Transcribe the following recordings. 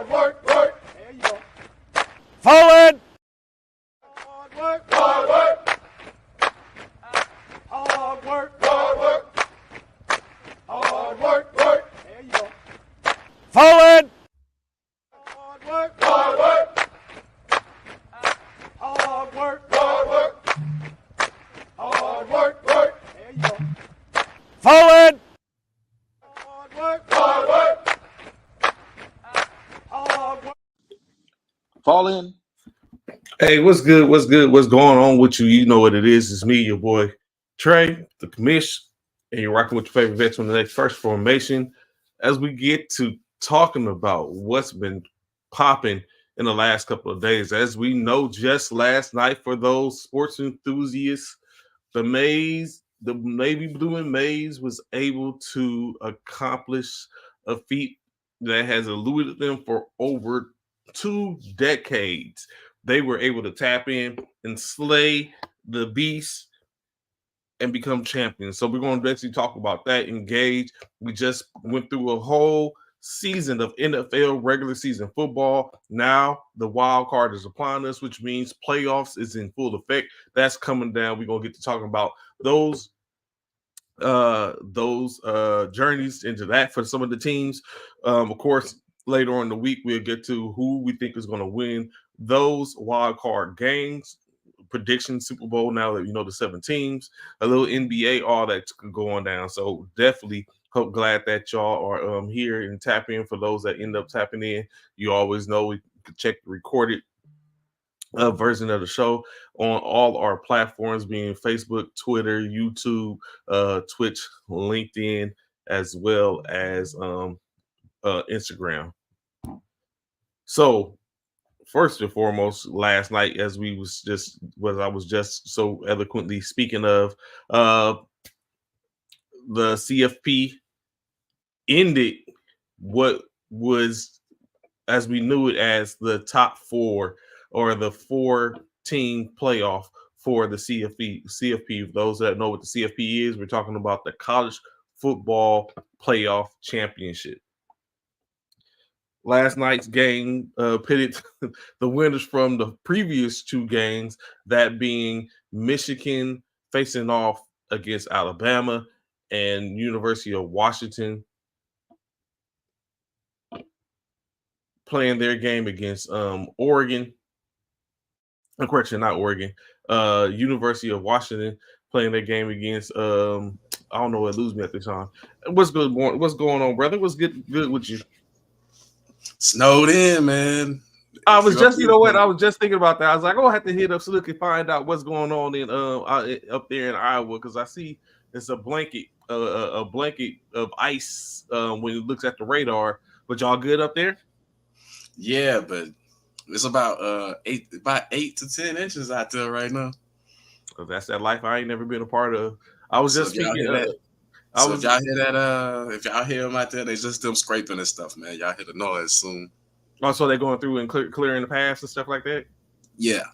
There you go. Forward. Hard work. Hard work. Hard work. Hard work. Hard work. There you go. Forward. Hard work. Hard work. Hard work. Hard work. Hard work. There you go. Forward. Hard work. Hard work. Hard work. Fall in. Hey, what's good? What's good? What's going on with you? You know what it is. It's me, your boy Trey, the commish, and you're rocking with your favorite vets from the next first formation. As we get to talking about what's been popping in the last couple of days, as we know, just last night for those sports enthusiasts, the Navy Blue and Maize was able to accomplish a feat that has eluded them for over 2 decades. They were able to tap in and slay the beast and become champions. So we're going to basically talk about that, engage. We just went through a whole season of NFL regular season football. Now the wild card is upon us, which means playoffs is in full effect. That's coming down. We're going to get to talking about those journeys into that for some of the teams. Of course, later on in the week, we'll get to who we think is going to win those wild card games, prediction Super Bowl, now that you know the 7 teams, a little NBA, all that's going down. So definitely glad that y'all are here and tap in. For those that end up tapping in, you always know we can check the recorded version of the show on all our platforms, being Facebook, Twitter, YouTube, Twitch, LinkedIn, as well as Instagram. So first and foremost, last night, as I was just so eloquently speaking of, the CFP ended what was, as we knew it, as the top 4 or the 4-team playoff for the CFP. Those that know what the CFP is, we're talking about the College Football Playoff Championship. Last night's game pitted the winners from the previous 2 games, that being Michigan facing off against Alabama and University of Washington playing their game against Oregon. Correction, not Oregon. University of Washington playing their game against I don't know, it lose me at the time. What's good? What's going on, brother? What's good with you? Snowed in, man. I was just, I was just thinking about that. I was like, I have to hit up so we can find out what's going on in up there in Iowa, because I see it's a blanket of ice when it looks at the radar. But y'all good up there? Yeah, but it's about 8 to 10 inches out there right now. That's that life I ain't never been a part of. I was just speaking. If y'all hear that, if y'all hear them out there, they just them scraping and stuff, man. Y'all hear the noise soon. Oh, so they're going through and clearing the paths and stuff like that? Yeah.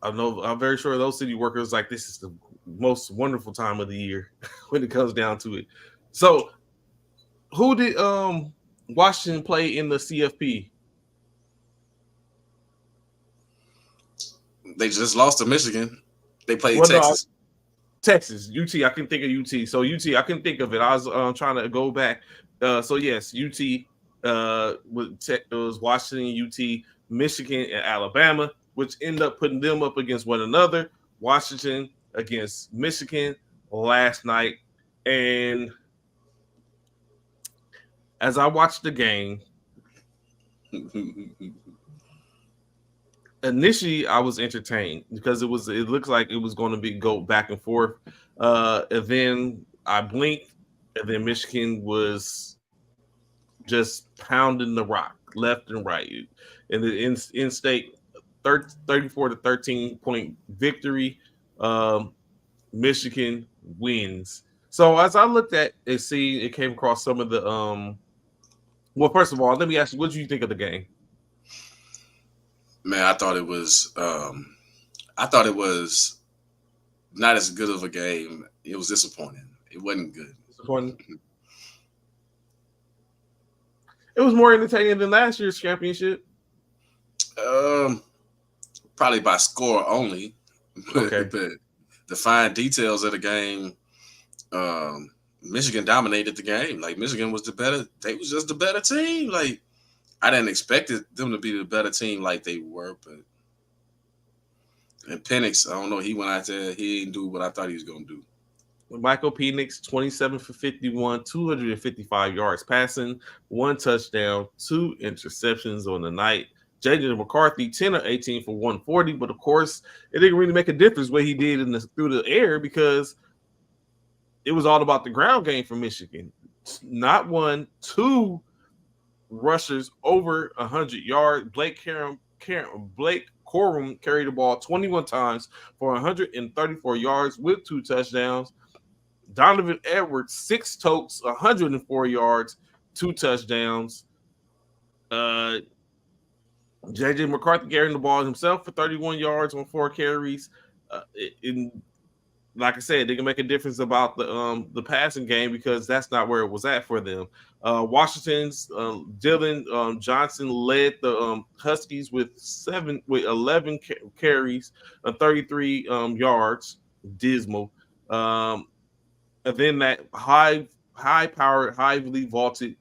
I'm very sure those city workers, like, this is the most wonderful time of the year when it comes down to it. So who did Washington play in the CFP? They just lost to Michigan. They played Texas. Texas, UT. I can think of UT. So UT, I can think of it. I was trying to go back. So yes, UT was Washington, UT, Michigan, and Alabama, which ended up putting them up against one another. Washington against Michigan last night. And as I watched the game, initially I was entertained because it looks like it was going to go back and forth. And then I blinked, and then Michigan was just pounding the rock left and right. And the in-state 34 to 13 point victory. Michigan wins. So as I looked at it, it came across some of the well, first of all, let me ask you, what did you think of the game? Man, I thought it was not as good of a game. It was disappointing. It wasn't good. Disappointing. It was more entertaining than last year's championship. Probably by score only. Okay. But the fine details of the game, Michigan dominated the game. Like Michigan was the better. They was just the better team. Like I didn't expect them to be the better team like they were, but and Penix, I don't know. He went out there. He didn't do what I thought he was gonna do. Michael Penix, 27 for 51, 255 yards passing, 1 touchdown, 2 interceptions on the night. J.J. McCarthy, 10 of 18 for 140, but of course, it didn't really make a difference what he did through the air because it was all about the ground game for Michigan. Not 1, 2 rushers over 100 yards. Blake Corum carried the ball 21 times for 134 yards with 2 touchdowns. Donovan Edwards, 6 totes, 104 yards, 2 touchdowns. J.J. McCarthy carrying the ball himself for 31 yards on 4 carries. Like I said, they can make a difference about the passing game because that's not where it was at for them. Washington's Dylan Johnson led the Huskies with 11 carries, 33 yards. Dismal. And then that high-powered, highly vaulted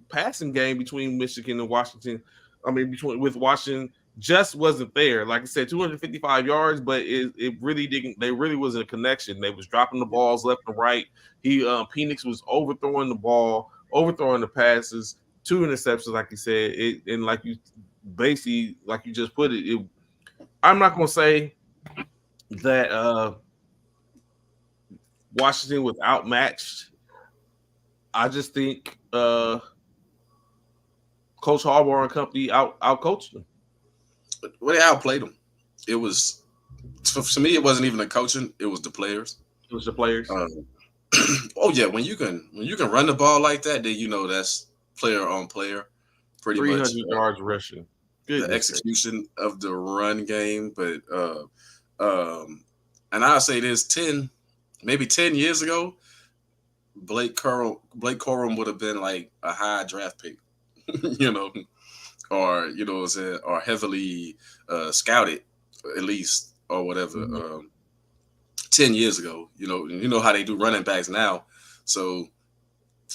passing game between Michigan and Washington. With Washington just wasn't there. Like I said, 255 yards, but it really didn't. There really wasn't a connection. They was dropping the balls left and right. Penix was overthrowing the ball, overthrowing the passes, 2 interceptions, like you said. And like you just put it. I'm not gonna say that Washington was outmatched. I just think Coach Harbaugh and company outcoached them. Well, they outplayed them. It was for me. It wasn't even the coaching. It was the players. It was the players. Oh yeah, when you can run the ball like that, then you know that's player on player. Pretty 300 much yards rushing. The execution of the run game, but and I'll say this: maybe 10 years ago, Blake Corum would have been like a high draft pick, or or heavily scouted at least or whatever. Mm-hmm. 10 years ago, you know how they do running backs now, so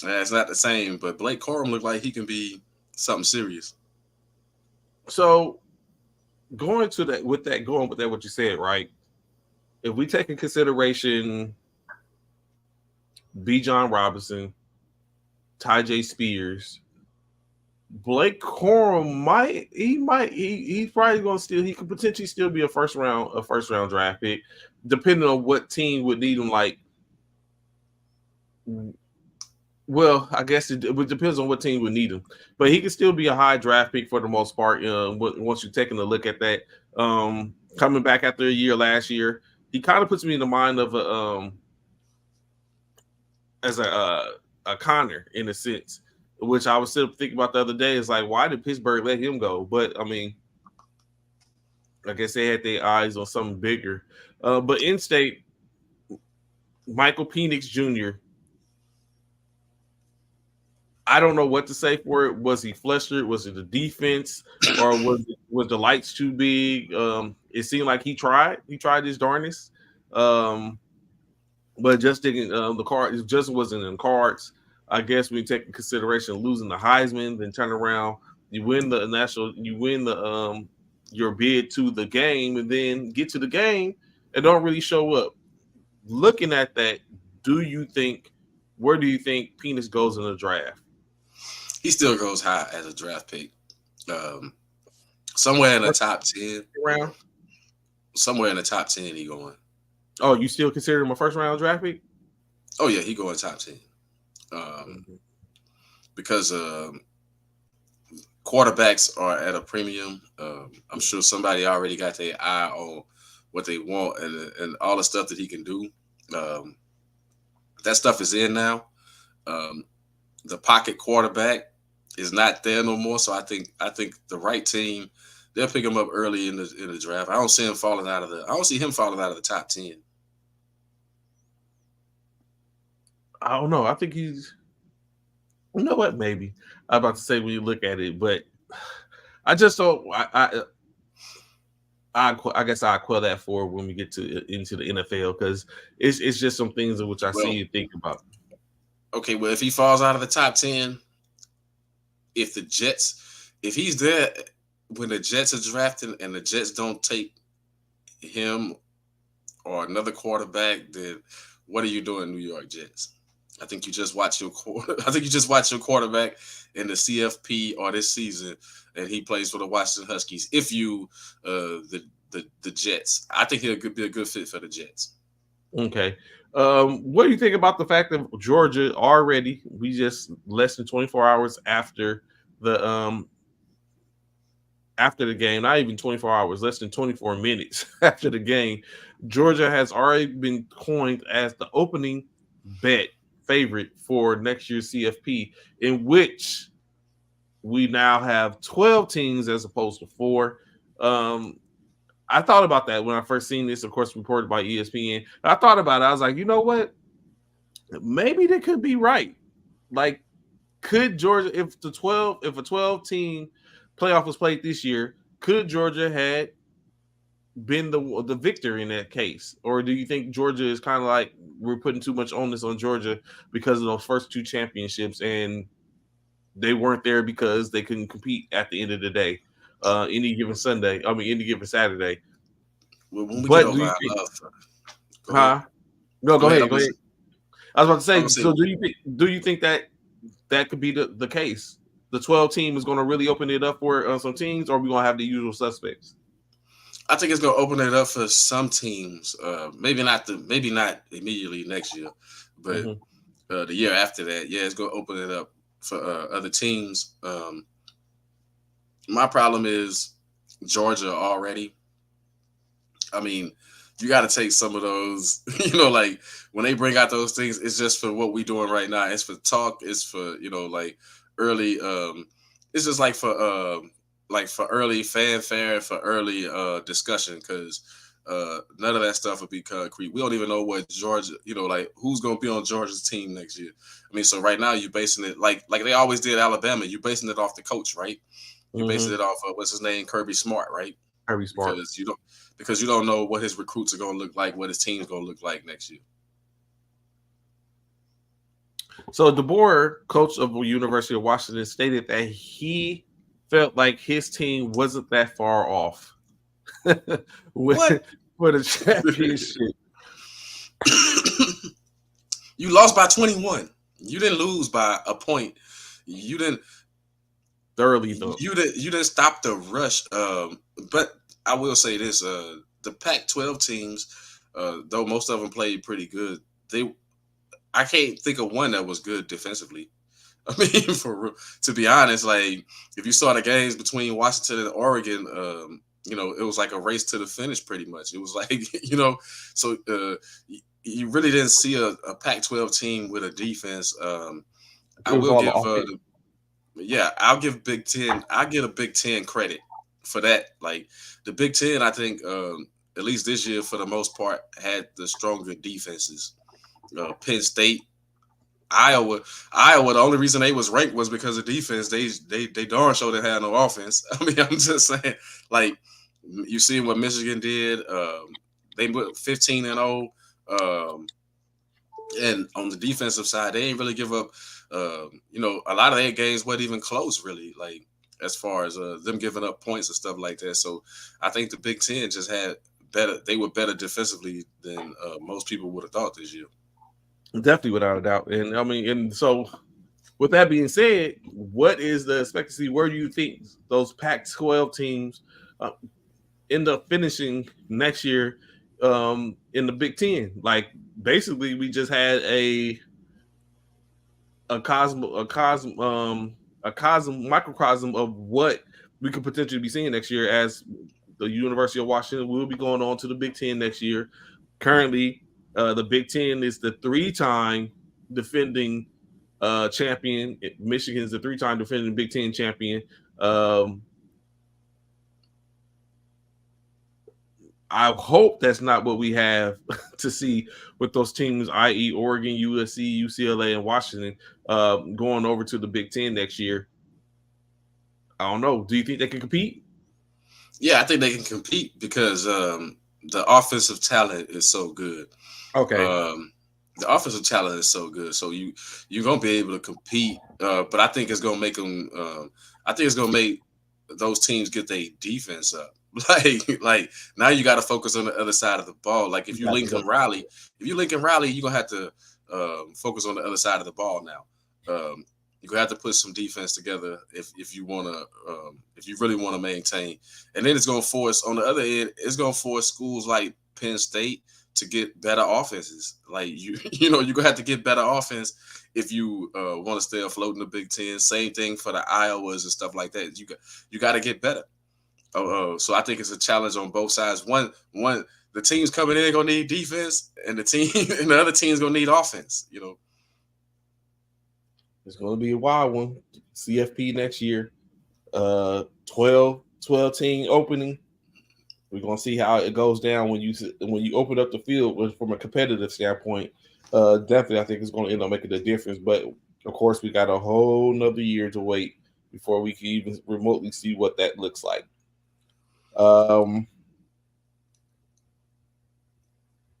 it's not the same. But Blake Corum looked like he can be something serious. So going with what you said, right? If we take in consideration B. John Robinson, Tyjae Spears, Blake Corum he's probably gonna he could potentially still be a first round draft pick, depending on what team would need him. Like, well, I guess it depends on what team would need him, but he could still be a high draft pick for the most part. Once you're taking a look at that, coming back after a year last year, he kind of puts me in the mind of a Connor in a sense, which I was still thinking about the other day. Is like, why did Pittsburgh let him go? But I mean, I guess they had their eyes on something bigger. But in-state, Michael Penix Jr., I don't know what to say for it. Was he flustered? Was it the defense, or was the lights too big? It seemed like he tried his darnest, but just didn't. The card it just wasn't in cards. I guess when you take in consideration losing the Heisman, then turn around, you win the your bid to the game, and then get to the game and don't really show up. Looking at that, where do you think Penix goes in the draft? He still goes high as a draft pick. Somewhere in the top 10. Somewhere in the top 10 he going. Oh, you still consider him a first round draft pick? Oh yeah, he going top 10. Because quarterbacks are at a premium. I'm sure somebody already got their eye on what they want and all the stuff that he can do. That stuff is in now. The pocket quarterback is not there no more. So I think the right team, they'll pick him up early in the draft. I don't see him falling out of the top 10. I don't know. I think You know what? Maybe I'm about to say when you look at it, but I just don't. I guess I'll quell that for when we get to into the NFL because it's just some things in which I see Well, you think about. okay, well, if he falls out of the top 10, if he's there when the Jets are drafting and the Jets don't take him or another quarterback, then what are you doing, New York Jets? I think you just watch your I think you just watch your quarterback in the CFP or this season, and he plays for the Washington Huskies. If you the Jets, I think he'll be a good fit for the Jets. Okay. What do you think about the fact that Georgia already, we just less than 24 hours the after the game, not even 24 hours, less than 24 minutes after the game, Georgia has already been coined as the opening bet favorite for next year's CFP, in which we now have 12 teams as opposed to 4. I thought about that when I first seen this, of course, reported by ESPN. I thought about it. I was like, you know what? Maybe they could be right. Like, could Georgia, if a 12 team playoff was played this year, could Georgia had been the victor in that case? Or do you think Georgia is kind of like we're putting too much onus on Georgia because of those first 2 championships and they weren't there because they couldn't compete at the end of the day, any given Saturday. Well, when we get But do over you our think, love, go ahead. huh? No, Go go ahead. ahead. Go ahead. I was about to I'm say. gonna say So, do you think that could be the case? The 12 team is going to really open it up for some teams, or are we going to have the usual suspects? I think it's gonna open it up for some teams. Maybe not immediately next year, but Mm-hmm. the year after that, yeah, it's gonna open it up for other teams. My problem is Georgia already. I mean, you got to take some of those, like when they bring out those things, it's just for what we doing right now. It's for talk. It's for, like early, it's just like for early fanfare, for early discussion, because none of that stuff would be concrete. We don't even know what Georgia, like who's going to be on Georgia's team next year. I mean, so right now you're basing it like they always did Alabama. You're basing it off the coach, right? You're basing Mm-hmm. it off of what's his name, Kirby Smart, right? Very smart. Because you don't know what his recruits are going to look like, what his team's going to look like next year. So DeBoer, coach of the University of Washington, stated that he felt like his team wasn't that far off What? for the championship. You lost by 21. You didn't lose by a point. You didn't Thoroughly, though. you didn't stop the rush. But I will say this: the Pac-12 teams, though most of them played pretty good, I can't think of one that was good defensively. I mean, to be honest, like if you saw the games between Washington and Oregon, it was like a race to the finish. Pretty much, it was like so you really didn't see a Pac-12 team with a defense. I It was will all give offense. I'll give Big Ten. I get a Big Ten credit for that. Like the Big Ten, I think at least this year for the most part had the stronger defenses. Penn State, Iowa. The only reason they was ranked was because of defense. They darn sure didn't have no offense. I mean, I'm just saying, like you see what Michigan did. They went 15-0. And on the defensive side, they didn't really give up. A lot of their games weren't even close, really. Like as far as them giving up points and stuff like that. So I think the Big Ten just had better. They were better defensively than most people would have thought this year. Definitely, without a doubt. And I mean, and so with that being said, what is the expectancy? Where do you think those Pac-12 teams end up finishing next year in the Big Ten? Like, basically, we just had a microcosm of what we could potentially be seeing next year, as the University of Washington will be going on to the Big Ten next year. Currently, the Big Ten is the 3-time defending champion. Michigan is the 3-time defending Big Ten champion. I hope that's not what we have to see with those teams, i.e., Oregon, USC, UCLA, and Washington, going over to the Big Ten next year. I don't know. Do you think they can compete? Yeah, I think they can compete because the offensive talent is so good. Okay. The offensive talent is so good, so you're gonna be able to compete. But I think it's gonna make them. I think it's gonna make those teams get their defense up. Like now you got to focus on the other side of the ball. Like if you Lincoln Riley, you're gonna have to focus on the other side of the ball now. You're gonna have to put some defense together if you wanna if you really want to maintain. And then it's gonna force on the other end. It's gonna force schools like Penn State to get better offenses. Like you're gonna have to get better offense if you want to stay afloat in the Big Ten. Same thing for the Iowas and stuff like that. You got to get better. So I think it's a challenge on both sides. One, the teams coming in gonna need defense, and the team and the other team's gonna need offense. It's going to be a wild one. CFP next year, 12 team opening. We're going to see how it goes down when you open up the field from a competitive standpoint. Definitely, I think it's going to end up making a difference. But of course, we got a whole nother year to wait before we can even remotely see what that looks like.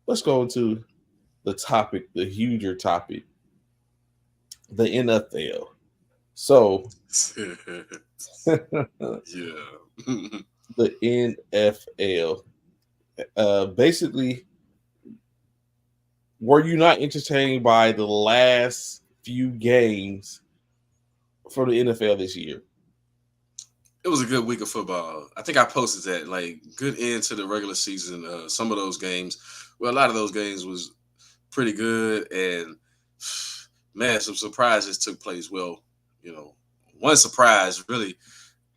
Let's go into the topic, the huger topic, the NFL. So, Yeah. the NFL. Basically, were you not entertained by the last few games for the NFL this year? It was a good week of football. I think I posted that, like, good end to the regular season. Some of those games, well, a lot of those games was pretty good, and man, some surprises took place. Well, one surprise really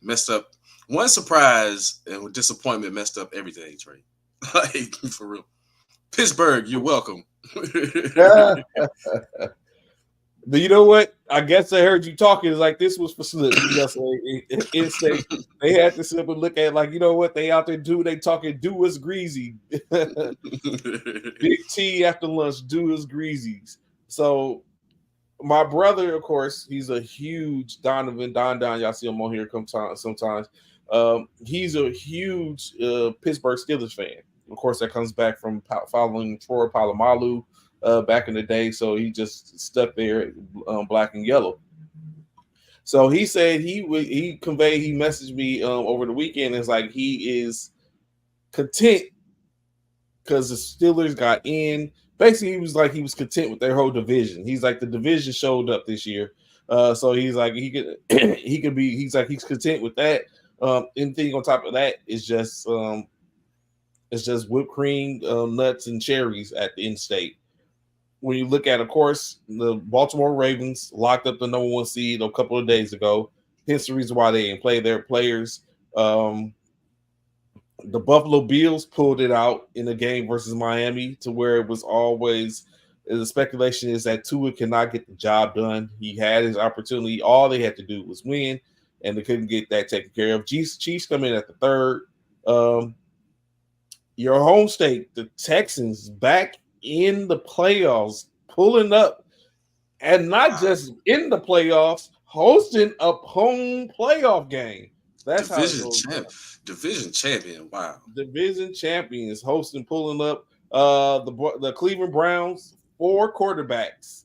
messed up. One surprise and disappointment messed up everything, Trey. Like, for real. Pittsburgh, you're welcome. But you know what? I guess I heard you talking like this was for slips. In state, they had to simply look at like, you know what? They out there they talking do us greasy. Big T after lunch, do us greasies. So my brother, of course, he's a huge Don. Y'all see him on here sometimes. He's a huge Pittsburgh Steelers fan. Of course, that comes back from following Troy Polamalu back in the day. So he just stuck there, black and yellow. So he said he messaged me over the weekend. It's like he is content because the Steelers got in. Basically, he was content with their whole division. He's like the division showed up this year. So he's like he's content with that. Anything on top of that is just whipped cream, nuts, and cherries at the end state. When you look at, of course, the Baltimore Ravens locked up the number 1 seed a couple of days ago. Hence the reason why they didn't play their players. The Buffalo Bills pulled it out in a game versus Miami to where it was always the speculation is that Tua cannot get the job done. He had his opportunity. All they had to do was win, and they couldn't get that taken care of. Chiefs come in at the third. Your home state, the Texans, back in the playoffs, pulling up, and not just in the playoffs, hosting a home playoff game. That's division champion. Wow. Division champions hosting, pulling up. The Cleveland Browns, 4 quarterbacks,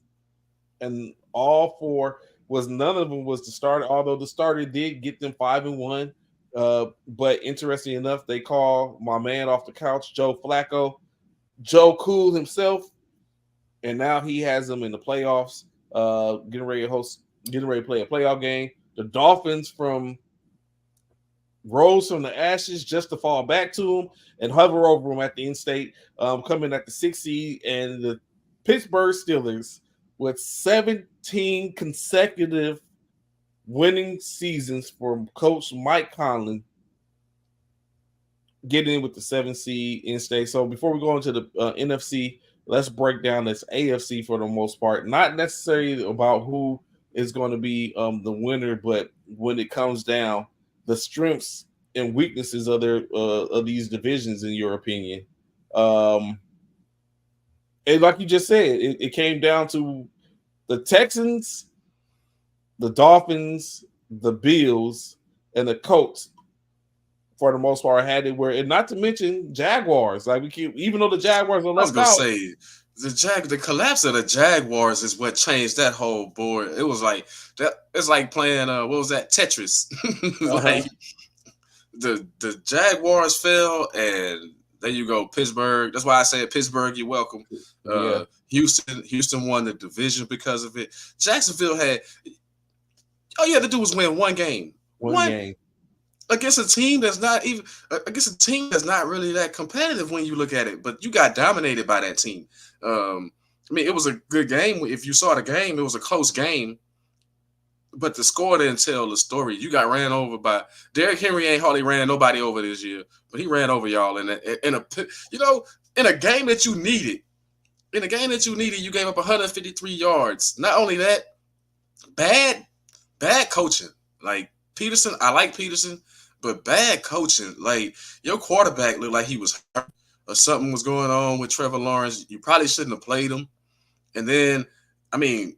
and all 4 none of them was the starter. Although the starter did get them 5-1. But interesting enough, they call my man off the couch, Joe Flacco. Joe Cool himself, and now he has them in the playoffs, getting ready to play a playoff game. The Dolphins rose from the ashes just to fall back to them and hover over them at the end state, coming at the 6th seed, and the Pittsburgh Steelers with 17 consecutive winning seasons for Coach Mike Conley, getting in with the 7th seed in state. So before we go into the NFC, let's break down this AFC for the most part. Not necessarily about who is going to be the winner, but when it comes down, the strengths and weaknesses of their of these divisions in your opinion? And like you just said, it came down to the Texans, the Dolphins, the Bills, and the Colts. For the most part, had it where, and not to mention Jaguars. Like we keep, even though the Jaguars are I was left gonna out, say the collapse of the Jaguars is what changed that whole board. It was like that. It's like playing what was that, Tetris? Like the Jaguars fell, and there you go, Pittsburgh. That's why I said Pittsburgh, you're welcome. Yeah. Houston won the division because of it. Jacksonville had all you had to do was win one game. One game. Against a team that's not even really that competitive when you look at it, but you got dominated by that team. I mean, it was a good game. If you saw the game, it was a close game, but the score didn't tell the story. You got ran over by Derrick Henry. Ain't hardly ran nobody over this year, but he ran over y'all in a game that you needed. In a game that you needed, you gave up 153 yards. Not only that, bad coaching. Like Peterson, I like Peterson. But bad coaching, like your quarterback looked like he was hurt or something was going on with Trevor Lawrence. You probably shouldn't have played him. And then, I mean,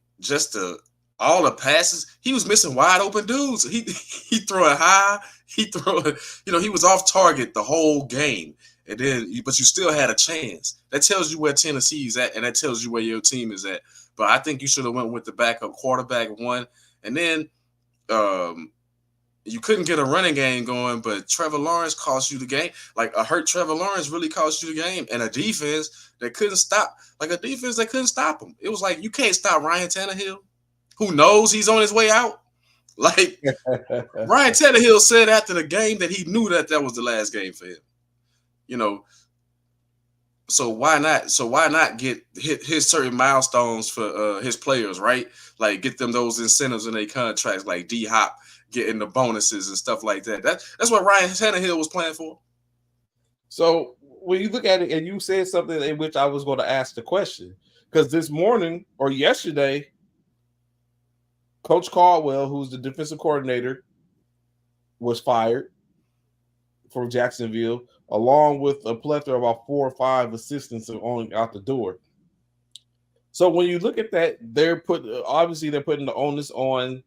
all the passes, he was missing wide open dudes. He throwing high, he was off target the whole game. And then, but you still had a chance. That tells you where Tennessee's at, and that tells you where your team is at. But I think you should have went with the backup quarterback one, and then. You couldn't get a running game going, but Trevor Lawrence cost you the game. Like a hurt Trevor Lawrence really cost you the game, and a defense that couldn't stop him. It was like you can't stop Ryan Tannehill, who knows he's on his way out. Like Ryan Tannehill said after the game that he knew that was the last game for him. You know, so why not? So why not get his certain milestones for his players, right? Like get them those incentives in their contracts, like D-Hop getting the bonuses and stuff like that. That's what Ryan Tannehill was playing for. So when you look at it, and you said something in which I was going to ask the question, because this morning or yesterday, Coach Caldwell, who's the defensive coordinator, was fired from Jacksonville, along with a plethora of about 4 or 5 assistants on out the door. So when you look at that, they're putting the onus on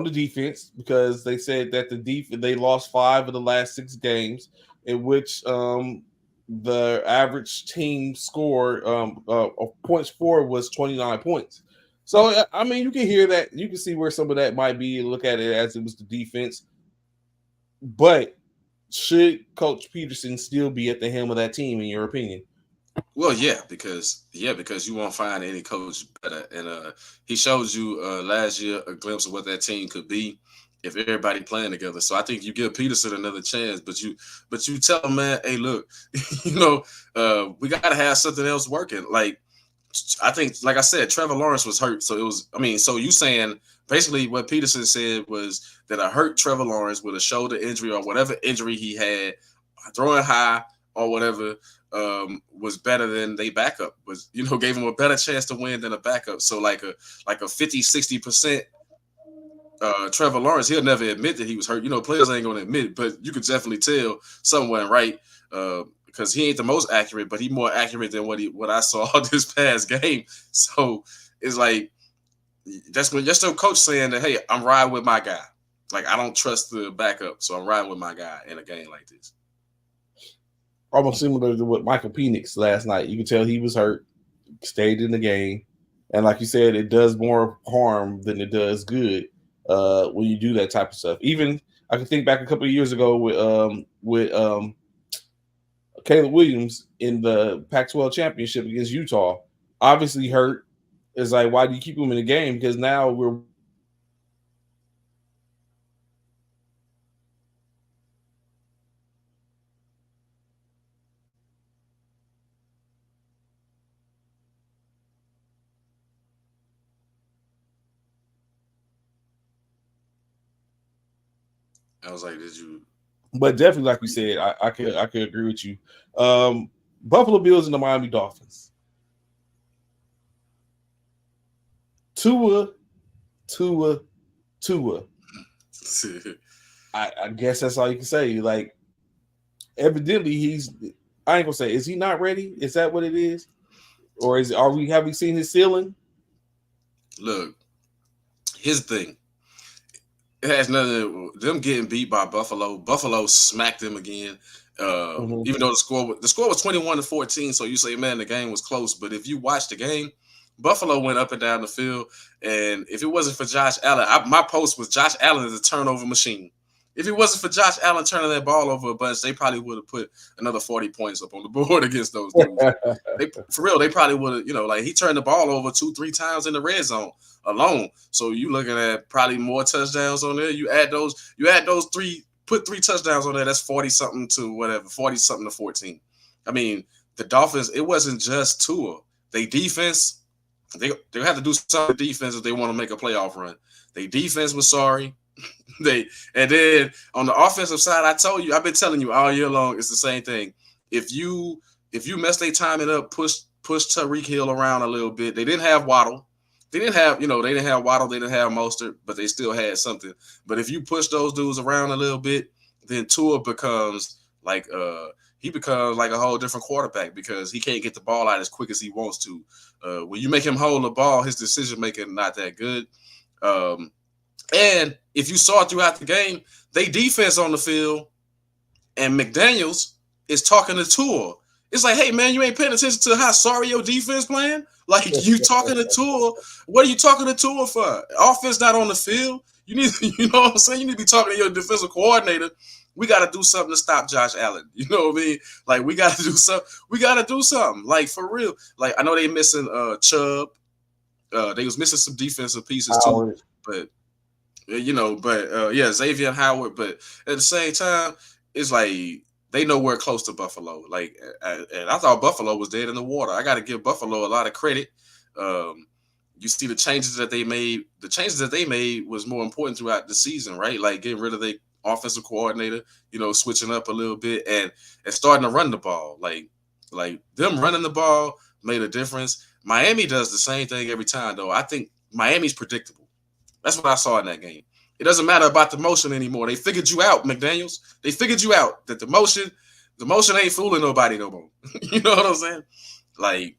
the defense, because they said that they lost 5 of the last 6 games, in which the average team score of points for was 29 points. So I mean, you can hear that, you can see where some of that might be. Look at it as it was the defense, but should Coach Peterson still be at the helm of that team, in your opinion? Well, because you won't find any coach better, and he showed you last year a glimpse of what that team could be if everybody playing together. So I think you give Peterson another chance, but you tell him, man, hey, look, we got to have something else working. Like I think, like I said, Trevor Lawrence was hurt, so it was. I mean, so you saying basically what Peterson said was that a hurt Trevor Lawrence with a shoulder injury or whatever injury he had, throwing high or whatever. Was better than they backup, gave him a better chance to win than a backup. So like a 50-60% Trevor Lawrence, he'll never admit that he was hurt. Players ain't gonna admit it, but you could definitely tell someone right, because he ain't the most accurate, but he more accurate than what I saw this past game. So it's like that's when your coach saying that, hey, I'm riding with my guy. Like I don't trust the backup, so I'm riding with my guy in a game like this. Almost similar to what Michael Penix last night. You can tell he was hurt, stayed in the game, and like you said, it does more harm than it does good when you do that type of stuff. Even I can think back a couple of years ago with Caleb Williams in the Pac-12 championship against Utah. Obviously hurt. It's like, why do you keep him in the game? Because now we're I was like, did you? But definitely, like you said, I could agree with you. Buffalo Bills and the Miami Dolphins. Tua. I guess that's all you can say. Like, evidently he's. I ain't gonna say. Is he not ready? Is that what it is? Or have we seen his ceiling? Look, here's the thing. It has nothing. Them getting beat by Buffalo. Buffalo smacked them again. Even though the score was 21-14, so you say, man, the game was close. But if you watch the game, Buffalo went up and down the field, and if it wasn't for Josh Allen, my post was Josh Allen is a turnover machine. If it wasn't for Josh Allen turning that ball over a bunch, they probably would have put another 40 points up on the board against those dudes. For real, they probably would have, like he turned the ball over 2-3 times in the red zone alone. So you looking at probably more touchdowns on there. You add those three, put 3 touchdowns on there. That's 40-something to whatever, 40-something to 14. I mean, the Dolphins, it wasn't just Tua. They defense, they have to do something defense if they want to make a playoff run. They defense was sorry. And then on the offensive side, I told you, I've been telling you all year long, it's the same thing. If you mess their timing up, push Tyreek Hill around a little bit. They didn't have Waddle. They didn't have Waddle, they didn't have Mostert, but they still had something. But if you push those dudes around a little bit, then Tua becomes like a whole different quarterback because he can't get the ball out as quick as he wants to. When you make him hold the ball, his decision making not that good. And if you saw throughout the game, they defense on the field, and McDaniels is talking to Tua. It's like, hey man, you ain't paying attention to how sorry your defense playing. Like you talking to Tua. What are you talking to Tua for? Offense not on the field. You need, you know what I'm saying? You need to be talking to your defensive coordinator. We got to do something to stop Josh Allen. You know what I mean? Like we got to do something. We got to do something. Like for real. Like I know they missing Chubb. They was missing some defensive pieces too, but. Xavier Howard, but at the same time, it's like they nowhere close to Buffalo. Like, and I thought Buffalo was dead in the water. I got to give Buffalo a lot of credit. You see the changes that they made. The changes that they made was more important throughout the season, right? Like getting rid of the offensive coordinator, switching up a little bit and starting to run the ball. Like them running the ball made a difference. Miami does the same thing every time, though. I think Miami's predictable. That's what I saw in that game. It doesn't matter about the motion anymore. They figured you out, McDaniels. They figured you out that the motion ain't fooling nobody no more. You know what I'm saying? Like,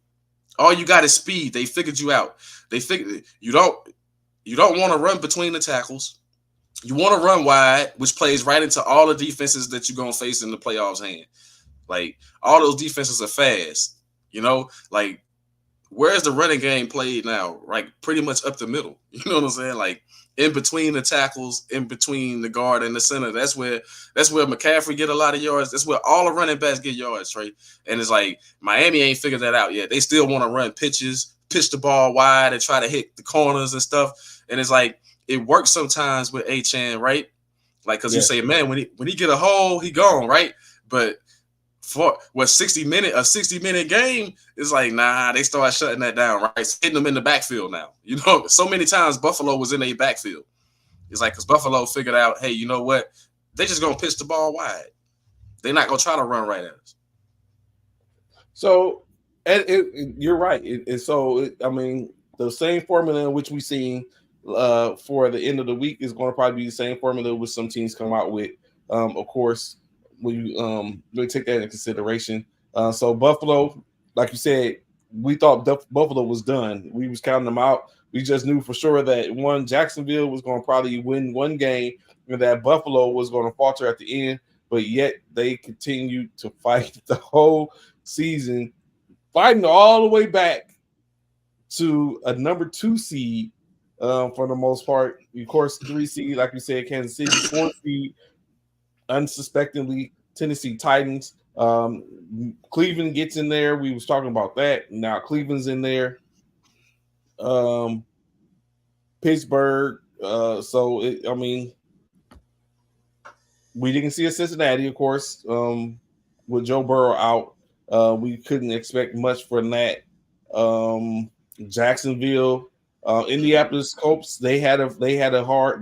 all you got is speed. They figured you out. They figured you don't want to run between the tackles. You want to run wide, which plays right into all the defenses that you're gonna face in the playoffs hand. Like all those defenses are fast. Like. Where's the running game played now? Right, pretty much up the middle. You know what I'm saying? Like in between the tackles, in between the guard and the center. That's where McCaffrey get a lot of yards. That's where all the running backs get yards, right? And it's like Miami ain't figured that out yet. They still want to run pitch the ball wide and try to hit the corners and stuff. And it's like it works sometimes with Achane, right? Like because you say, man, when he get a hole, he gone, right? But for a 60-minute game, it's like, nah, they start shutting that down, right? It's hitting them in the backfield now. So many times Buffalo was in a backfield. It's like, because Buffalo figured out, hey, you know what? They just going to pitch the ball wide. They're not going to try to run right at us. So, you're right. I mean, the same formula in which we seen for the end of the week is going to probably be the same formula which some teams come out with. Of course, we really take that into consideration. So Buffalo, like you said, we thought Buffalo was done. We was counting them out. We just knew for sure that Jacksonville was going to probably win one game and that Buffalo was going to falter at the end, but yet they continued to fight the whole season, fighting all the way back to a number 2 seed for the most part. Of course, 3 seed, like you said, Kansas City, 4 seed, unsuspectingly Tennessee Titans. Cleveland gets in there. We was talking about that. Now Cleveland's in there. Pittsburgh. We didn't see a Cincinnati, of course, with Joe Burrow out. We couldn't expect much from that. Jacksonville, Indianapolis Colts. They had a hard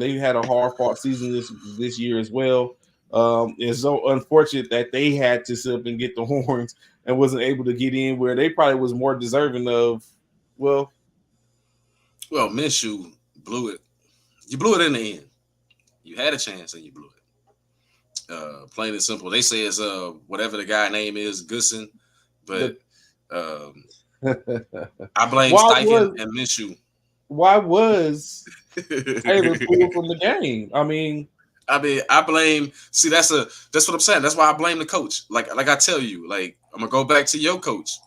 fought season this year as well. It's so unfortunate that they had to sit up and get the horns and wasn't able to get in where they probably was more deserving of. Well, Minshew blew it. You blew it in the end. You had a chance and you blew it. Plain and simple. They say it's whatever the guy name is, Goodson, but um, I blame why Steichen was and Minshew. why was Taylor pulled from the game? I mean, I blame. See, that's what I'm saying. That's why I blame the coach. Like I tell you, like I'm gonna go back to your coach.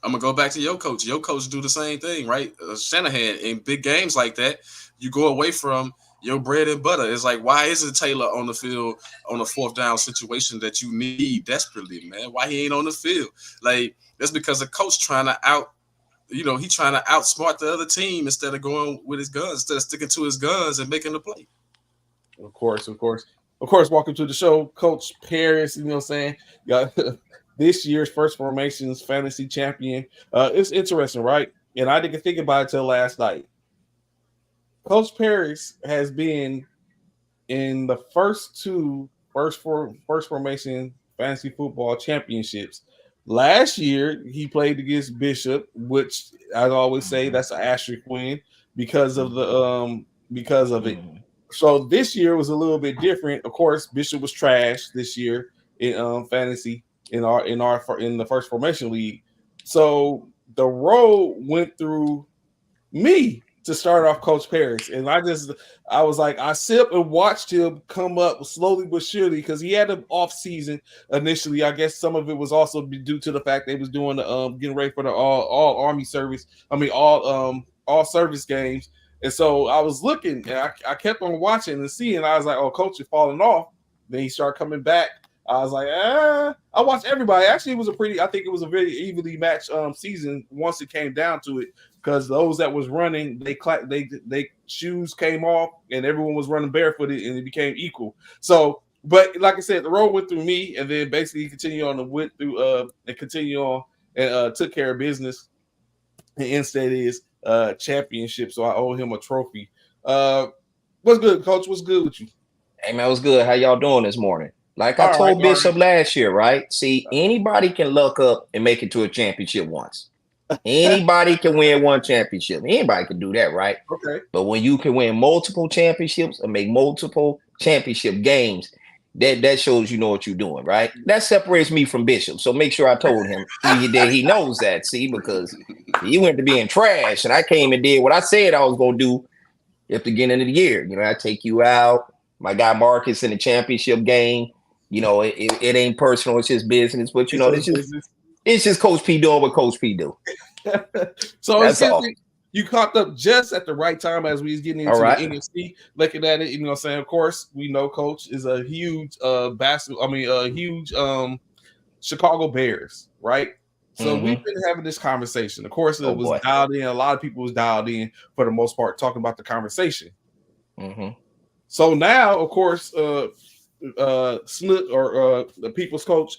I'm gonna go back to your coach. Your coach do the same thing, right? Shanahan in big games like that, you go away from your bread and butter. It's like, why isn't Taylor on the field on a fourth down situation that you need desperately, man? Why he ain't on the field? Like that's because the coach trying to he trying to outsmart the other team instead of going with his guns, instead of sticking to his guns and making the play. of course. Welcome to the show, Coach Paris. You know what I'm saying? Yeah, this year's First Formations Fantasy Champion. It's interesting, right? And I didn't think about it till last night. Coach Paris has been in the first formation fantasy football championships. Last year, he played against Bishop, which I always say that's an asterisk win because of it. So this year was a little bit different. Of course, Bishop was trash this year in fantasy in the first formation league. So the road went through me to start off Coach Paris. And I was like, I sit and watched him come up slowly but surely because he had an off season initially. I guess some of it was also due to the fact they was doing the getting ready for the all army service. I mean all service games. And so I was looking and I kept on watching and seeing. I was like, oh, Coach is falling off. Then he started coming back. I was like, I watched everybody. Actually, I think it was a very evenly matched season once it came down to it. Because those that was running, they shoes came off and everyone was running barefooted and it became equal. So, but like I said, the road went through me and then basically continued on and continue on and took care of business. And instead is championship. So I owe him a trophy. What's good, Coach? What's good with you? Hey man, what's good? How y'all doing this morning? Like I All right, told Bishop last year, right? See, anybody can luck up and make it to a championship once. Anybody can win one championship. Anybody can do that, right? Okay. But when you can win multiple championships and make multiple championship games, that shows you know what you're doing, right? That separates me from Bishop. So make sure I told him that he knows that, see, because he went to being trash and I came and did what I said I was gonna do at the beginning of the year. You know, I take you out. My guy Marcus in the championship game. You know, it ain't personal, it's just business. But you know, it's just Coach P doing what Coach P do. So that's all. You caught up just at the right time as we was getting into the NFC. Looking at it, you know what I'm saying? Of course, we know Coach is a huge Chicago Bears, right? So we've been having this conversation. Of course, it was dialed in. A lot of people was dialed in for the most part, talking about the conversation. So now, of course, Snook or the people's coach,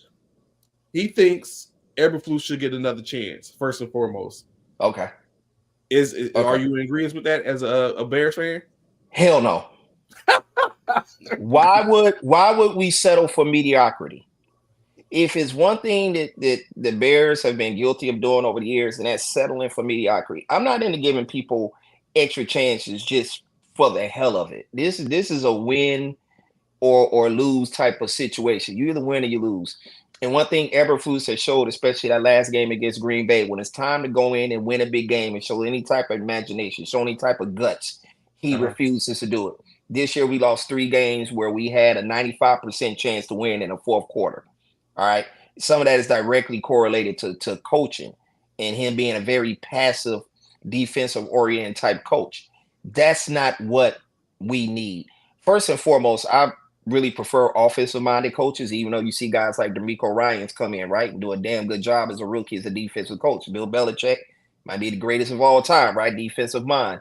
he thinks Eberflus should get another chance, first and foremost. Okay. Are you in agreement with that as a Bears fan? Hell no. Why would we settle for mediocrity? If it's one thing that the Bears have been guilty of doing over the years, and that's settling for mediocrity. I'm not into giving people extra chances just for the hell of it. This is a win or lose type of situation. You either win or you lose. And one thing Eberflus has showed, especially that last game against Green Bay, when it's time to go in and win a big game and show any type of imagination, show any type of guts, he refuses to do it. This year, we lost 3 games where we had a 95% chance to win in the fourth quarter. All right. Some of that is directly correlated to coaching and him being a very passive, defensive-oriented type coach. That's not what we need. First and foremost, I really prefer offensive-minded coaches, even though you see guys like DeMeco Ryans come in, right, and do a damn good job as a rookie as a defensive coach. Bill Belichick might be the greatest of all time, right, defensive mind.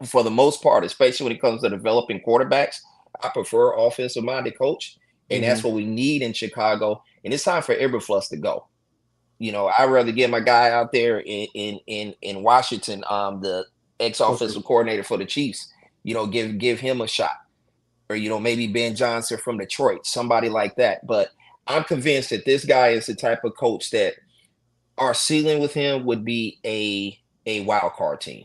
For the most part, especially when it comes to developing quarterbacks, I prefer offensive-minded coach, and that's what we need in Chicago. And it's time for Eberflus to go. You know, I'd rather get my guy out there in Washington, the ex-offensive coordinator for the Chiefs, you know, give him a shot. Or, you know, maybe Ben Johnson from Detroit, somebody like that. But I'm convinced that this guy is the type of coach that our ceiling with him would be a wild card team.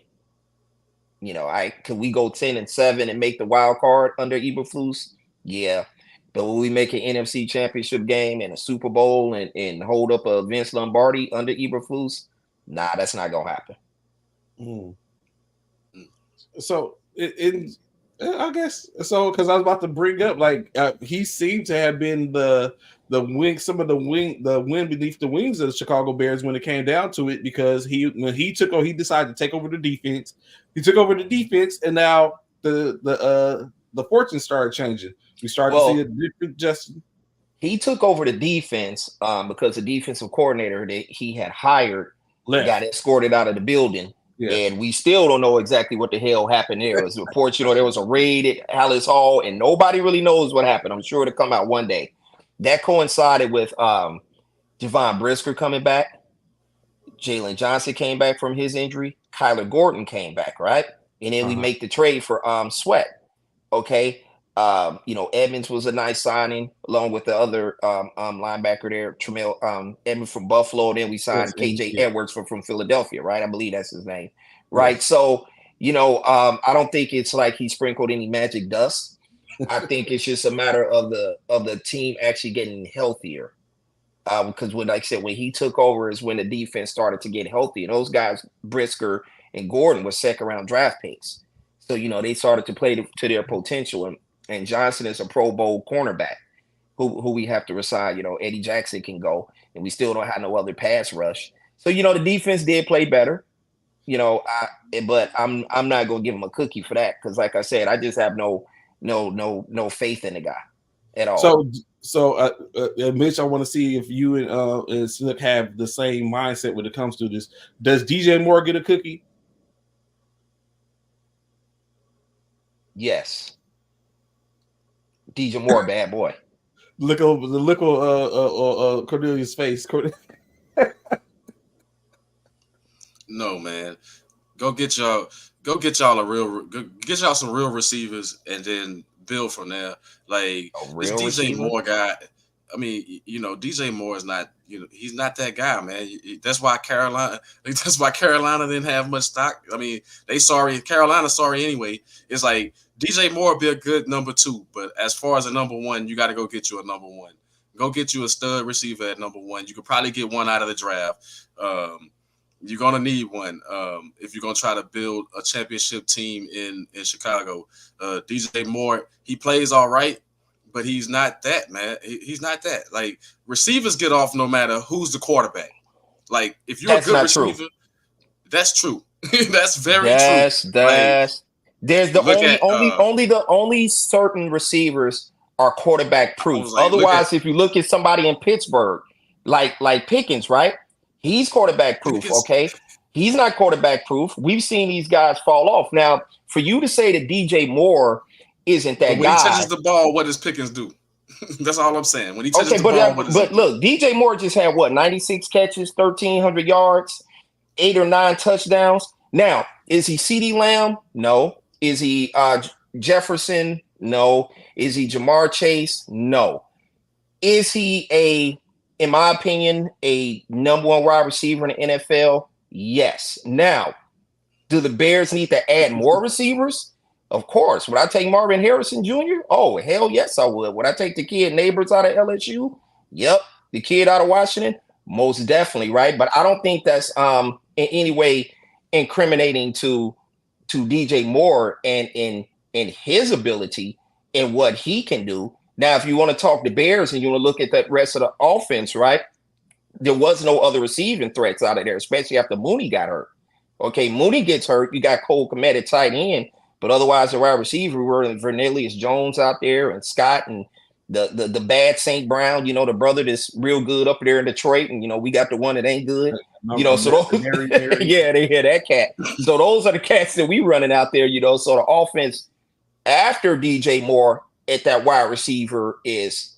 You know, could we go 10-7 and make the wild card under Eberflus? Yeah. But will we make an NFC Championship game and a Super Bowl and hold up a Vince Lombardi under Eberflus? Nah, that's not gonna happen. Mm. So I guess so, because I was about to bring up like he seemed to have been the wind beneath the wings of the Chicago Bears when it came down to it, because when he took over, he decided to take over the defense. He took over the defense, and now the fortune started changing. We started to see a different Justin. He took over the defense because the defensive coordinator that he had hired got escorted out of the building. Yeah. And we still don't know exactly what the hell happened there. It was reports, there was a raid at Hallis Hall, and nobody really knows what happened. I'm sure it'll come out one day. That coincided with Javon Brisker coming back. Jalen Johnson came back from his injury. Kyler Gordon came back, right? And then we make the trade for Sweat. Okay. Edmonds was a nice signing, along with the other linebacker there, Tremel Edmonds from Buffalo. Then we signed KJ Edwards from Philadelphia, right? I believe that's his name, right? Yeah. So, I don't think it's like he sprinkled any magic dust. I think it's just a matter of the team actually getting healthier. Because like I said, when he took over is when the defense started to get healthy. And those guys, Brisker and Gordon, were second-round draft picks. So, they started to play to their potential. And Johnson is a Pro Bowl cornerback who we have to resign. Eddie Jackson can go, and we still don't have no other pass rush. So, the defense did play better, but I'm not going to give him a cookie for that. Because like I said, I just have no faith in the guy at all. So Mitch, I want to see if you and Snook have the same mindset when it comes to this. Does DJ Moore get a cookie? Yes. DJ Moore, bad boy. Look on Cornelius' face. No, man. Go get y'all some real receivers and then build from there. Like this DJ Moore guy. I mean, DJ Moore is not, he's not that guy, man. That's why Carolina didn't have much stock. I mean, Carolina's sorry anyway. It's like DJ Moore would be a good number 2, but as far as a number 1, you got to go get you a number 1. Go get you a stud receiver at number 1. You could probably get one out of the draft. You're gonna need one if you're gonna try to build a championship team in Chicago. DJ Moore, he plays all right, but he's not that, man. He's not that. Like, receivers get off no matter who's the quarterback. Like, if you're a good receiver, that's true. That's very true. There's the only certain receivers are quarterback proof. Otherwise, if you look at somebody in Pittsburgh, like Pickens, right? He's quarterback proof, okay? He's not quarterback proof. We've seen these guys fall off. Now, for you to say that DJ Moore isn't that guy. When he touches the ball, what does Pickens do? That's all I'm saying. When he touches the ball, but look, DJ Moore just had 96 catches, 1,300 yards, 8 or 9 touchdowns. Now, is he CeeDee Lamb? No. Is he Jefferson? No. Is he Jamar Chase? No. Is he in my opinion, a number 1 wide receiver in the NFL? Yes. Now, do the Bears need to add more receivers? Of course. Would I take Marvin Harrison Jr.? Oh, hell yes, I would. Would I take the kid Neighbors out of LSU? Yep. The kid out of Washington? Most definitely, right? But I don't think that's in any way incriminating to DJ Moore and in his ability and what he can do. Now, if you want to talk the Bears and you want to look at that rest of the offense, right? There was no other receiving threats out of there, especially after Mooney got hurt. Okay, Mooney gets hurt. You got Cole Kmet at tight end, but otherwise the wide receiver were Vernelius Jones out there and Scott and the bad St. Brown, the brother that's real good up there in Detroit, and we got the one that ain't good. So those, yeah, they hear that cat. So those are the cats that we running out there. So the offense after DJ Moore at that wide receiver is,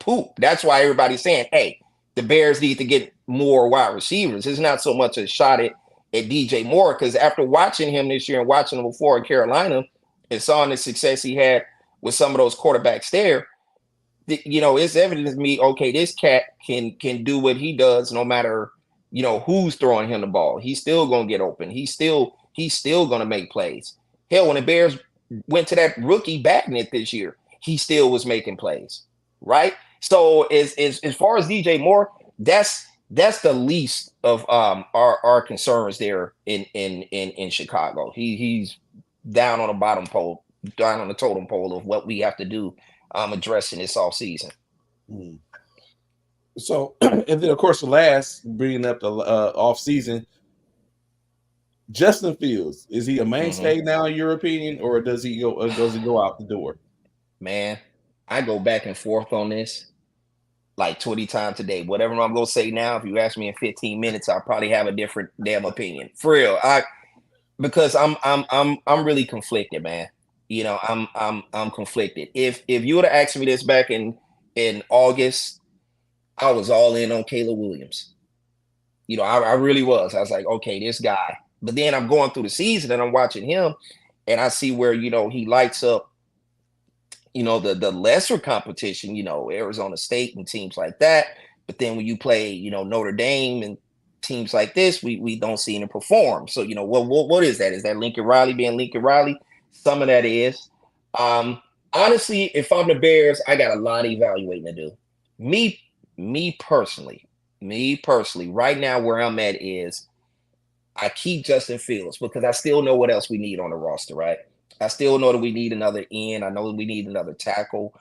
poop. That's why everybody's saying, hey, the Bears need to get more wide receivers. It's not so much a shot at DJ Moore, because after watching him this year and watching him before in Carolina and saw the success he had with some of those quarterbacks there, it's evident to me, okay, this cat can do what he does no matter, who's throwing him the ball. He's still going to get open. He's still going to make plays. Hell, when the Bears went to that rookie Backnet this year, he still was making plays, right? So as far as DJ Moore, that's the least of our concerns there in Chicago. He's down on the bottom pole, down on the totem pole of what we have to do addressing this off season. So, and then of course, the last bringing up the off season, Justin Fields, is he a mainstay now in your opinion, or does he go out the door? Man, I go back and forth on this like 20 times a day. Whatever I'm gonna say now, if you ask me in 15 minutes, I'll probably have a different damn opinion. For real. Because I'm really conflicted, man. You know, I'm conflicted. If you would have asked me this back in August, I was all in on Caleb Williams. You know, I really was. I was like, okay, this guy. But then I'm going through the season and I'm watching him, and I see where, you know, he lights up, you know, the lesser competition, you know, Arizona State and teams like that. But then when you play, you know, Notre Dame and teams like this, we don't see him perform. So, you know, what is that? Is that Lincoln Riley being Lincoln Riley? Some of that is. Honestly, if I'm the Bears, I got a lot of evaluating to do. Me personally, right now where I'm at is I keep Justin Fields because I still know what else we need on the roster, right? I still know that we need another end. I know we need another tackle.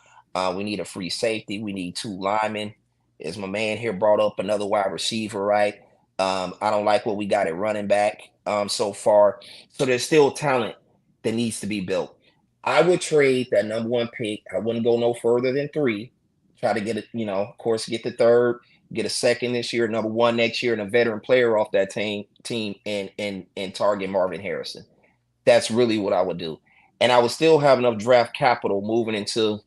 We need a free safety. We need 2 linemen. As my man here brought up, another wide receiver, right? I don't like what we got at running back so far. So there's still talent that needs to be built. I would trade that number 1 pick. I wouldn't go no further than 3. Try to get it, you know, of course, get the 3rd, get a 2nd this year, number 1 next year, and a veteran player off that team and target Marvin Harrison. That's really what I would do. And I would still have enough draft capital moving into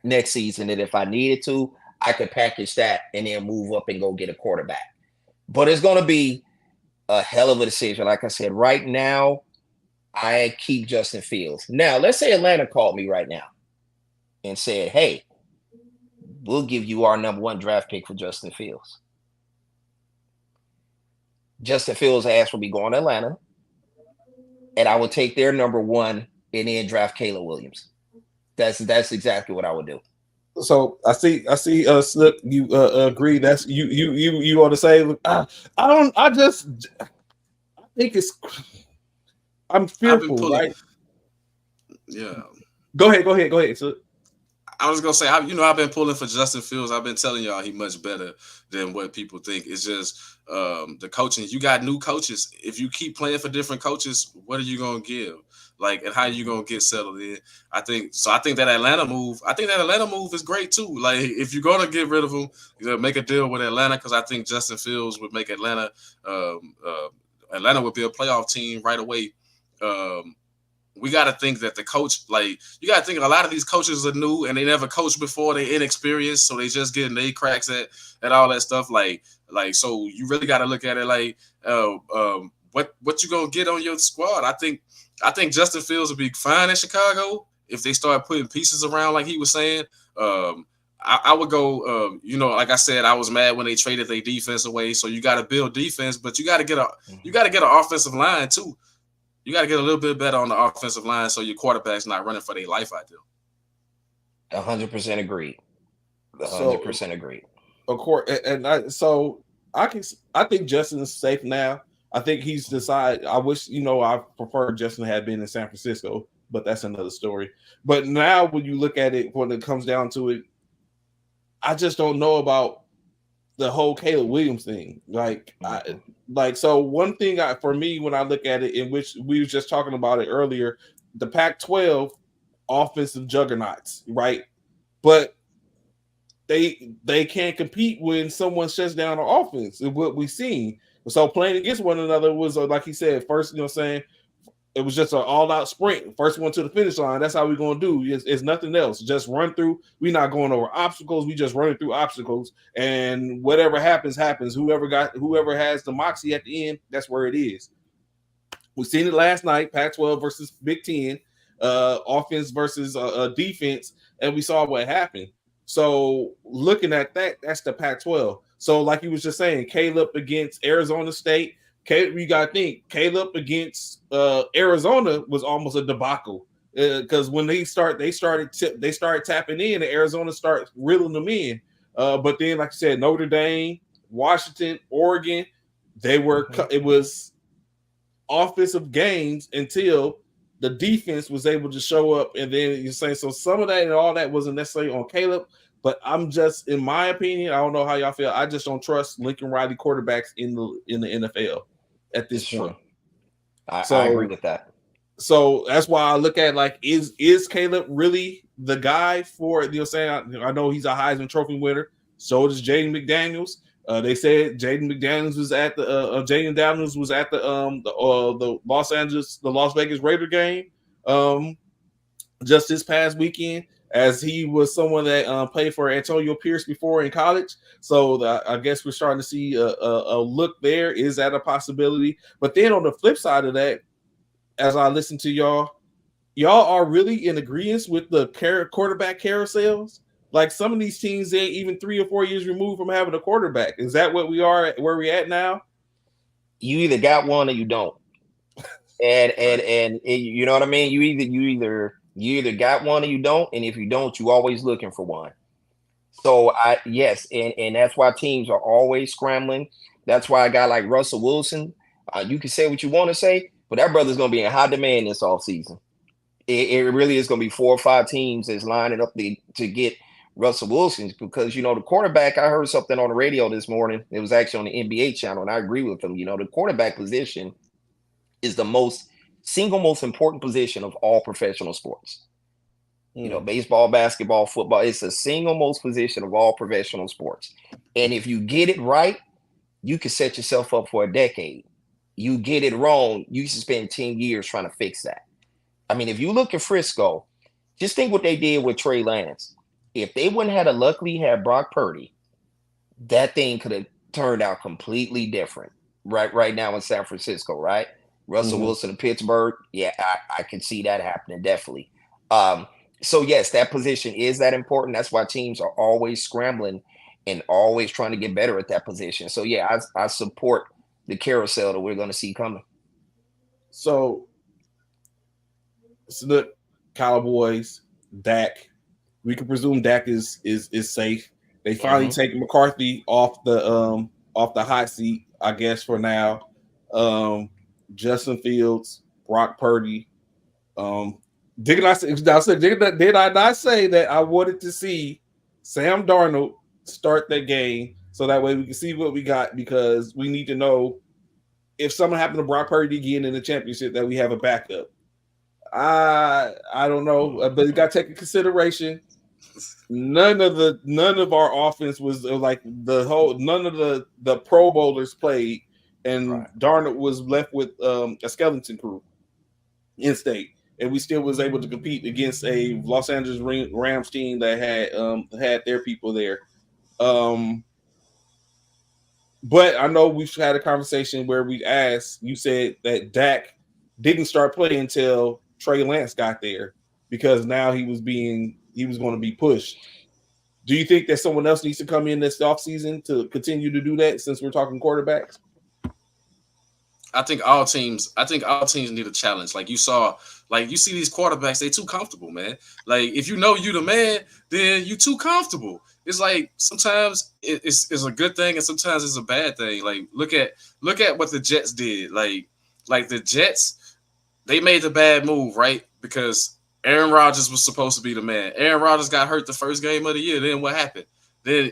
next season that if I needed to, I could package that and then move up and go get a quarterback. But it's going to be a hell of a decision. Like I said, right now, I keep Justin Fields. Now, let's say Atlanta called me right now and said, hey, we'll give you our number 1 draft pick for Justin Fields. Justin Fields asked for me going to Atlanta, and I would take their number 1 and then draft Caleb Williams. That's exactly what I would do. So I see. Slip. You agree? That's you want to say? I think it's. I'm fearful, right? Yeah. Go ahead. So, I was gonna say, I've been pulling for Justin Fields. I've been telling y'all he much better than what people think. It's just the coaching. You got new coaches. If you keep playing for different coaches, what are you gonna give? Like, and how are you gonna get settled in? I think that Atlanta move. I think that Atlanta move is great too. Like, if you're gonna get rid of him, make a deal with Atlanta, because I think Justin Fields would make Atlanta. Atlanta would be a playoff team right away. We got to think that the coach, like, you got to think a lot of these coaches are new and they never coached before. They inexperienced, so they just getting their cracks at all that stuff. Like, so you really got to look at it like, what you gonna get on your squad? I think Justin Fields would be fine in Chicago if they start putting pieces around like he was saying. I would go. Like I said, I was mad when they traded their defense away. So you got to build defense, but you got to get an offensive line too. You got to get a little bit better on the offensive line so your quarterback's not running for their life out there. 100% agreed. 100% agreed. Of course, I think Justin is safe now. I think he's decided. I wish, I prefer Justin had been in San Francisco, but that's another story. But now when you look at it, when it comes down to it, I just don't know about the whole Caleb Williams thing. So one thing for me, when I look at it, in which we were just talking about it earlier, the Pac-12 offensive juggernauts, right? But they can't compete when someone shuts down on offense. Is what we've seen. So playing against one another was, like he said, first, it was just an all-out sprint. First one to the finish line. That's how we're going to do. It's nothing else. Just run through. We're not going over obstacles. We just running through obstacles. And whatever happens, happens. Whoever has the moxie at the end, that's where it is. We seen it last night, Pac-12 versus Big Ten, offense versus defense, and we saw what happened. So looking at that, that's the Pac-12. So like you was just saying, Caleb against Arizona State, you got to think Caleb against Arizona was almost a debacle. because when they started tapping in, and Arizona started reeling them in. But then, like I said, Notre Dame, Washington, Oregon, it was offensive games until the defense was able to show up, and then you're saying so some of that and all that wasn't necessarily on Caleb. But I'm just, in my opinion, I don't know how y'all feel. I just don't trust Lincoln Riley quarterbacks in the NFL at this point. I agree with that. So that's why I look at, like, is Caleb really the guy for, I know he's a Heisman Trophy winner. So does Jaden McDaniels. They said Jaden McDaniels was at the Las Vegas Raider game just this past weekend, as he was someone that played for Antonio Pierce before in college. So I guess we're starting to see a look there. Is that a possibility? But then on the flip side of that, as I listen to y'all are really in agreement with the quarterback carousels. Like, some of these teams, they even 3 or 4 years removed from having a quarterback. Is that what we are, where we at now? You either got one or you don't. And you know what I mean? You either got one or you don't, and if you don't, you always looking for one. So and that's why teams are always scrambling. That's why a guy like Russell Wilson, you can say what you want to say, but that brother's going to be in high demand this offseason. It really is going to be 4 or 5 teams that's lining up to get Russell Wilson, because, the quarterback, I heard something on the radio this morning. It was actually on the NBA channel, and I agree with him. The quarterback position is the single most important position of all professional sports. Baseball, basketball, football, it's the single most position of all professional sports. And if you get it right, you can set yourself up for a decade. You get it wrong, you can spend 10 years trying to fix that. I mean, if you look at Frisco, just think what they did with Trey Lance. If they wouldn't have luckily had Brock Purdy, that thing could have turned out completely different right now in San Francisco, right? Russell Wilson in Pittsburgh, yeah, I can see that happening, definitely. So, yes, that position is that important. That's why teams are always scrambling and always trying to get better at that position. So, yeah, I support the carousel that we're going to see coming. So look, Cowboys, Dak. We can presume Dak is safe. They finally take McCarthy off the hot seat, I guess, for now. Justin Fields, Brock Purdy. Did I not say that I wanted to see Sam Darnold start that game so that way we can see what we got, because we need to know if something happened to Brock Purdy again in the championship that we have a backup. I don't know, but you got to take into consideration none of our offense was like none of the Pro Bowlers played, and Darnold was left with a skeleton crew in state, and we still was able to compete against a Los Angeles Rams team that had their people there. But I know we've had a conversation where we asked, you said that Dak didn't start playing until Trey Lance got there, because now he was going to be pushed. Do you think that someone else needs to come in this offseason to continue to do that, since we're talking quarterbacks? I think all teams need a challenge. Like you see these quarterbacks, they too comfortable, man. Like, if you know you the man, then you too comfortable. It's like sometimes it's a good thing and sometimes it's a bad thing. Like, look at what the Jets did. Like the Jets, they made the bad move, right? Because Aaron Rodgers was supposed to be the man. Aaron Rodgers got hurt the first game of the year. Then what happened? Then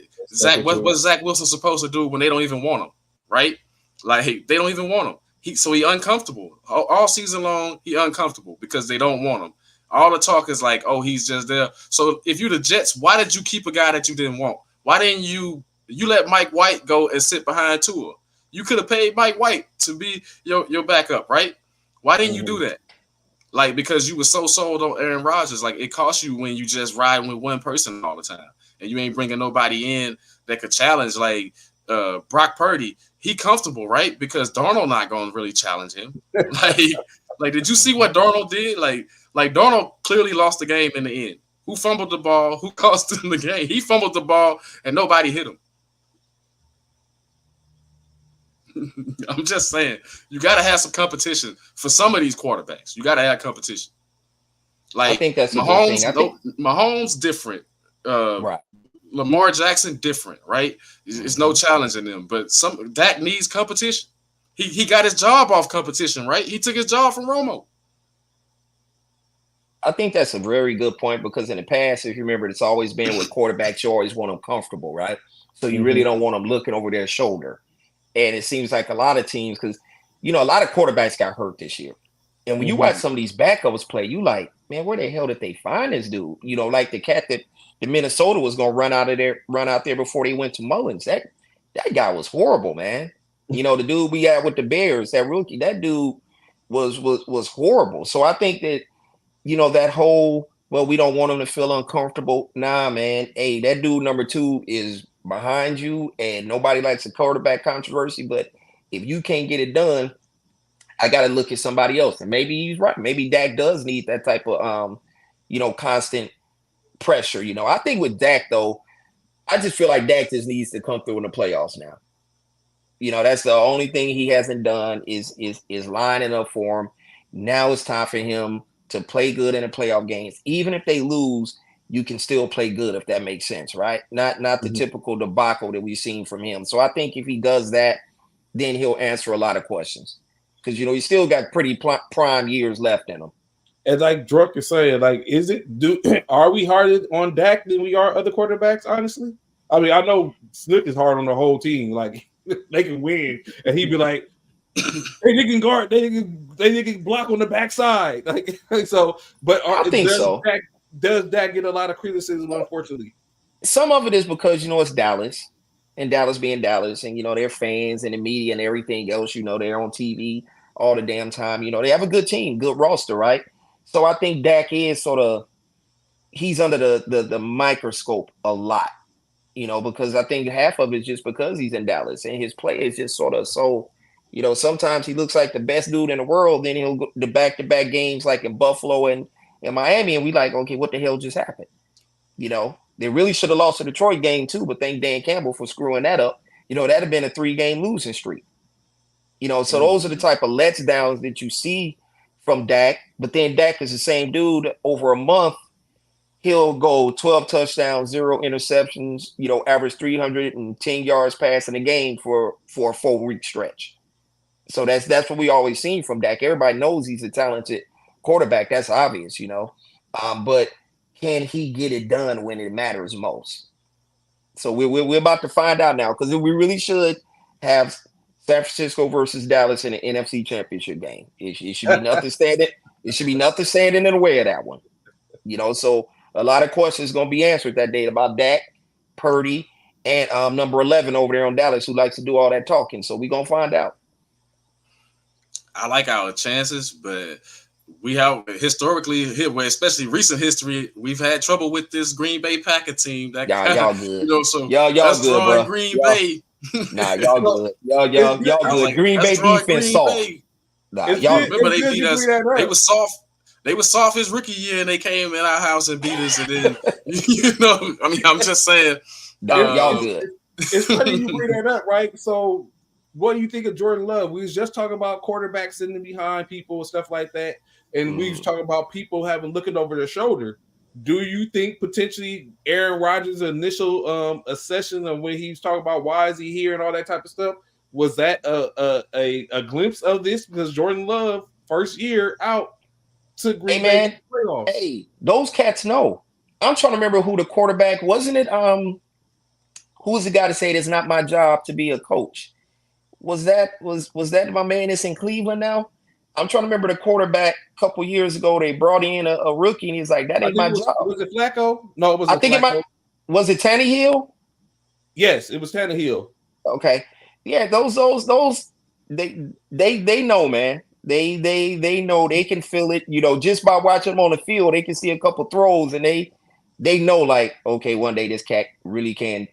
what's Zach Wilson supposed to do when they don't even want him, right? Like, they don't even want him. So he uncomfortable. All season long, he uncomfortable because they don't want him. All the talk is like, oh, he's just there. So if you're the Jets, why did you keep a guy that you didn't want? Why didn't you let Mike White go and sit behind Tua? You could have paid Mike White to be your backup, right? Why didn't you do that? Like, because you were so sold on Aaron Rodgers. Like, it costs you when you just riding with one person all the time and you ain't bringing nobody in that could challenge. Like, Brock Purdy, he comfortable, right? Because Darnold not going to really challenge him. like, did you see what Darnold did? Like Darnold clearly lost the game in the end. Who fumbled the ball? Who cost him the game? He fumbled the ball and nobody hit him. I'm just saying, you got to have some competition for some of these quarterbacks. You got to have competition. Like I think that's a good Mahomes, thing. I think Mahomes different. right. Lamar Jackson different, right? It's no challenge in them. But Dak needs competition. He got his job off competition, right? He took his job from Romo. I think that's a very good point because in the past, if you remember, it's always been with quarterbacks, you always want them comfortable, right? So you really don't want them looking over their shoulder. And it seems like a lot of teams, because a lot of quarterbacks got hurt this year. And when you watch some of these backups play, you like, man, where the hell did they find this dude? Like the cat that the Minnesota was going to run out there before they went to Mullins. That guy was horrible, man. The dude we had with the Bears, that rookie, that dude was horrible. So I think that that whole, well, we don't want him to feel uncomfortable. Nah, man. Hey, that dude number 2 is behind you, and nobody likes a quarterback controversy. But if you can't get it done, I got to look at somebody else. And maybe he's right. Maybe Dak does need that type of, constant pressure. I think with Dak, though, I just feel like Dak just needs to come through in the playoffs now. That's the only thing he hasn't done is lining up for him. Now it's time for him to play good in the playoff games. Even if they lose, you can still play good, if that makes sense, right? Not the typical debacle that we've seen from him. So I think if he does that, then he'll answer a lot of questions. Because, he's still got pretty prime years left in him. And like Drunk is saying, like, are we harder on Dak than we are other quarterbacks, honestly? I mean, I know Slick is hard on the whole team. Like, they can win. And he'd be like, they can guard, they can block on the backside. Like, so, but I think so. Does Dak get a lot of criticism, unfortunately? Some of it is because, it's Dallas. And Dallas being Dallas, and their fans and the media and everything else, they're on TV all the damn time. They have a good team, good roster, right? So I think Dak is he's under the microscope a lot, because I think half of it is just because he's in Dallas and his play is just so, sometimes he looks like the best dude in the world. Then he'll go to back-to-back games like in Buffalo and Miami, and we like, okay, what the hell just happened? They really should have lost the Detroit game too, but thank Dan Campbell for screwing that up. That'd have been a 3-game losing streak. So those are the type of letdowns that you see from Dak. But then Dak is the same dude. Over a month, he'll go 12 touchdowns, 0 interceptions, average 310 yards passing a game for a 4-week stretch. So that's what we always seen from Dak. Everybody knows he's a talented quarterback. That's obvious, but can he get it done when it matters most? So we're about to find out now, because we really should have San Francisco versus Dallas in the NFC Championship game. It should be nothing standing. It should be nothing standing in the way of that one. So a lot of questions going to be answered that day about Dak, Purdy, and number 11 over there on Dallas, who likes to do all that talking. So we're going to find out. I like our chances, but we have historically, especially recent history, we've had trouble with this Green Bay Packer team. That y'all good. So y'all good, bro. Green Bay. Nah, y'all good. Y'all good. Like, Green Bay defense soft. Nah, y'all remember they beat us. They was soft. They was soft his rookie year, and they came in our house and beat us. And then, I mean, I'm just saying, y'all good. It's funny you bring that up, right? So, what do you think of Jordan Love? We was just talking about quarterbacks sitting behind people and stuff like that, and we was talking about people looking over their shoulder. Do you think potentially Aaron Rodgers' initial accession of when he was talking about why is he here and all that type of stuff, was that a glimpse of this? Because Jordan Love, first year out to Green Bay playoffs. Hey, those cats know. I'm trying to remember who the quarterback wasn't. It who was the guy to say it's not my job to be a coach? Was that my man that's in Cleveland now? I'm trying to remember the quarterback a couple years ago. They brought in a rookie, and he's like, "That ain't my job." Was it Flacco? No, it was. I think Flacco. Was it Tannehill? Yes, it was Tannehill. Okay, yeah, those they know, man. They know, they can feel it. Just by watching them on the field, they can see a couple throws, and they know, like, okay, one day this cat really can,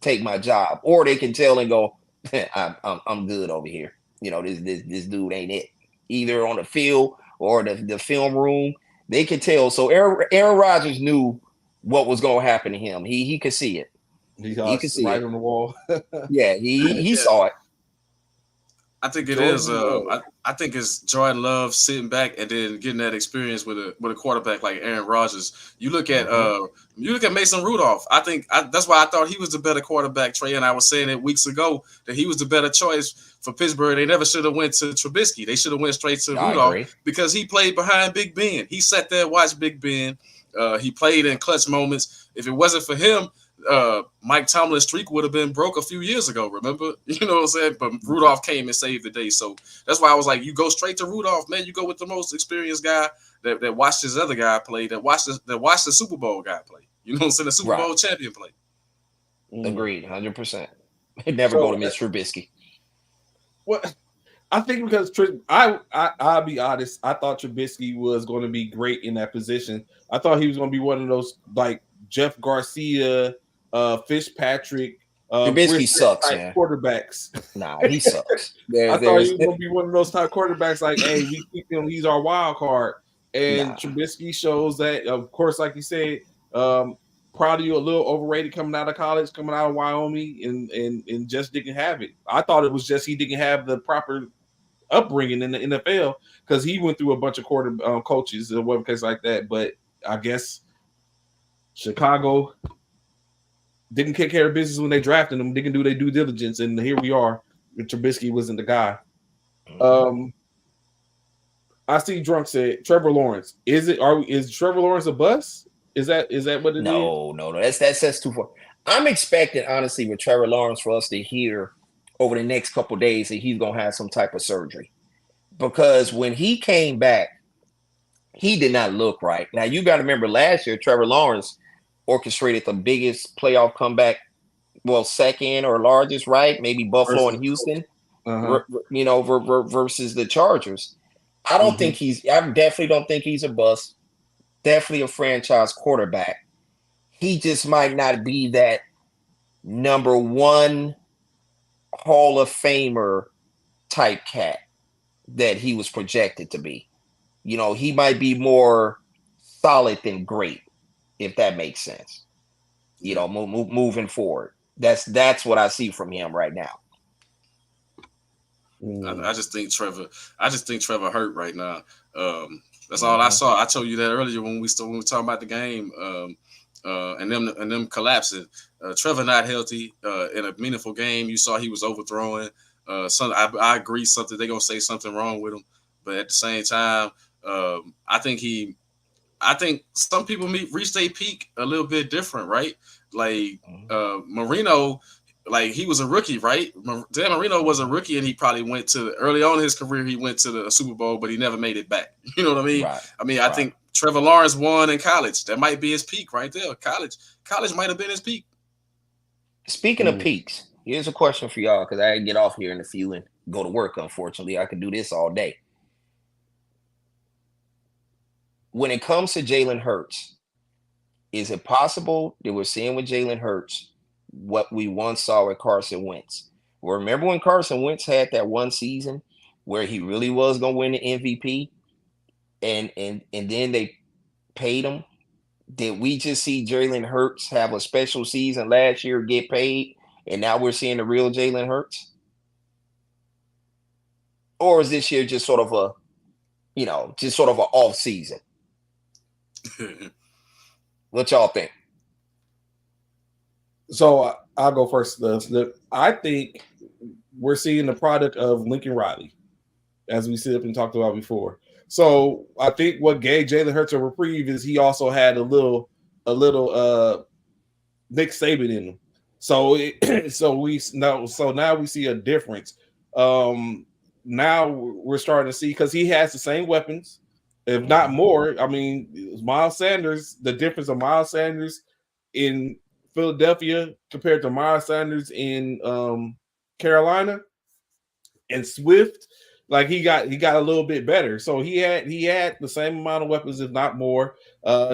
take my job, or they can tell and go, I'm good over here. This dude ain't it. Either on the field or the film room, they could tell. So Aaron Rodgers knew what was going to happen to him. He could see it. He could see it on the wall. Yeah, he saw it. I think it Jordan is. Love. I think it's Jordan Love sitting back and then getting that experience with a quarterback like Aaron Rodgers. You look at Mason Rudolph. That's why I thought he was the better quarterback, Trey. And I was saying it weeks ago that he was the better choice for Pittsburgh. They never should have went to Trubisky. They should have went straight to Rudolph because he played behind Big Ben. He sat there and watched Big Ben. He played in clutch moments. If it wasn't for him, Mike Tomlin's streak would have been broke a few years ago, remember? You know what I'm saying? But Rudolph came and saved the day. So that's why I was like, you go straight to Rudolph, man. You go with the most experienced guy that watched his other guy play, that watched the Super Bowl guy play. You know what I'm saying? The Super Bowl champion play. Agreed, 100%. Never go to Mitch Trubisky. Well, I think because I'll be honest, I thought Trubisky was going to be great in that position. I thought he was going to be one of those like Jeff Garcia, Fitzpatrick, Trubisky sucks, man. Quarterbacks. Nah, he sucks. I thought he was going to be one of those type quarterbacks. Like, hey, we keep him. He's our wild card. And Trubisky shows that, of course, like you said, probably a little overrated coming out of college, coming out of Wyoming, and just didn't have it. I thought it was just he didn't have the proper upbringing in the NFL because he went through a bunch of coaches and whatever case like that. But I guess Chicago didn't take care of business when they drafted him. They can do their due diligence, and here we are. Trubisky wasn't the guy. I see Drunk said Trevor Lawrence. Is Trevor Lawrence a bust? Is that what it is? No. That's too far. I'm expecting, honestly, with Trevor Lawrence for us to hear over the next couple of days that he's gonna have some type of surgery. Because when he came back, he did not look right. Now you got to remember last year, Trevor Lawrence orchestrated the biggest playoff comeback, well, second or largest, right? Maybe Buffalo and Houston, versus the Chargers. I definitely don't think he's a bust. Definitely a franchise quarterback. He just might not be that number one Hall of Famer type cat that he was projected to be. You know, he might be more solid than great, if that makes sense. You know, moving forward. That's what I see from him right now. I just think Trevor hurt right now. That's all I saw. I told you that earlier when we were talking about the game, and them collapsing. Trevor not healthy in a meaningful game. You saw he was overthrowing. I agree. They're gonna say something wrong with him, but at the same time, I think some people reach their peak a little bit different, right? Like Marino. Like he was a rookie, right? Dan Marino was a rookie, and he probably went to early on in his career. He went to the Super Bowl, but he never made it back. You know what I mean? Right. I think Trevor Lawrence won in college. That might be his peak right there. College might have been his peak. Speaking of peaks, here's a question for y'all because I get off here in a few and go to work. Unfortunately, I could do this all day. When it comes to Jalen Hurts, is it possible that we're seeing with Jalen Hurts what we once saw with Carson Wentz? Well, remember when Carson Wentz had that one season where he really was going to win the MVP and then they paid him? Did we just see Jalen Hurts have a special season last year, get paid, and now we're seeing the real Jalen Hurts? Or is this year just sort of an off season? What y'all think? So I'll go first. I think we're seeing the product of Lincoln Riley, as we sit up and talked about before. So I think what gave Jalen Hurts a reprieve is he also had a little Nick Saban in him. So now we see a difference. Now we're starting to see because he has the same weapons, if not more. I mean, Miles Sanders. The difference of Miles Sanders in Philadelphia compared to Miles Sanders in Carolina and Swift, like he got a little bit better. So he had the same amount of weapons, if not more.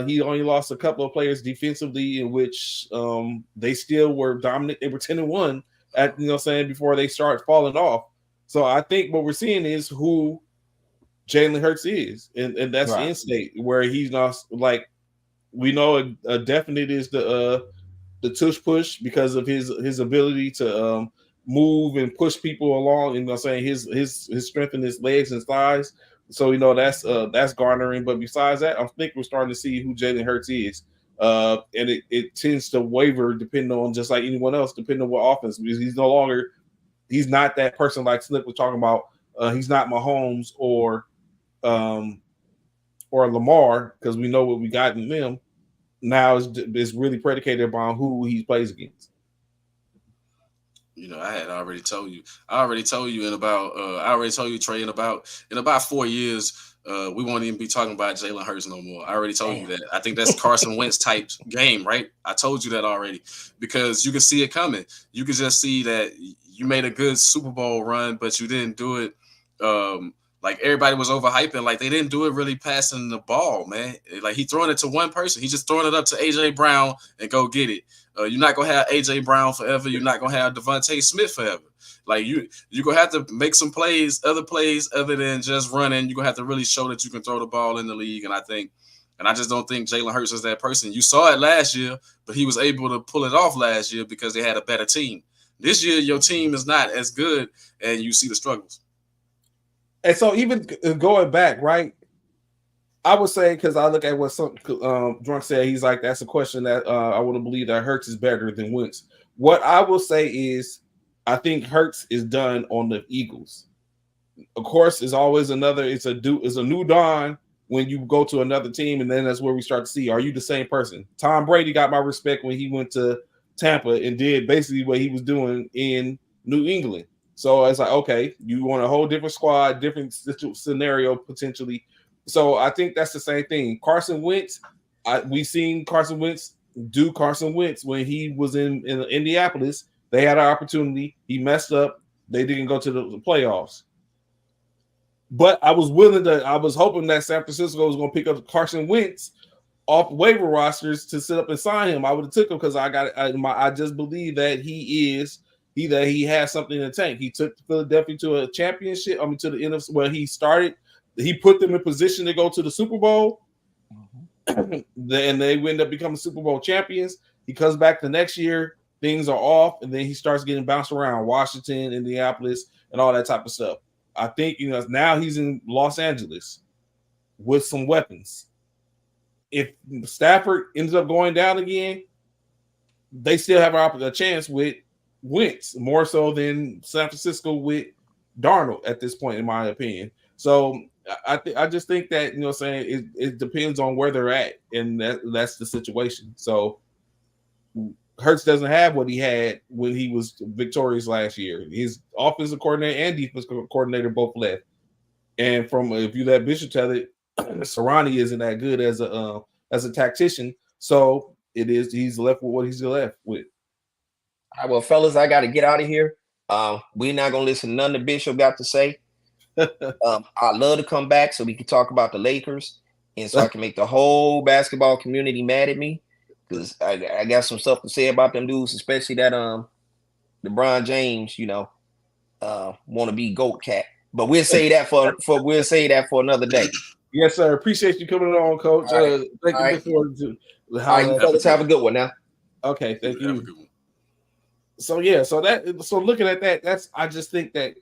He only lost a couple of players defensively, in which they still were dominant. They were 10-1 at before they start falling off. So I think what we're seeing is who Jalen Hurts is, and that's in state where he's not like we know a definite is the tush push because of his ability to move and push people along. And I'm saying his strength in his legs and thighs. So that's garnering. But besides that, I think we're starting to see who Jalen Hurts is. And it tends to waver depending on, just like anyone else, depending on what offense, because he's not that person like Slick was talking about. He's not Mahomes or Lamar, because we know what we got in them. Now it's really predicated upon who he plays against. You know, I already told you in about I already told you, Trey, in about 4 years, we won't even be talking about Jalen Hurts no more. I already told you that. I think that's Carson Wentz type game, right? I told you that already, because you can see it coming. You can just see that you made a good Super Bowl run, but you didn't do it. Like everybody was overhyping, like they didn't do it really passing the ball, man. Like he throwing it to one person. He just throwing it up to AJ Brown and go get it. You're not gonna have AJ Brown forever. You're not gonna have Devontae Smith forever. Like you're gonna have to make some plays other than just running. You're gonna have to really show that you can throw the ball in the league. And I just don't think Jalen Hurts is that person. You saw it last year, but he was able to pull it off last year because they had a better team. This year, your team is not as good, and you see the struggles. And so even going back, right, I would say, because I look at what some Drunk said, he's like, that's a question that I want to believe that Hurts is better than Wentz. What I will say is, I think Hurts is done on the Eagles. Of course, it's always it's a new dawn when you go to another team, and then that's where we start to see, are you the same person? Tom Brady got my respect when he went to Tampa and did basically what he was doing in New England. So it's like, okay, you want a whole different squad, different scenario potentially. So I think that's the same thing. Carson Wentz, we seen Carson Wentz do Carson Wentz when he was in Indianapolis. They had an opportunity. He messed up. They didn't go to the playoffs. But I was hoping that San Francisco was going to pick up Carson Wentz off waiver rosters to sit up and sign him. I would have took him because I just believe that he has something in the tank. He took Philadelphia to a championship. I mean, to the NFC where he started. He put them in position to go to the Super Bowl. Then they end up becoming Super Bowl champions. He comes back the next year, things are off, and then he starts getting bounced around Washington, Indianapolis, and all that type of stuff. I think now he's in Los Angeles with some weapons. If Stafford ends up going down again, they still have a chance with Wentz, more so than San Francisco with Darnold at this point, in my opinion. So I just think that it depends on where they're at, and that's the situation. So Hurts doesn't have what he had when he was victorious last year. His offensive coordinator and defensive coordinator both left, and if you let Bishop tell it, Sirianni isn't that good as a tactician. So he's left with what he's left with. All right, well, fellas, I got to get out of here. We're not gonna listen to none the Bishop got to say. I'd love to come back so we can talk about the Lakers, and so I can make the whole basketball community mad at me, because I got some stuff to say about them dudes, especially that LeBron James, want to be GOAT cat. But we'll say that for another day. Yes, sir. Appreciate you coming on, Coach. Thank you. All right, you fellas have a good one now. Okay, thank you. So looking at that, I just think that,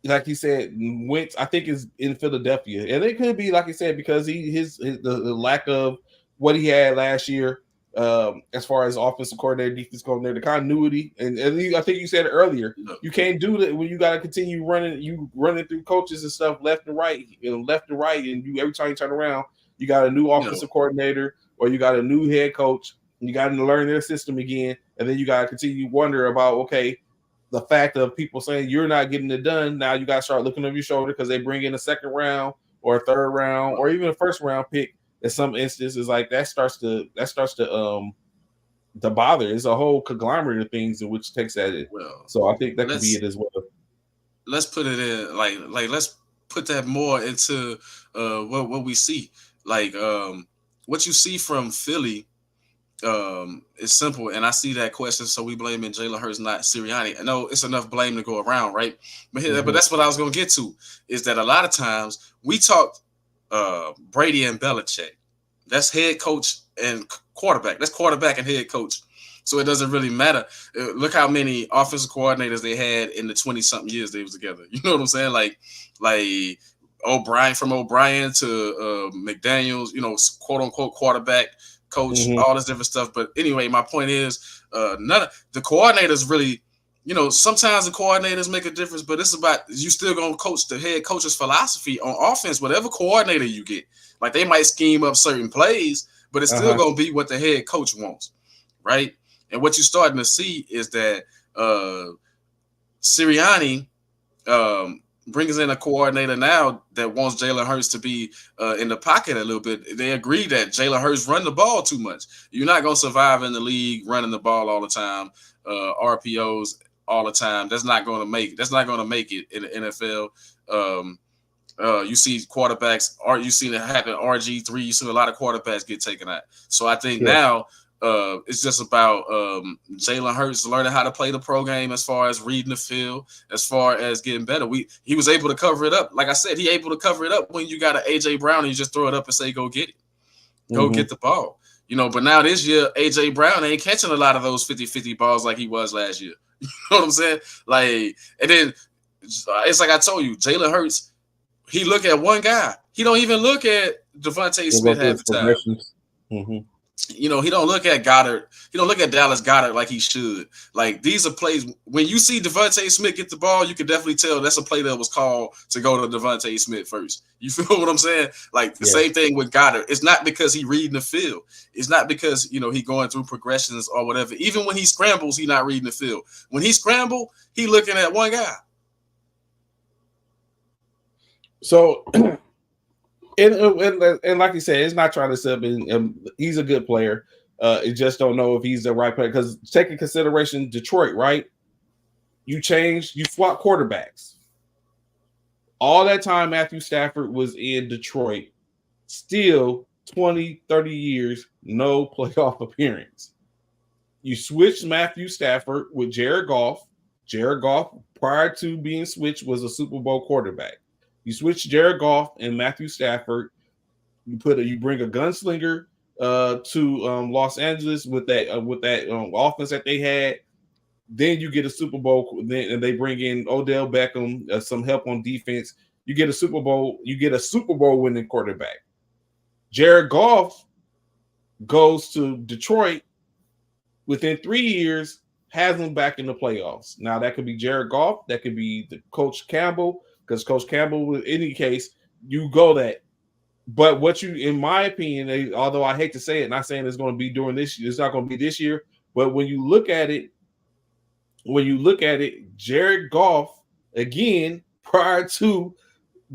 like you said, Wentz, I think is in Philadelphia, and it could be, like you said, because the lack of what he had last year, as far as offensive coordinator, defense coordinator, the continuity, and I think you said it earlier, you can't do that when you got to continue running through coaches and stuff left and right, and you every time you turn around, you got a new offensive coordinator or you got a new head coach, and you got to learn their system again, and then you got to continue wonder about the fact of people saying you're not getting it done. Now you got to start looking over your shoulder because they bring in a second round or a third round or even a first round pick. In some instances, like that starts to bother. It's a whole conglomerate of things in which takes at it. Well, so I think that could be it as well. Let's put it in like let's put that more into what we see. Like what you see from Philly. It's simple, and I see that question. So we blaming Jalen Hurts, not Sirianni. I know it's enough blame to go around, right? But that's what I was going to get to, is that a lot of times we talk Brady and Belichick. That's head coach and quarterback. That's quarterback and head coach. So it doesn't really matter. Look how many offensive coordinators they had in the 20-something years they was together. You know what I'm saying? Like O'Brien, from O'Brien to McDaniels, you know, quote unquote quarterback coach, all this different stuff. But anyway, my point is, none of the coordinators really, you know, sometimes the coordinators make a difference, but it's about you still gonna coach the head coach's philosophy on offense, whatever coordinator you get. Like they might scheme up certain plays, but it's still gonna be what the head coach wants, right? And what you're starting to see is that Sirianni brings in a coordinator now that wants Jalen Hurts to be in the pocket a little bit. They agree that Jalen Hurts run the ball too much. You're not going to survive in the league running the ball all the time, RPOs all the time. That's not going to make it in the NFL. You see quarterbacks, or you seen it happen. RG3, you seen a lot of quarterbacks get taken out. So I think now it's just about Jalen Hurts learning how to play the pro game, as far as reading the field, as far as getting better. He was able to cover it up. Like I said, he able to cover it up when you got an AJ Brown and you just throw it up and say, go get it. Go get the ball. You know, but now this year, AJ Brown ain't catching a lot of those 50-50 balls like he was last year. You know what I'm saying? Like, and then it's like I told you, Jalen Hurts, he look at one guy. He don't even look at Devontae Smith half the time. You know, he don't look at Goddard. He don't look at Dallas Goddard like he should. Like, these are plays. When you see Devontae Smith get the ball, you can definitely tell that's a play that was called to go to Devontae Smith first. You feel what I'm saying? Like, the same thing with Goddard. It's not because he reading the field. It's not because, you know, he going through progressions or whatever. Even when he scrambles, he not reading the field. When he scramble, he looking at one guy. So, and like you said, it's not trying to sub in. He's a good player. You just don't know if he's the right player, because take in consideration Detroit, right? You swap quarterbacks. All that time Matthew Stafford was in Detroit, still 20, 30 years, no playoff appearance. You switched Matthew Stafford with Jared Goff. Jared Goff, prior to being switched, was a Super Bowl quarterback. You switch Jared Goff and Matthew Stafford. You bring a gunslinger to Los Angeles with that offense that they had. Then you get a Super Bowl. And they bring in Odell Beckham, some help on defense. You get a Super Bowl. You get a Super Bowl winning quarterback. Jared Goff goes to Detroit. Within 3 years, has them back in the playoffs. Now that could be Jared Goff. That could be the Coach Campbell. Because Coach Campbell, in any case, you go that. But what you, in my opinion, although I hate to say it, not saying it's going to be during this year, it's not going to be this year. But when you look at it, Jared Goff, again, prior to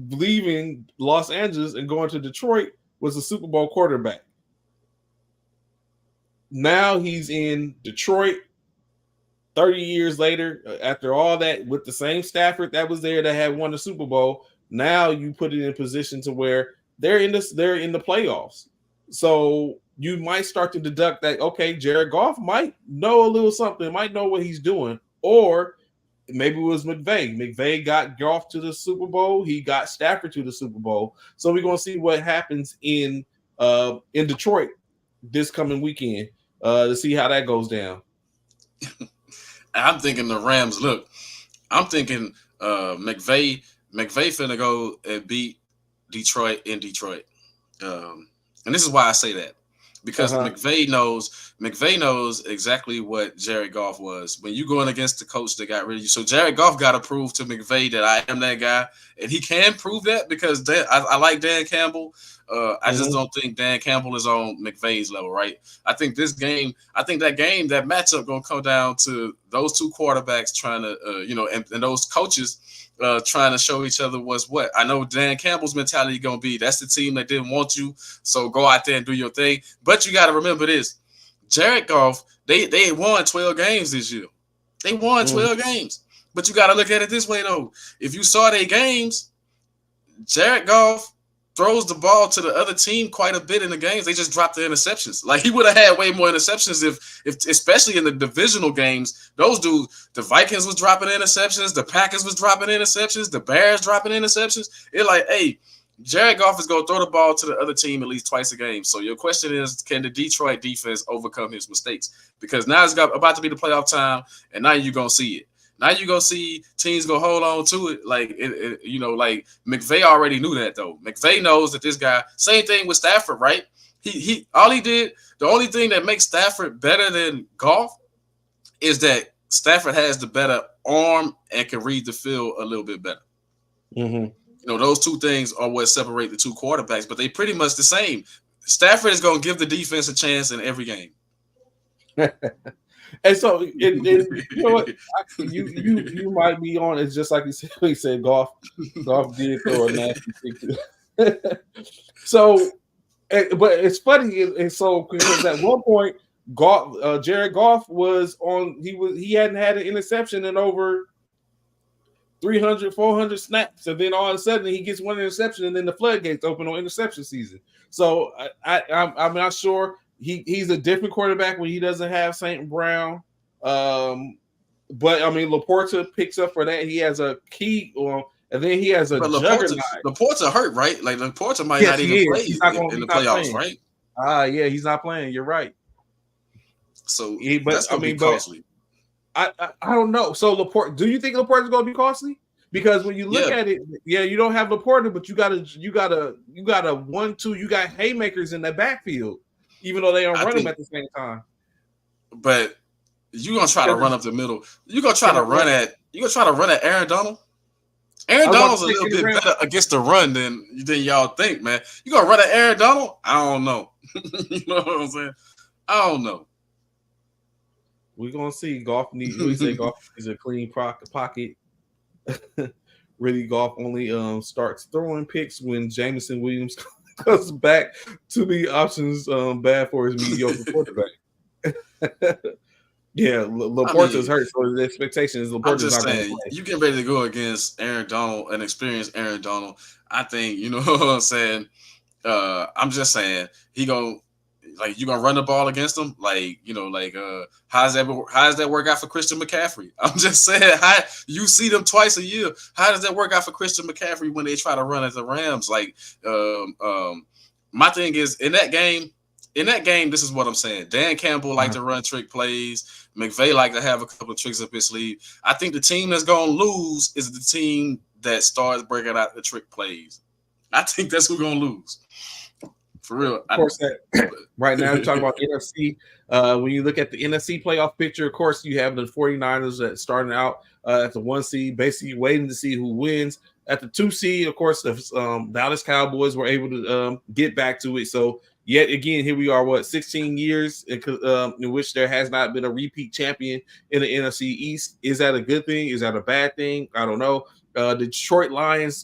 leaving Los Angeles and going to Detroit, was a Super Bowl quarterback. Now he's in Detroit. 30 years later, after all that, with the same Stafford that was there that had won the Super Bowl, now you put it in a position to where they're in the playoffs. So you might start to deduct that, okay, Jared Goff might know a little something, might know what he's doing, or maybe it was McVay. McVay got Goff to the Super Bowl. He got Stafford to the Super Bowl. So we're going to see what happens in Detroit this coming weekend to see how that goes down. I'm thinking the Rams. Look, I'm thinking McVay finna go and beat Detroit in Detroit. And this is why I say that. Because McVay knows exactly what Jared Goff was. When you going against the coach that got rid of you. So Jared Goff got to prove to McVay that I am that guy. And he can prove that because I like Dan Campbell. I just don't think Dan Campbell is on McVay's level, right? I think that matchup going to come down to those two quarterbacks trying to, and those coaches trying to show each other what's what. I know Dan Campbell's mentality going to be, that's the team that didn't want you, so go out there and do your thing. But you got to remember this. Jared Goff, they won 12 games this year. They won 12 games. But you got to look at it this way, though. If you saw their games, Jared Goff throws the ball to the other team quite a bit in the games. They just dropped the interceptions. Like, he would have had way more interceptions if especially in the divisional games. Those dudes, the Vikings was dropping interceptions, the Packers was dropping interceptions, the Bears dropping interceptions. It's like, hey, Jared Goff is going to throw the ball to the other team at least twice a game. So your question is, can the Detroit defense overcome his mistakes? Because now it's about to be the playoff time, and now you're going to see it. Now you're going to see teams going to hold on to it. Like, like McVay already knew that, though. McVay knows that this guy, same thing with Stafford, right? The only thing that makes Stafford better than Goff is that Stafford has the better arm and can read the field a little bit better. Mm-hmm. Those two things are what separate the two quarterbacks, but they pretty much the same. Stafford is going to give the defense a chance in every game. And so, you know what? You might be on. It's just like he said. Goff did throw a nasty thing. So, but it's funny. And so, because at one point, Jared Goff was on. He hadn't had an interception in over 300, 400 snaps, and then all of a sudden he gets one interception, and then the floodgates open on interception season. So I'm not sure. He's a different quarterback when he doesn't have St. Brown. But I mean, Laporta picks up for that. He has a key, and then he has a juggernaut. Laporta hurt, right? Like Laporta might not even play in the playoffs, right? Yeah, he's not playing. You're right. So that's going to be costly. I don't know. So Laporta, do you think Laporta is going to be costly? Because when you look at it, you don't have Laporta, but you got a 1-2. You got haymakers in the backfield, even though they don't run them at the same time. But you're gonna try to run up the middle. You're gonna try to run at Aaron Donald. Aaron Donald's a little bit better against the run than y'all think, man. You gonna run at Aaron Donald? I don't know. You know what I'm saying? I don't know. We're gonna see. Goff is a clean pocket. Really, Goff only starts throwing picks when Jameson Williams comes back to be options bad for his mediocre quarterback. Yeah, Laporta's hurt, so the expectation is Laporta's not going to play. You get ready to go against Aaron Donald, an experienced Aaron Donald. I think, you know what I'm saying? I'm just saying you're gonna run the ball against him, how's that work out for Christian McCaffrey? I'm just saying, you see them twice a year. How does that work out for Christian McCaffrey when they try to run at the Rams? My thing is in that game, this is what I'm saying. Dan Campbell liked to run trick plays. McVay liked to have a couple of tricks up his sleeve. I think the team that's going to lose is the team that starts breaking out the trick plays. I think that's who's going to lose. For real. Of course, right now we're talking about NFC. When you look at the NFC playoff picture, of course, you have the 49ers that starting out at the 1 seed, basically waiting to see who wins. At the 2 seed, of course, the Dallas Cowboys were able to get back to it. So, yet again, here we are, 16 years in which there has not been a repeat champion in the NFC East. Is that a good thing? Is that a bad thing? I don't know. The Detroit Lions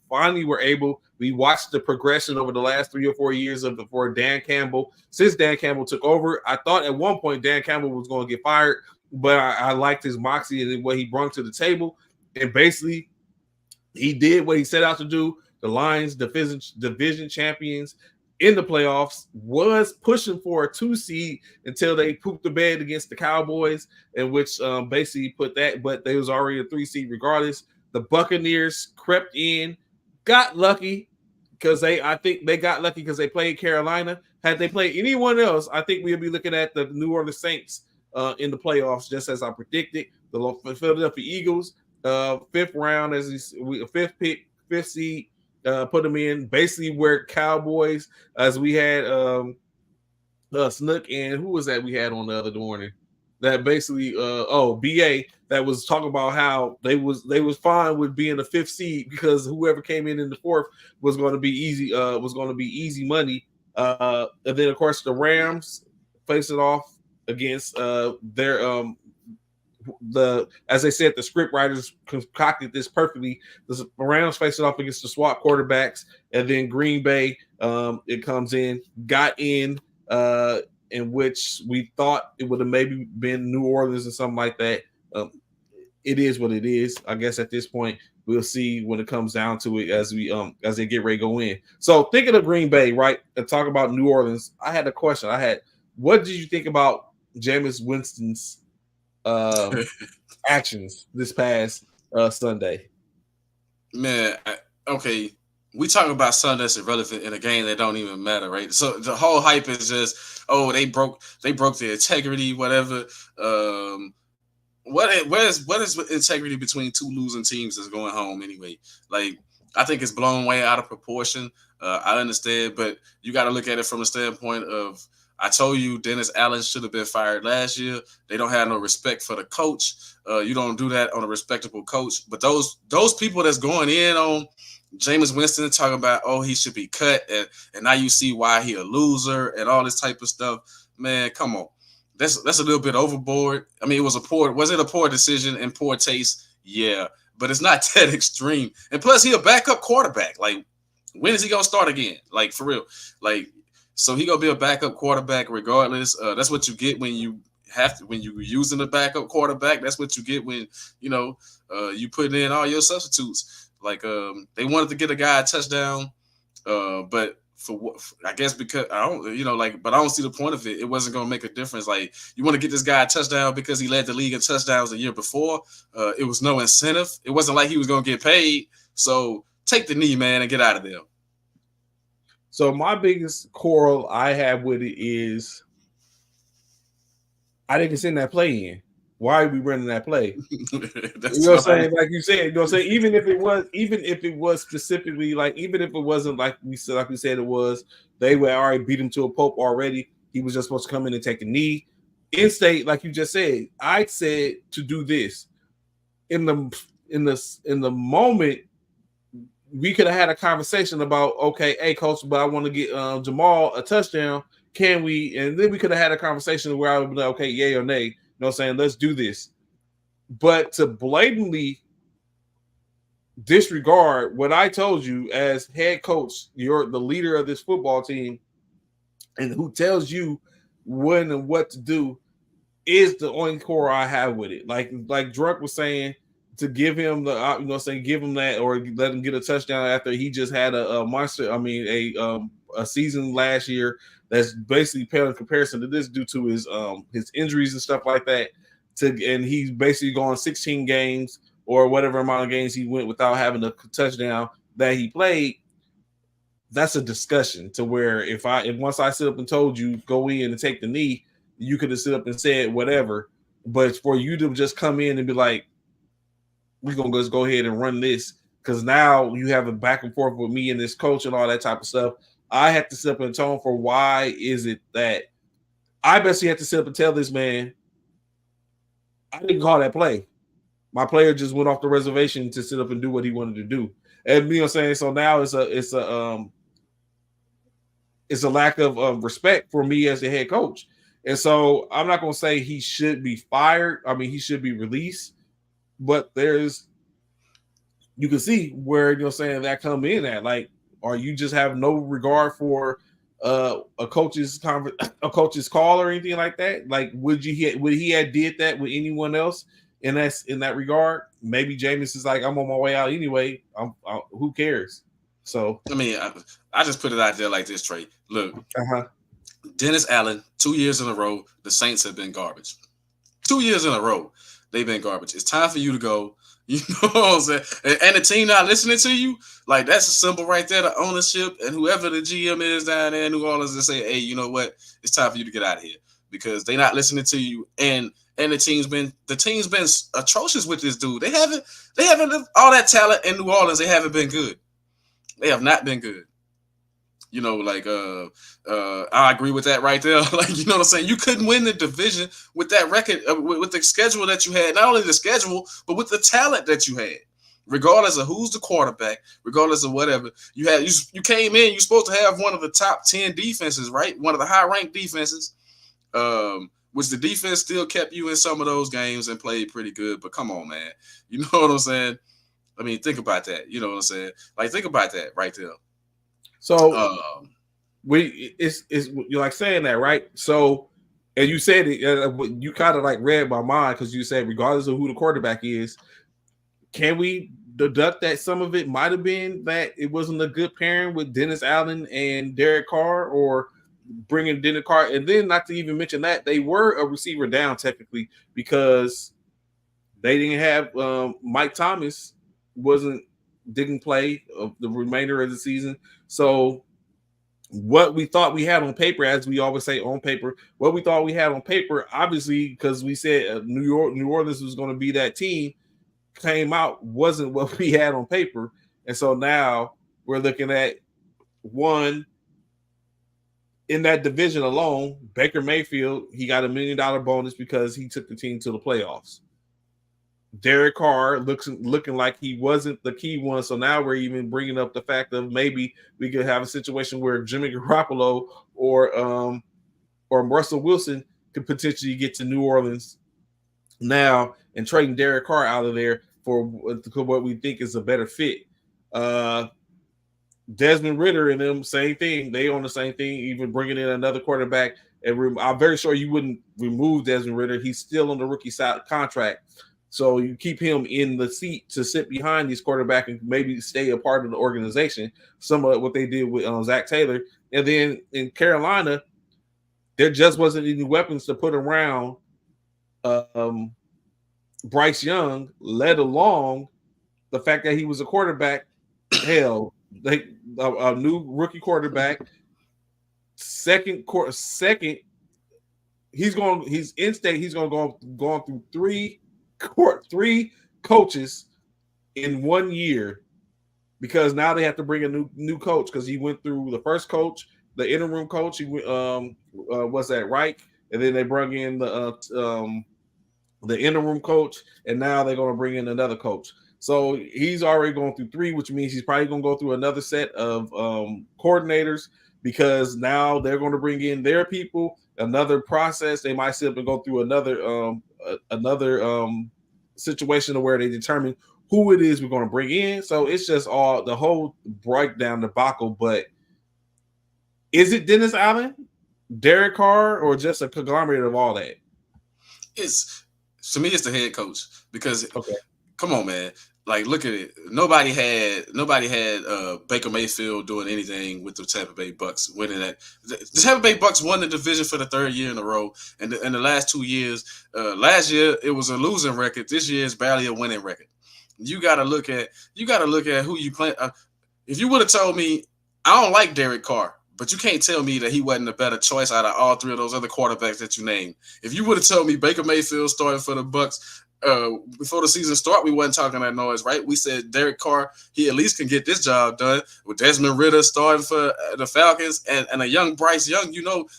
finally were able. We watched the progression over the last 3 or 4 years for Dan Campbell. Since Dan Campbell took over, I thought at one point Dan Campbell was going to get fired, but I liked his moxie and what he brought to the table. And basically, he did what he set out to do. The Lions, division champions in the playoffs, was pushing for a 2 seed until they pooped the bed against the Cowboys, in which basically put that, but they was already a 3 seed regardless. The Buccaneers crept in, got lucky because I think they got lucky because they played Carolina. Had they played anyone else, I think we'd be looking at the New Orleans Saints in the playoffs, just as I predicted. The Philadelphia Eagles, 5th round, fifth pick, 5th seed, put them in basically where Cowboys, as we had Snook and who was that we had on the other morning? That basically BA that was talking about how they was fine with being the 5th seed because whoever came in the 4th was going to be easy money. And then of course the Rams face it off against their as they said, the script writers concocted this perfectly. The Rams face it off against the SWAT quarterbacks, and then Green Bay it comes in, got in which we thought it would have maybe been New Orleans or something like that. It is what it is. I guess at this point we'll see when it comes down to it as they get ready to go in. So thinking of Green Bay, right, and talk about New Orleans, I had a question. What did you think about Jameis Winston's actions this past Sunday? Man, okay. we talking about something that's irrelevant in a game that don't even matter, right? So the whole hype is just, oh, they broke the integrity, whatever. What is integrity between two losing teams that's going home anyway? Like, I think it's blown way out of proportion. I understand, but you got to look at it from the standpoint of, I told you Dennis Allen should have been fired last year. They don't have no respect for the coach. You don't do that on a respectable coach. But those people that's going in on Jameis Winston talking about, oh, he should be cut, and now you see why he a loser and all this type of stuff. Man, come on. That's a little bit overboard. I mean, was it a poor decision and poor taste? Yeah, but it's not that extreme. And plus, he a backup quarterback. Like, when is he gonna start again? Like, for real. Like, so he gonna be a backup quarterback regardless. That's what you get when you using a backup quarterback. That's what you get when you put in all your substitutes. Like, they wanted to get a guy a touchdown, but I guess because I don't, but I don't see the point of it. It wasn't going to make a difference. Like, you want to get this guy a touchdown because he led the league in touchdowns the year before. It was no incentive. It wasn't like he was going to get paid. So take the knee, man, and get out of there. So my biggest quarrel I have with it is I didn't send that play in. Why are we running that play? You know what I'm saying? Like you said, even if it was specifically, like, even if it wasn't like we said it was, they would already beat him to a pulp already. He was just supposed to come in and take a knee. In state, like you just said, I said to do this. In the moment, we could have had a conversation about, okay, hey coach, but I want to get Jamal a touchdown. Can we? And then we could have had a conversation where I would be like, okay, yay or nay. You know what I'm saying? Let's do this. But to blatantly disregard what I told you as head coach, you're the leader of this football team, and who tells you when and what to do, is the only core I have with it. Like Drunk was saying, to give him the, give him that, or let him get a touchdown after he just had a monster. I mean, a season last year that's basically pale in comparison to this due to his injuries and stuff like that. And he's basically gone 16 games or whatever amount of games he went without having a touchdown that he played. That's a discussion to where if once I sit up and told you go in and take the knee, you could have sit up and said whatever. But for you to just come in and be like, we're gonna just go ahead and run this, because now you have a back and forth with me and this coach and all that type of stuff. I have to sit up and tone for why is it that I basically have to sit up and tell this man, I didn't call that play. My player just went off the reservation to sit up and do what he wanted to do. And you know what I'm saying? So now it's a lack of respect for me as the head coach. And so I'm not gonna say he should be fired. I mean, he should be released. But you can see where, you know, saying that come in at, like, or you just have no regard for a coach's call or anything like that. Like, would he have did that with anyone else in that regard? Maybe Jameis is like, I'm on my way out anyway. Who cares? So I mean, I just put it out there like this, Trey. Look, Dennis Allen, 2 years in a row, the Saints have been garbage. 2 years in a row, they've been garbage. It's time for you to go. You know what I'm saying? And the team not listening to you, like, that's a symbol right there, the ownership and whoever the GM is down there in New Orleans, to say, hey, you know what? It's time for you to get out of here, because they're not listening to you. And the team's been atrocious with this dude. They haven't all that talent in New Orleans. They haven't been good. They have not been good. You know, like, I agree with that right there. Like, you know what I'm saying? You couldn't win the division with that record, with the schedule that you had. Not only the schedule, but with the talent that you had. Regardless of who's the quarterback, regardless of whatever you had, you came in. You're supposed to have one of the top 10 defenses, right? One of the high-ranked defenses, which the defense still kept you in some of those games and played pretty good. But come on, man, you know what I'm saying? I mean, think about that. You know what I'm saying? Like, think about that right there. So it's you're like saying that, right? So, and you said it, you kind of like read my mind, because you said regardless of who the quarterback is, can we deduct that some of it might have been that it wasn't a good pairing with Dennis Allen and Derek Carr, or bringing Derek Carr, and then not to even mention that they were a receiver down technically, because they didn't have Mike Thomas wasn't didn't play the remainder of the season. So what we thought we had on paper, as we always say on paper, what we thought we had on paper, obviously, because we said New Orleans was going to be that team, came out wasn't what we had on paper. And so now we're looking at one in that division alone. Baker Mayfield, he got $1 million bonus because he took the team to the playoffs. Derek Carr looking like he wasn't the key one, so now we're even bringing up the fact of maybe we could have a situation where Jimmy Garoppolo or Russell Wilson could potentially get to New Orleans now and trading Derek Carr out of there for what we think is a better fit. Desmond Ridder and them, same thing. They on the same thing, even bringing in another quarterback. And I'm very sure you wouldn't remove Desmond Ridder. He's still on the rookie side contract. So you keep him in the seat to sit behind these quarterbacks and maybe stay a part of the organization. Some of what they did with Zach Taylor. And then in Carolina, there just wasn't any weapons to put around Bryce Young, let alone the fact that he was a quarterback. Hell, a new rookie quarterback. Second, he's in state. He's going to go through three coaches in 1 year, because now they have to bring a new coach, because he went through the first coach, the interim coach. He was that Reich, and then they brought in the interim coach, and now they're going to bring in another coach. So he's already going through three, which means he's probably going to go through another set of coordinators, because now they're going to bring in their people, another process. They might sit up and go through another situation where they determine who it is we're going to bring in. So it's just all the whole breakdown debacle. But is it Dennis Allen, Derek Carr, or just a conglomerate of all that? To me, it's the head coach, because come on, man. Like, look at it. Nobody had Baker Mayfield doing anything with the Tampa Bay Bucks winning that. The Tampa Bay Bucks won the division for the third year in a row, and in the last 2 years. Last year it was a losing record. This year is barely a winning record. You got to look at who you play. If you would have told me, I don't like Derek Carr, but you can't tell me that he wasn't a better choice out of all three of those other quarterbacks that you named. If you would have told me Baker Mayfield started for the Bucks before the season start, we wasn't talking that noise, right? We said Derek Carr, he at least can get this job done. With Desmond Ridder starting for the Falcons and a young Bryce Young,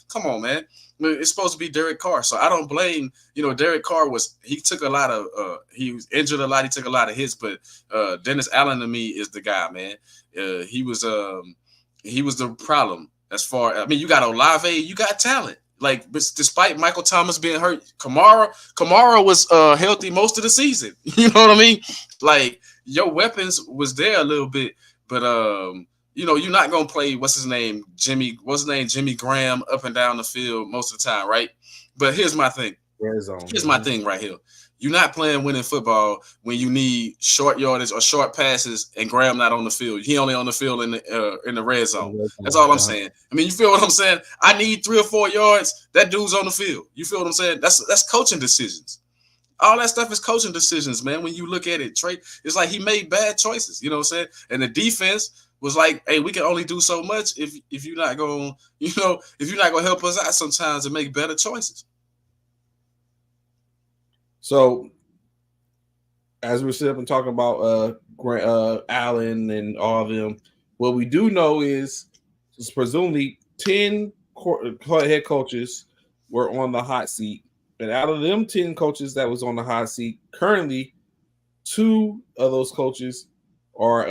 come on, man. It's supposed to be Derek Carr. So I don't blame, Derek Carr he took a lot of, he was injured a lot. He took a lot of hits, but Dennis Allen to me is the guy, man. He was the problem as far, you got Olave, you got talent. Like, despite Michael Thomas being hurt, Kamara was healthy most of the season. You know what I mean? Like, your weapons was there a little bit, but you're not gonna play Jimmy Graham up and down the field most of the time, right? But here's my thing. Here's my thing right here. You're not playing winning football when you need short yardage or short passes and Graham not on the field. He only on the field in the red zone. That's all I'm saying. You feel what I'm saying? I need 3 or 4 yards. That dude's on the field. You feel what I'm saying? That's coaching decisions. All that stuff is coaching decisions, man. When you look at it, Trey, it's like he made bad choices. You know what I'm saying? And the defense was like, hey, we can only do so much if you're not going, if you're not going to help us out sometimes and make better choices. So, as we're sitting up and talking about Allen and all of them, what we do know is presumably 10 head coaches were on the hot seat. And out of them 10 coaches that was on the hot seat, currently 2 of those coaches are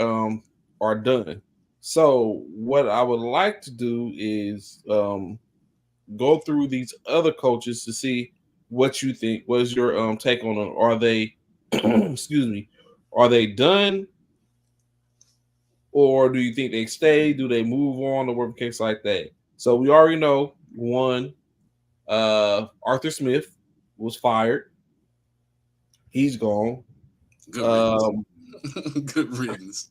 done. So, what I would like to do is go through these other coaches to see what you think. What is your take on them? Are they, are they done, or do you think they stay? Do they move on, or whatever case like that? So we already know one. Arthur Smith was fired. He's gone. Good riddance.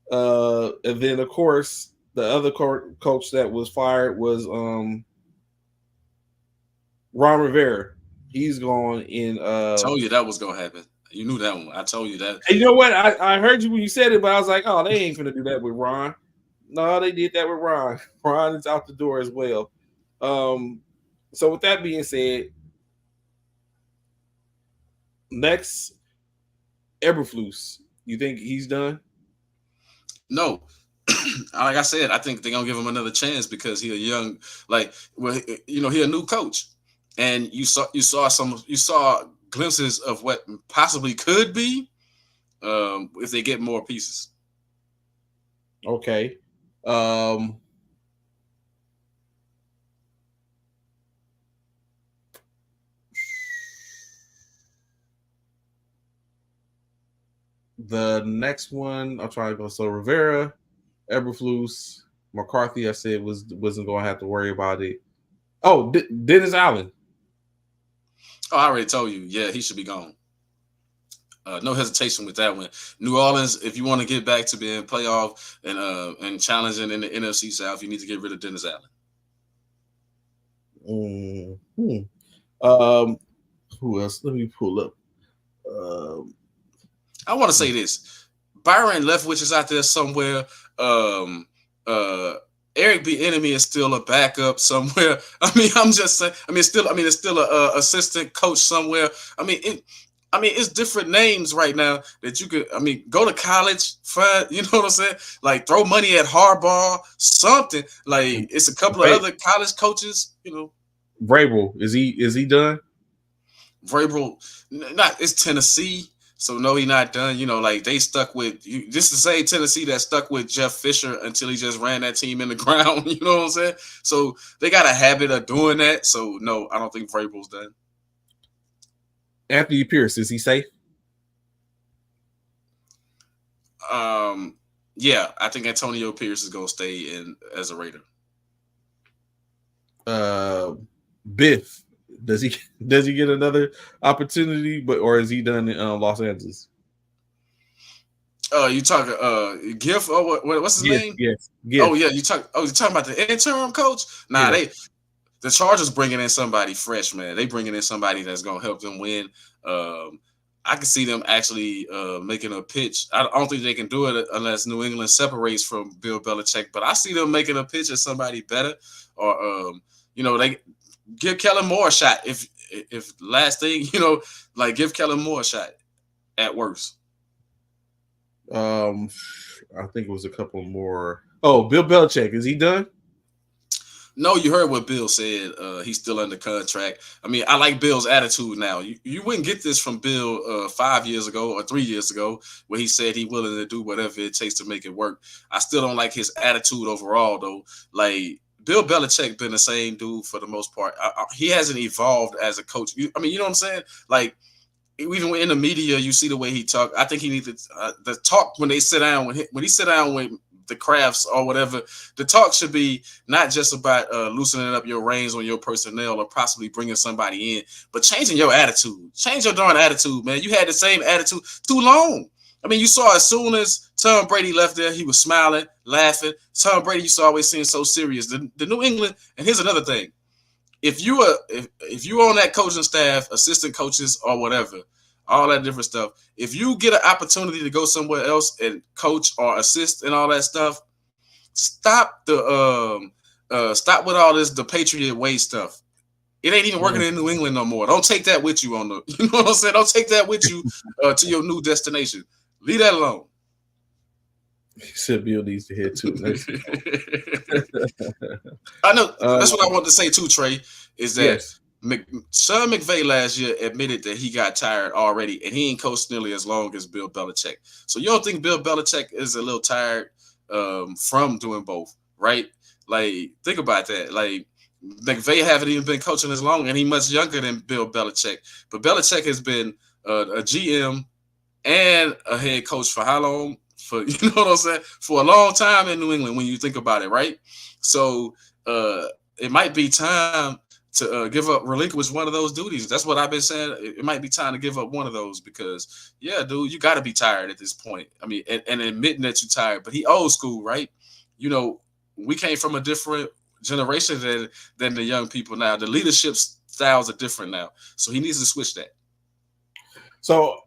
And then of course the other coach that was fired was Ron Rivera. He's gone in. Told you that was gonna happen. You knew that one. I told you that. And you know what? I heard you when you said it, but I was like, oh, they ain't gonna do that with Ron. No, they did that with Ron. Ron is out the door as well. So with that being said, next, Eberflus. You think he's done? No. Like I said, I think they're gonna give him another chance because he a young, he a new coach, and you saw glimpses of what possibly could be if they get more pieces. Okay. The next one, I'll try to go. So Rivera, Eberflus, McCarthy. I said wasn't going to have to worry about it. Oh, Dennis Allen. Oh, I already told you. Yeah, he should be gone. No hesitation with that one. New Orleans, if you want to get back to being playoff and challenging in the NFC South, you need to get rid of Dennis Allen. Who else? Let me pull up. I want to say this. Byron Leftwich is out there somewhere. Eric Bieniemy is still a backup somewhere. I mean, I'm just saying. It's still a assistant coach somewhere. It's different names right now that you could. Go to college, find. You know what I'm saying? Like throw money at Harbaugh, something. Like it's a couple of other college coaches. You know, Vrabel is he done? Vrabel, it's Tennessee. So no, he not done. You know, like they stuck with you. This is the same Tennessee that stuck with Jeff Fisher until he just ran that team in the ground. You know what I'm saying? So they got a habit of doing that. So no, I don't think Vrabel's done. Anthony Pierce, is he safe? Yeah, I think Antonio Pierce is gonna stay in as a Raider. Biff. Does he get another opportunity, or is he done in Los Angeles? You talking Giff? Oh, what's his name? Yes. Giff. Oh yeah, you talking about the interim coach? Nah, yeah. The Chargers bringing in somebody fresh, man. They bringing in somebody that's gonna help them win. I can see them actually making a pitch. I don't think they can do it unless New England separates from Bill Belichick. But I see them making a pitch at somebody better, or they. Give Kellen Moore a shot. If last thing, give Kellen Moore a shot at worst. I think it was a couple more. Oh, Bill Belichick, is he done? No, you heard what Bill said. He's still under contract. I like Bill's attitude now. You wouldn't get this from Bill 5 years ago or 3 years ago, where he said he's willing to do whatever it takes to make it work. I still don't like his attitude overall, though. Like, Bill Belichick been the same dude for the most part. He hasn't evolved as a coach. You know what I'm saying? Like, even in the media, you see the way he talk. I think he needs to talk when they sit down. When he sit down with the crafts or whatever, the talk should be not just about loosening up your reins on your personnel or possibly bringing somebody in, but changing your attitude. Change your darn attitude, man. You had the same attitude too long. You saw as soon as Tom Brady left there, he was smiling, laughing. Tom Brady used to always seem so serious. The New England, and here's another thing. If you on that coaching staff, assistant coaches or whatever, all that different stuff, if you get an opportunity to go somewhere else and coach or assist and all that stuff, stop with all this the Patriot way stuff. It ain't even working in New England no more. Don't take that with you you know what I'm saying? Don't take that with you to your new destination. Leave that alone. He said Bill needs to head too. I know. That's what I want to say too, Trey, is that yes. Sean McVay last year admitted that he got tired already, and he ain't coached nearly as long as Bill Belichick. So you don't think Bill Belichick is a little tired from doing both, right? Like, think about that. Like, McVay haven't even been coaching as long, and he's much younger than Bill Belichick. But Belichick has been a GM and a head coach for how long? For you know what I'm saying? For a long time in New England, when you think about it, right? So it might be time to relinquish one of those duties. That's what I've been saying. It might be time to give up one of those because, yeah, dude, you got to be tired at this point. And admitting that you're tired. But he old school, right? We came from a different generation than the young people now. The leadership styles are different now. So he needs to switch that. So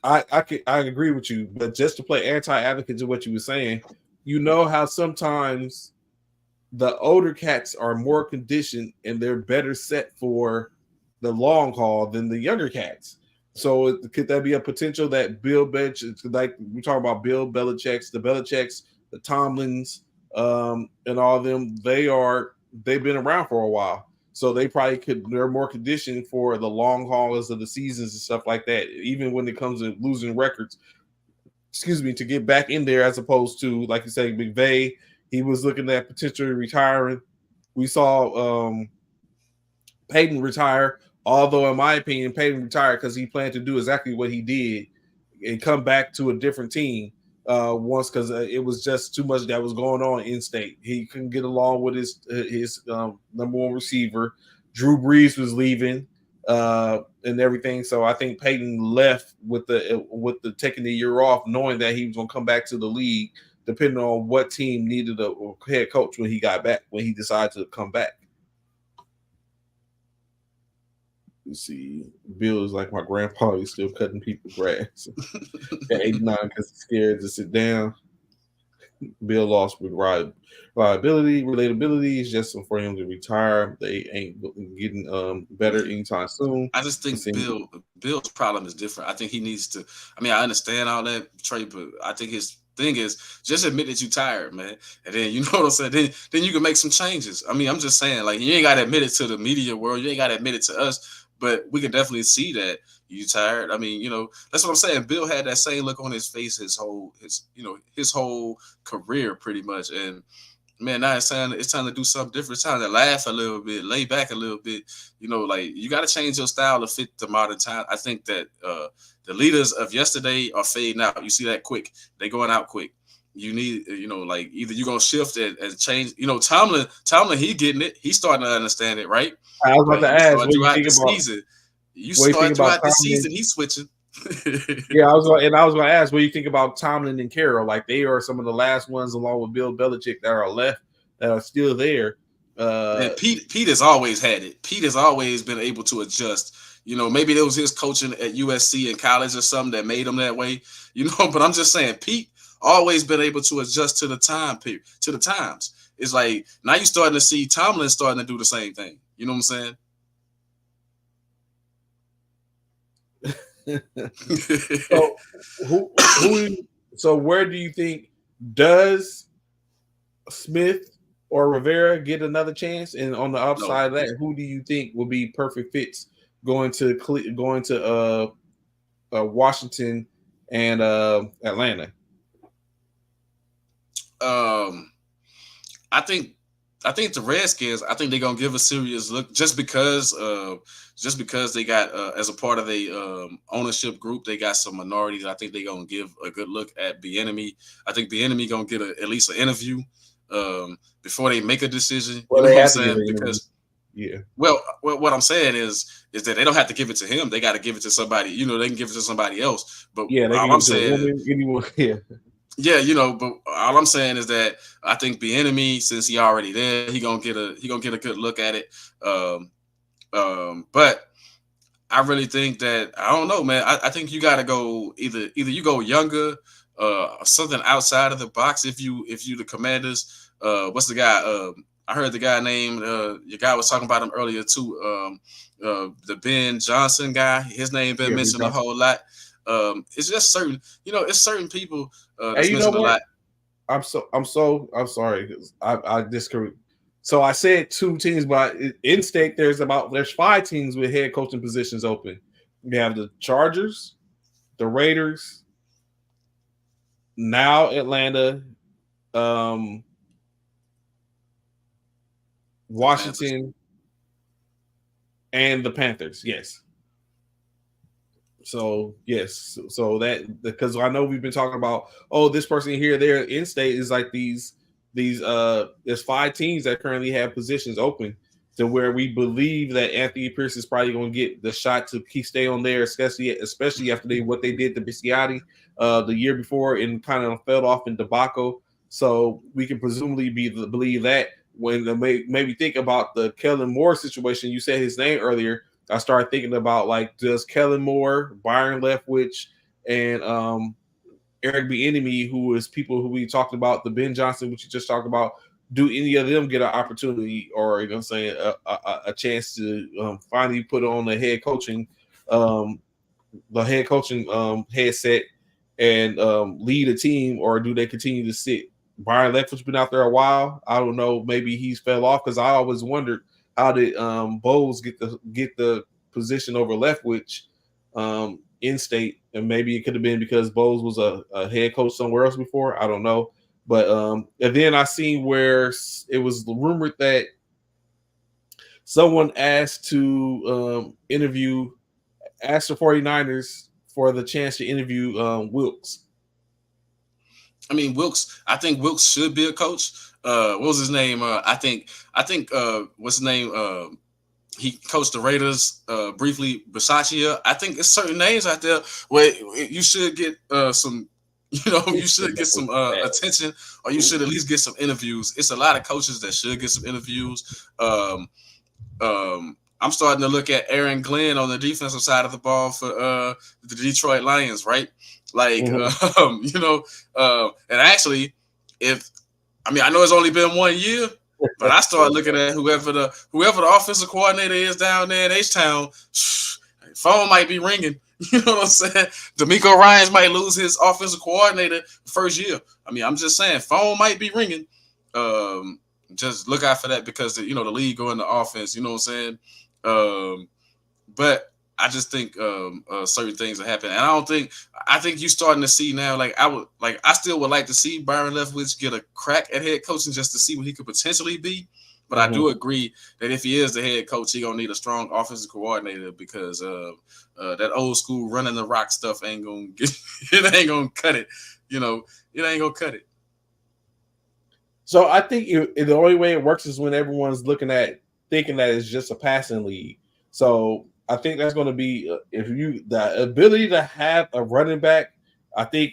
I agree with you, but just to play anti-advocate to what you were saying, you know how sometimes the older cats are more conditioned and they're better set for the long haul than the younger cats. So could that be a potential that Bill Belichick, like we talk about Bill Belichick's, the Tomlins, and all of them, they've been around for a while. So they're more conditioned for the long haulers of the seasons and stuff like that. Even when it comes to losing records, to get back in there as opposed to, like you say, McVay, he was looking at potentially retiring. We saw Peyton retire, although in my opinion, Peyton retired because he planned to do exactly what he did and come back to a different team once because it was just too much that was going on in state. He couldn't get along with his number one receiver. Drew Brees was leaving and everything. So I think Peyton left with the taking the year off, knowing that he was going to come back to the league, depending on what team needed a head coach when he got back, when he decided to come back. You see, Bill is like my grandpa. He's still cutting people's grass at 89 because he's scared to sit down. Bill lost with reliability, relatability. It's just for him to retire. They ain't getting better anytime soon. I just think Bill's problem is different. I think he needs to. I mean, I understand all that, Trey, but I think his thing is just admit that you're tired, man, and then you know what I'm saying. Then you can make some changes. I mean, I'm just saying, like, you ain't got to admit it to the media world. You ain't got to admit it to us, but we can definitely see that you tired. I mean, you know, that's what I'm saying. Bill had that same look on his face his whole career, pretty much, and. Man, now it's time to do something different. It's time to laugh a little bit, lay back a little bit. You know, like you got to change your style to fit the modern time. I think that the leaders of yesterday are fading out. You see that quick. They're going out quick. You need, you know, like either you're going to shift and change. You know, Tomlin, he getting it. He's starting to understand it, right? I was about to ask, what you think about season? You start throughout the season, he's switching. Yeah, I was going to ask, what do you think about Tomlin and Carroll? Like, they are some of the last ones, along with Bill Belichick, that are left, that are still there. And Pete has always had it. Pete has always been able to adjust. You know, maybe it was his coaching at USC in college or something that made him that way. You know, but I'm just saying, Pete always been able to adjust to the time period, to the times. It's like now you're starting to see Tomlin starting to do the same thing. You know what I'm saying? So where do you think, does Smith or Rivera get another chance? And on the upside of that, who do you think will be perfect fits going to Washington and Atlanta? I think the Redskins, I think they're gonna give a serious look just because they got as a part of a ownership group, they got some minorities. I think they're gonna give a good look at Bieniemy. I think Bieniemy gonna get at least an interview before they make a decision. Well, you know what I'm saying? Because yeah. Well, what I'm saying is that they don't have to give it to him. They got to give it to somebody. You know, they can give it to somebody else. But yeah, all I'm saying, yeah. Yeah, you know, but all I'm saying is that I think Bieniemy, since he already there, he gonna get a good look at it. But I really think that I don't know, man. I think you got to go either you go younger, something outside of the box. If you the Commanders, what's the guy? I heard the guy named your guy was talking about him earlier too. The Ben Johnson guy, his name been mentioned a whole lot. It's just certain, you know, it's certain people that's mentioned a lot. I'm sorry. I disagree. So I said two teams, but in state there's 5 teams with head coaching positions open. We have the Chargers, the Raiders, now Atlanta, Washington, and the Panthers. Yes. So yes, so that, because I know we've been talking about, this person here, there in state is like these there's 5 teams that currently have positions open, to where we believe that Anthony Pierce is probably going to get the shot to stay on there, especially after what they did to Bisciotti the year before and kind of fell off in debacle. So we can presumably believe that when maybe think about the Kellen Moore situation. You said his name earlier. I started thinking about like, does Kellen Moore, Byron Leftwich, and Eric Bieniemy, who is people who we talked about, the Ben Johnson, which you just talked about, do any of them get an opportunity or, you know, saying a chance to finally put on the head coaching headset and lead a team, or do they continue to sit? Byron Leftwich's been out there a while. I don't know. Maybe he's fell off, because I always wondered, how did Bowles get the position over Leftwich in state? And maybe it could have been because Bowles was a head coach somewhere else before. I don't know. But and then I seen where it was rumored that someone asked to ask the 49ers for the chance to interview Wilkes. I mean, Wilkes. I think Wilkes should be a coach. What was his name? I think what's his name? He coached the Raiders briefly. Bisaccia. I think there's certain names out there where you should get some. You know, you should get some attention, or you should at least get some interviews. It's a lot of coaches that should get some interviews. I'm starting to look at Aaron Glenn on the defensive side of the ball for the Detroit Lions, right? Like, you know, and actually, I know it's only been 1 year, but I started looking at whoever the offensive coordinator is down there in H-Town, phone might be ringing. You know what I'm saying? D'Amico Ryans might lose his offensive coordinator first year. I mean, I'm just saying, phone might be ringing. Just look out for that, because the league going to offense. You know what I'm saying? But I just think certain things are happening, and I think you're starting to see now. I still would like to see Byron Leftwich get a crack at head coaching, just to see what he could potentially be. But I do agree that if he is the head coach, he's gonna need a strong offensive coordinator, because that old school running the rock stuff ain't gonna cut it. You know, it ain't gonna cut it. So I think the only way it works is when everyone's thinking that it's just a passing league. So I think that's going to be the ability to have a running back. I think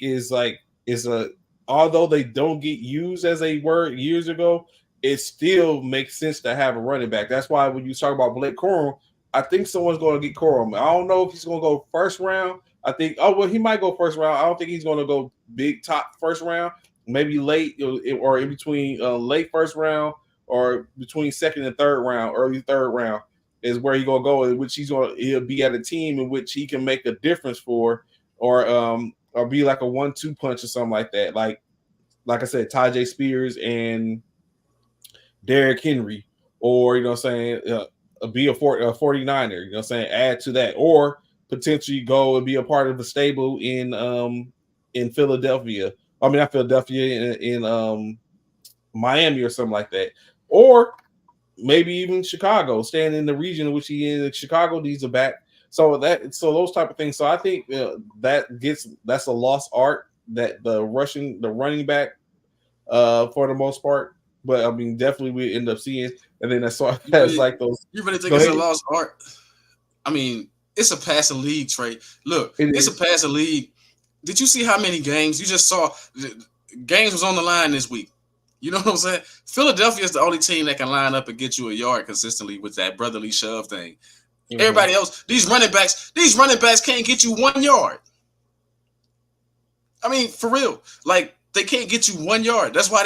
although they don't get used as they were years ago, it still makes sense to have a running back. That's why when you talk about Blake Corum, I think someone's going to get Corum. I don't know if he's going to go first round. I think he might go first round. I don't think he's going to go big top first round. Maybe late or in between late first round, or between second and third round, early third round is where he's gonna go, in which he'll be at a team in which he can make a difference for, or be like a 1-2 punch or something like that. Like I said, Tajay Spears and Derrick Henry, or be a 49er, you know what I'm saying, add to that, or potentially go and be a part of the stable in Philadelphia. I mean, not Philadelphia, in Miami or something like that, or maybe even Chicago, staying in the region in which he is. Chicago needs a back, so those type of things. So I think that's a lost art, that the running back for the most part. But I mean, definitely we end up seeing, and then that's like those. You really think it's a lost art? I mean, it's a passing league, Trey. Look, it's a passing league. Did you see how many games you just saw? Games was on the line this week. You know what I'm saying? Philadelphia is the only team that can line up and get you a yard consistently with that brotherly shove thing. Mm-hmm. Everybody else, these running backs can't get you 1 yard. I mean, for real, like, they can't get you 1 yard. That's why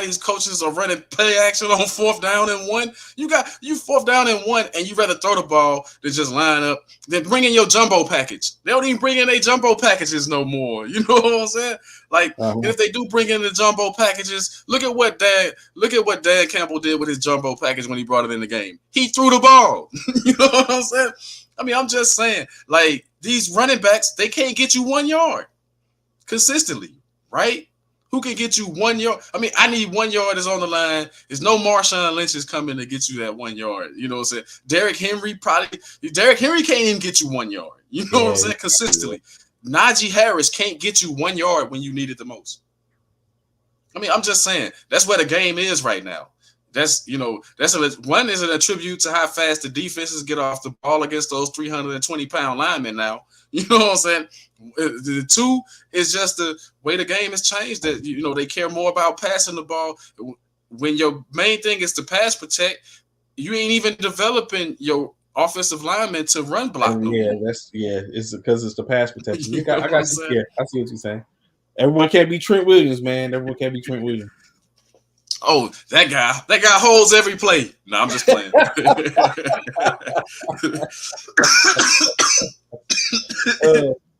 these coaches are running play action on 4th down and 1. You 4th down and 1, and you rather throw the ball than just line up. Then bring in your jumbo package. They don't even bring in their jumbo packages no more. You know what I'm saying? Like, and if they do bring in the jumbo packages, look at what Dan Campbell did with his jumbo package when he brought it in the game. He threw the ball. You know what I'm saying? I mean, I'm just saying, like, these running backs, they can't get you 1 yard consistently, right? Who can get you 1 yard? I mean, I need 1 yard is on the line. There's no Marshawn Lynch is coming to get you that 1 yard. You know what I'm saying? Derrick Henry can't even get you 1 yard. You know what I'm saying? Consistently. Najee Harris can't get you 1 yard when you need it the most. I mean, I'm just saying, that's where the game is right now. One is an attribute to how fast the defenses get off the ball against those 320-pound linemen now. You know what I'm saying? The two is just the way the game has changed, that, they care more about passing the ball. When your main thing is to pass protect, you ain't even developing your offensive linemen to run block. And it's because it's the pass protection. You I know what got I'm you. saying? Yeah, I see what you're saying. Everyone can't be Trent Williams, man. Everyone can't be Trent Williams. Oh, that guy holds every play. No, I'm just playing.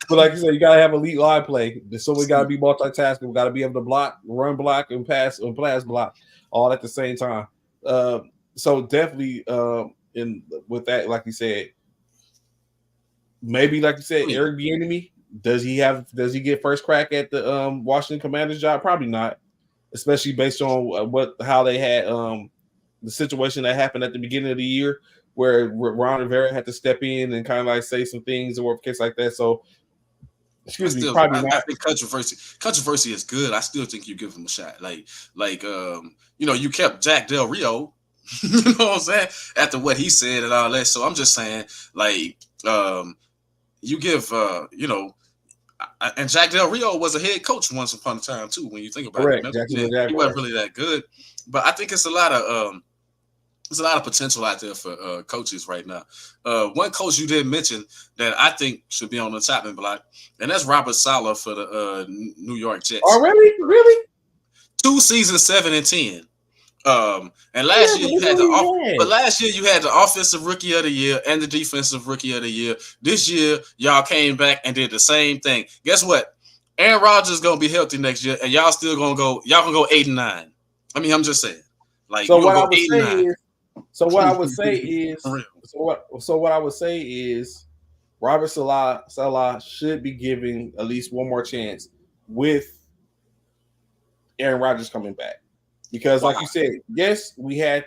But like you said, you gotta have elite line play. So we gotta be multitasking. We gotta be able to block, run block, and pass block all at the same time. So definitely, in with that, like you said, maybe like you said, Eric Bieniemy, does he get first crack at the Washington Commanders job? Probably not, especially based on how they had the situation that happened at the beginning of the year where Ron Rivera had to step in and kind of like say some things or case like that. So, probably not. I think controversy is good. I still think you give him a shot. You kept Jack Del Rio. You know what I'm saying? After what he said and all that. So I'm just saying, you give, and Jack Del Rio was a head coach once upon a time too. When you think about it, he wasn't really that good. But I think it's a lot of potential out there for coaches right now. One coach you did mention that I think should be on the chopping block, and that's Robert Saleh for the New York Jets. Oh, really? 2 seasons, 7-10. And last year you had the offensive rookie of the year and the defensive rookie of the year. This year, y'all came back and did the same thing. Guess what? Aaron Rodgers is gonna be healthy next year, and y'all still gonna go 8-9. I mean, I'm just saying. So what I would say is Robert Saleh should be giving at least one more chance with Aaron Rodgers coming back. Because, like you said, yes, I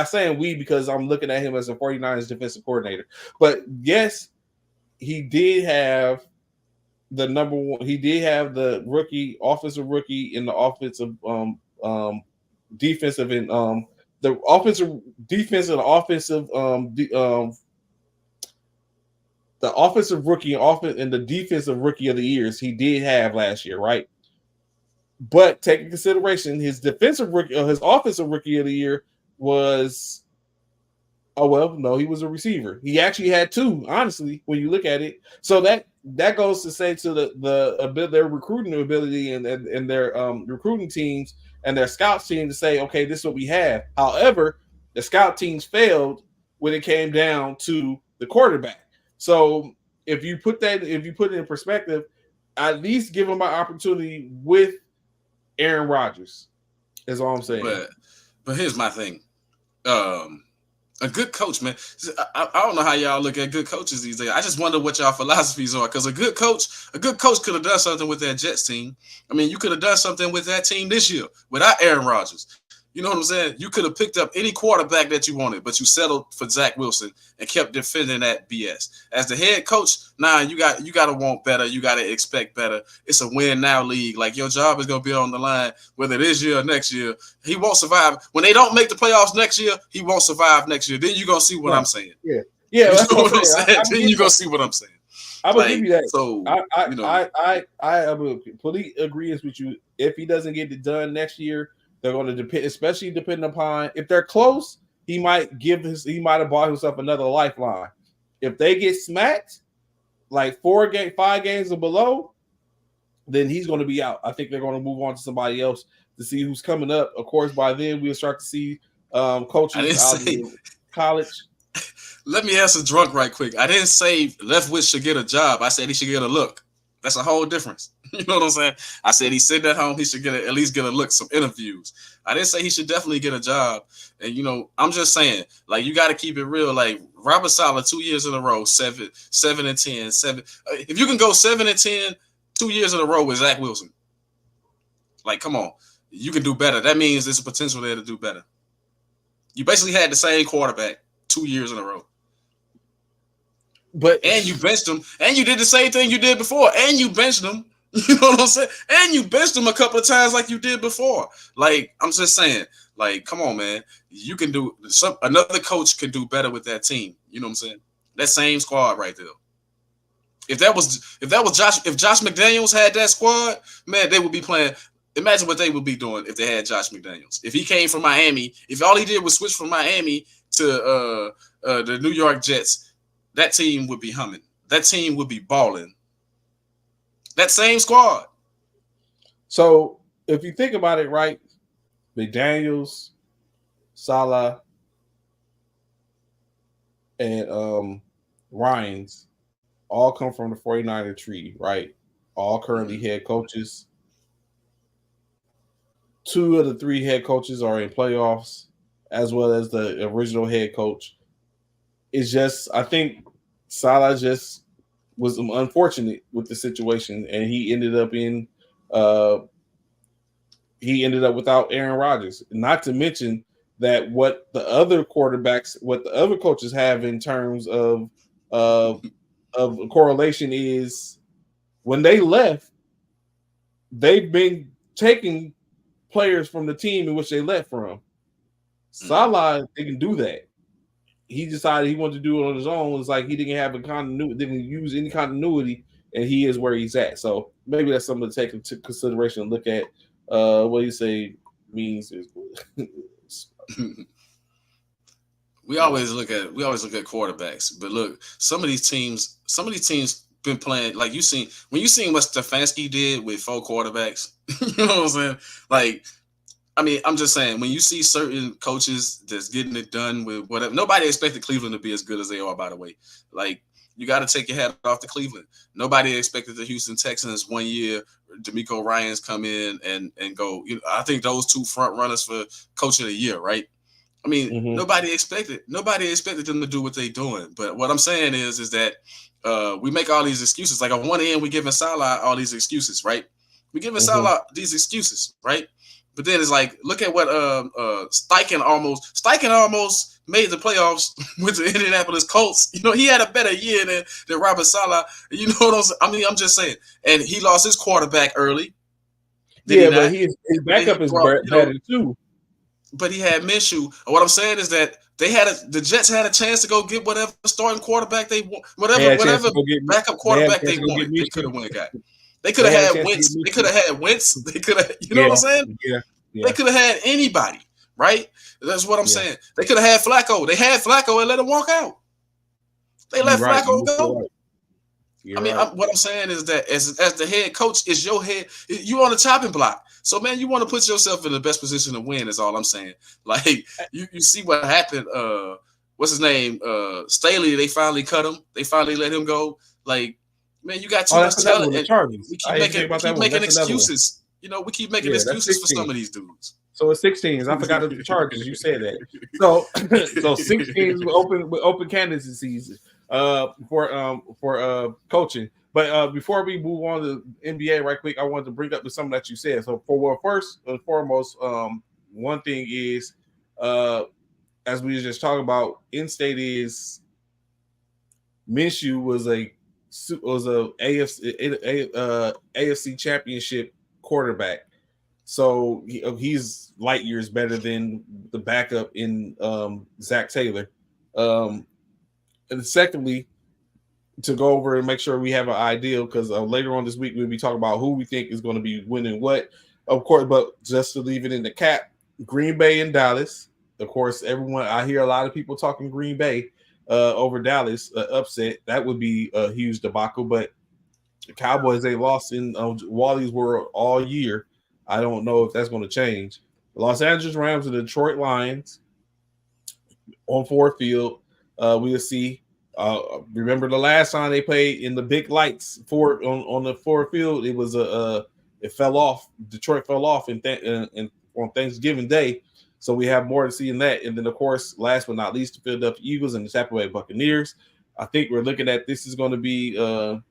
saying we because I'm looking at him as a 49ers defensive coordinator. But yes, he did have the number one. He did have the offensive rookie in the offensive defensive and the offensive defense and the offensive rookie and the defensive rookie of the years he did have last year, right? But take into consideration his offensive rookie of the year was he was a receiver. He actually had 2, honestly, when you look at it. So that goes to say to their recruiting ability and their recruiting teams and their scouts team to say, okay, this is what we have. However, the scout teams failed when it came down to the quarterback. So if you put it in perspective, at least give them an opportunity with Aaron Rodgers is all I'm saying. But here's my thing. A good coach, man. I don't know how y'all look at good coaches these days. I just wonder what y'all philosophies are. Because a good coach could have done something with that Jets team. I mean, you could have done something with that team this year without Aaron Rodgers. You know what I'm saying? You could have picked up any quarterback that you wanted, but you settled for Zach Wilson and kept defending that BS. As the head coach, you got to want better. You got to expect better. It's a win now league. Like, your job is going to be on the line, whether this year or next year. He won't survive. When they don't make the playoffs next year, he won't survive next year. Then you're going to see what I'm saying. Yeah. You know what I'm saying? Then you're going to see what I'm saying. I will give you that. So I am in complete agreement with you. If he doesn't get it done next year, they're going to depend, especially depending upon if they're close. He might have bought himself another lifeline. If they get smacked, like 5 games or below, then he's going to be out. I think they're going to move on to somebody else to see who's coming up. Of course, by then we'll start to see coaches out of college. Let me answer drunk right quick. I didn't say Leftwich should get a job. I said he should get a look. That's a whole difference. You know what I'm saying? I said he sitting at home. He should at least get a look, some interviews. I didn't say he should definitely get a job. And, I'm just saying, you got to keep it real. Like, Robert Saleh, 2 years in a row, 7-10. If you can go 7-10, 2 years in a row with Zach Wilson, come on. You can do better. That means there's a potential there to do better. You basically had the same quarterback 2 years in a row. And you benched him, and you did the same thing you did before, and you benched him. You know what I'm saying? And you benched him a couple of times like you did before. I'm just saying, come on, man. You can do another coach can do better with that team. You know what I'm saying? That same squad right there. If Josh McDaniels had that squad, man, they would be playing. Imagine what they would be doing if they had Josh McDaniels. If he came from Miami, if all he did was switch from Miami to the New York Jets, that team would be humming. That team would be balling. That same squad. So if you think about it, right, McDaniels, Salah, and Ryans all come from the 49er tree, right? All currently head coaches. 2 of the 3 head coaches are in playoffs, as well as the original head coach. It's just, I think Salah just was unfortunate with the situation, and he ended up without Aaron Rodgers. Not to mention that what the other coaches have in terms of correlation is when they left, they've been taking players from the team in which they left from. Salah didn't do that. He decided he wanted to do it on his own. It's like he didn't have a continuity, didn't use any continuity, and he is where he's at. So maybe that's something to take into consideration and look at. What you say means is we always look at quarterbacks, but look, some of these teams been playing like you seen what Stefanski did with 4 quarterbacks. You know what I'm saying? Like, I mean, I'm just saying when you see certain coaches that's getting it done with whatever. Nobody expected Cleveland to be as good as they are, by the way. Like, you got to take your hat off to Cleveland. Nobody expected the Houston Texans one year. DeMeco Ryans come in and go. You know, I think those 2 front runners for Coach of the Year, right? I mean, nobody expected them to do what they're doing. But what I'm saying is that we make all these excuses. Like on one end, we're giving Salah all these excuses, right? We're giving Salah these excuses, right? But then it's like, look at what Steichen almost made the playoffs with the Indianapolis Colts. You know, he had a better year than Robert Saleh. You know what I'm saying? I mean, I'm just saying. And he lost his quarterback early. But his backup is better too. But he had Minshew. What I'm saying is that the Jets had a chance to go get whatever starting quarterback they want, whatever backup quarterback they wanted. They could have went and got. They could have had Wentz. They could have had Wentz. They could have, you know what I'm saying? Yeah. They could have had anybody, right? That's what I'm saying. They could have had Flacco. They had Flacco and let him walk out. They let Flacco go. What I'm saying is that as the head coach, is your head. You on the chopping block. So, man, you want to put yourself in the best position to win is all I'm saying. Like, you see what happened. What's his name? Staley, they finally cut him. They finally let him go. Like, man, you got too much talent. We keep making excuses. You know, we keep making excuses for some of these dudes. So it's 16s. I forgot the Chargers. You said that. So 16s with open candidacies for coaching. But before we move on to NBA right quick, I wanted to bring up something that you said. So first and foremost, one thing is, as we were just talking about, in-state is Minshew was a AFC Championship quarterback. So he's light years better than the backup in Zach Taylor. And secondly, to go over and make sure we have an idea, because later on this week we'll be talking about who we think is going to be winning what, of course. But just to leave it in the cap, Green Bay and Dallas. Of course, I hear a lot of people talking Green Bay over Dallas upset. That would be a huge debacle. But the Cowboys, they lost in Wally's World all year. I don't know if that's going to change. The Los Angeles Rams and the Detroit Lions on Ford Field. We'll see. Remember the last time they played in the big lights on the Ford Field? It was it fell off. Detroit fell off on Thanksgiving Day. So we have more to see in that. And then, of course, last but not least, the Philadelphia Eagles and the Tampa Bay Buccaneers. I think we're looking at this is going to be an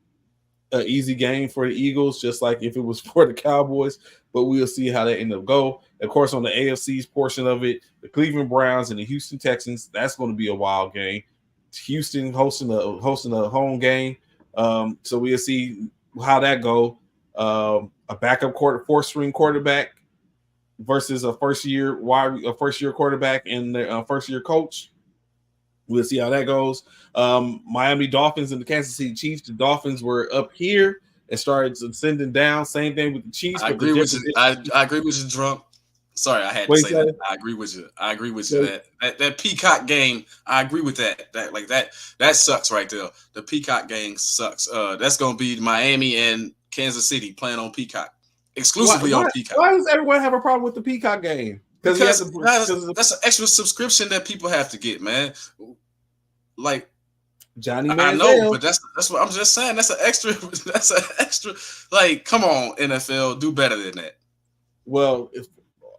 easy game for the Eagles, just like if it was for the Cowboys. But we'll see how that end up go. Of course, on the AFC's portion of it, the Cleveland Browns and the Houston Texans, that's going to be a wild game. Houston hosting a home game. So we'll see how that go. A backup fourth-string quarterback versus a first-year quarterback and their first-year coach. We'll see how that goes. Miami Dolphins and the Kansas City Chiefs. The Dolphins were up here and started ascending down. Same thing with the Chiefs. I agree with you, drunk. Sorry, I had to What you say say? that. I agree with you. That Peacock game, I agree with that. That sucks right there. The Peacock game sucks. That's gonna be Miami and Kansas City playing on Peacock. Exclusively on Peacock. Why does everyone have a problem with the Peacock game? Because that's an extra subscription that people have to get, man. Like Johnny Manziel. I know, but that's what I'm just saying. That's an extra. That's an extra. Like, come on, NFL, do better than that. Well,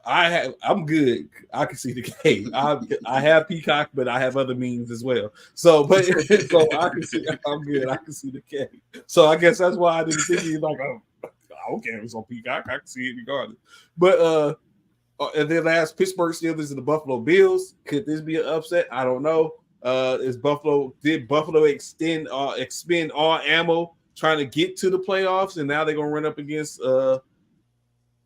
I'm good. I can see the game. I have Peacock, but I have other means as well. So I can see. I'm good. I can see the game. So I guess that's why I didn't think he's like, oh, I don't care if it's on Peacock. I can see it regardless. But and then last, Pittsburgh Steelers and the Buffalo Bills. Could this be an upset? I don't know. Did Buffalo expend all ammo trying to get to the playoffs, and now they're gonna run up against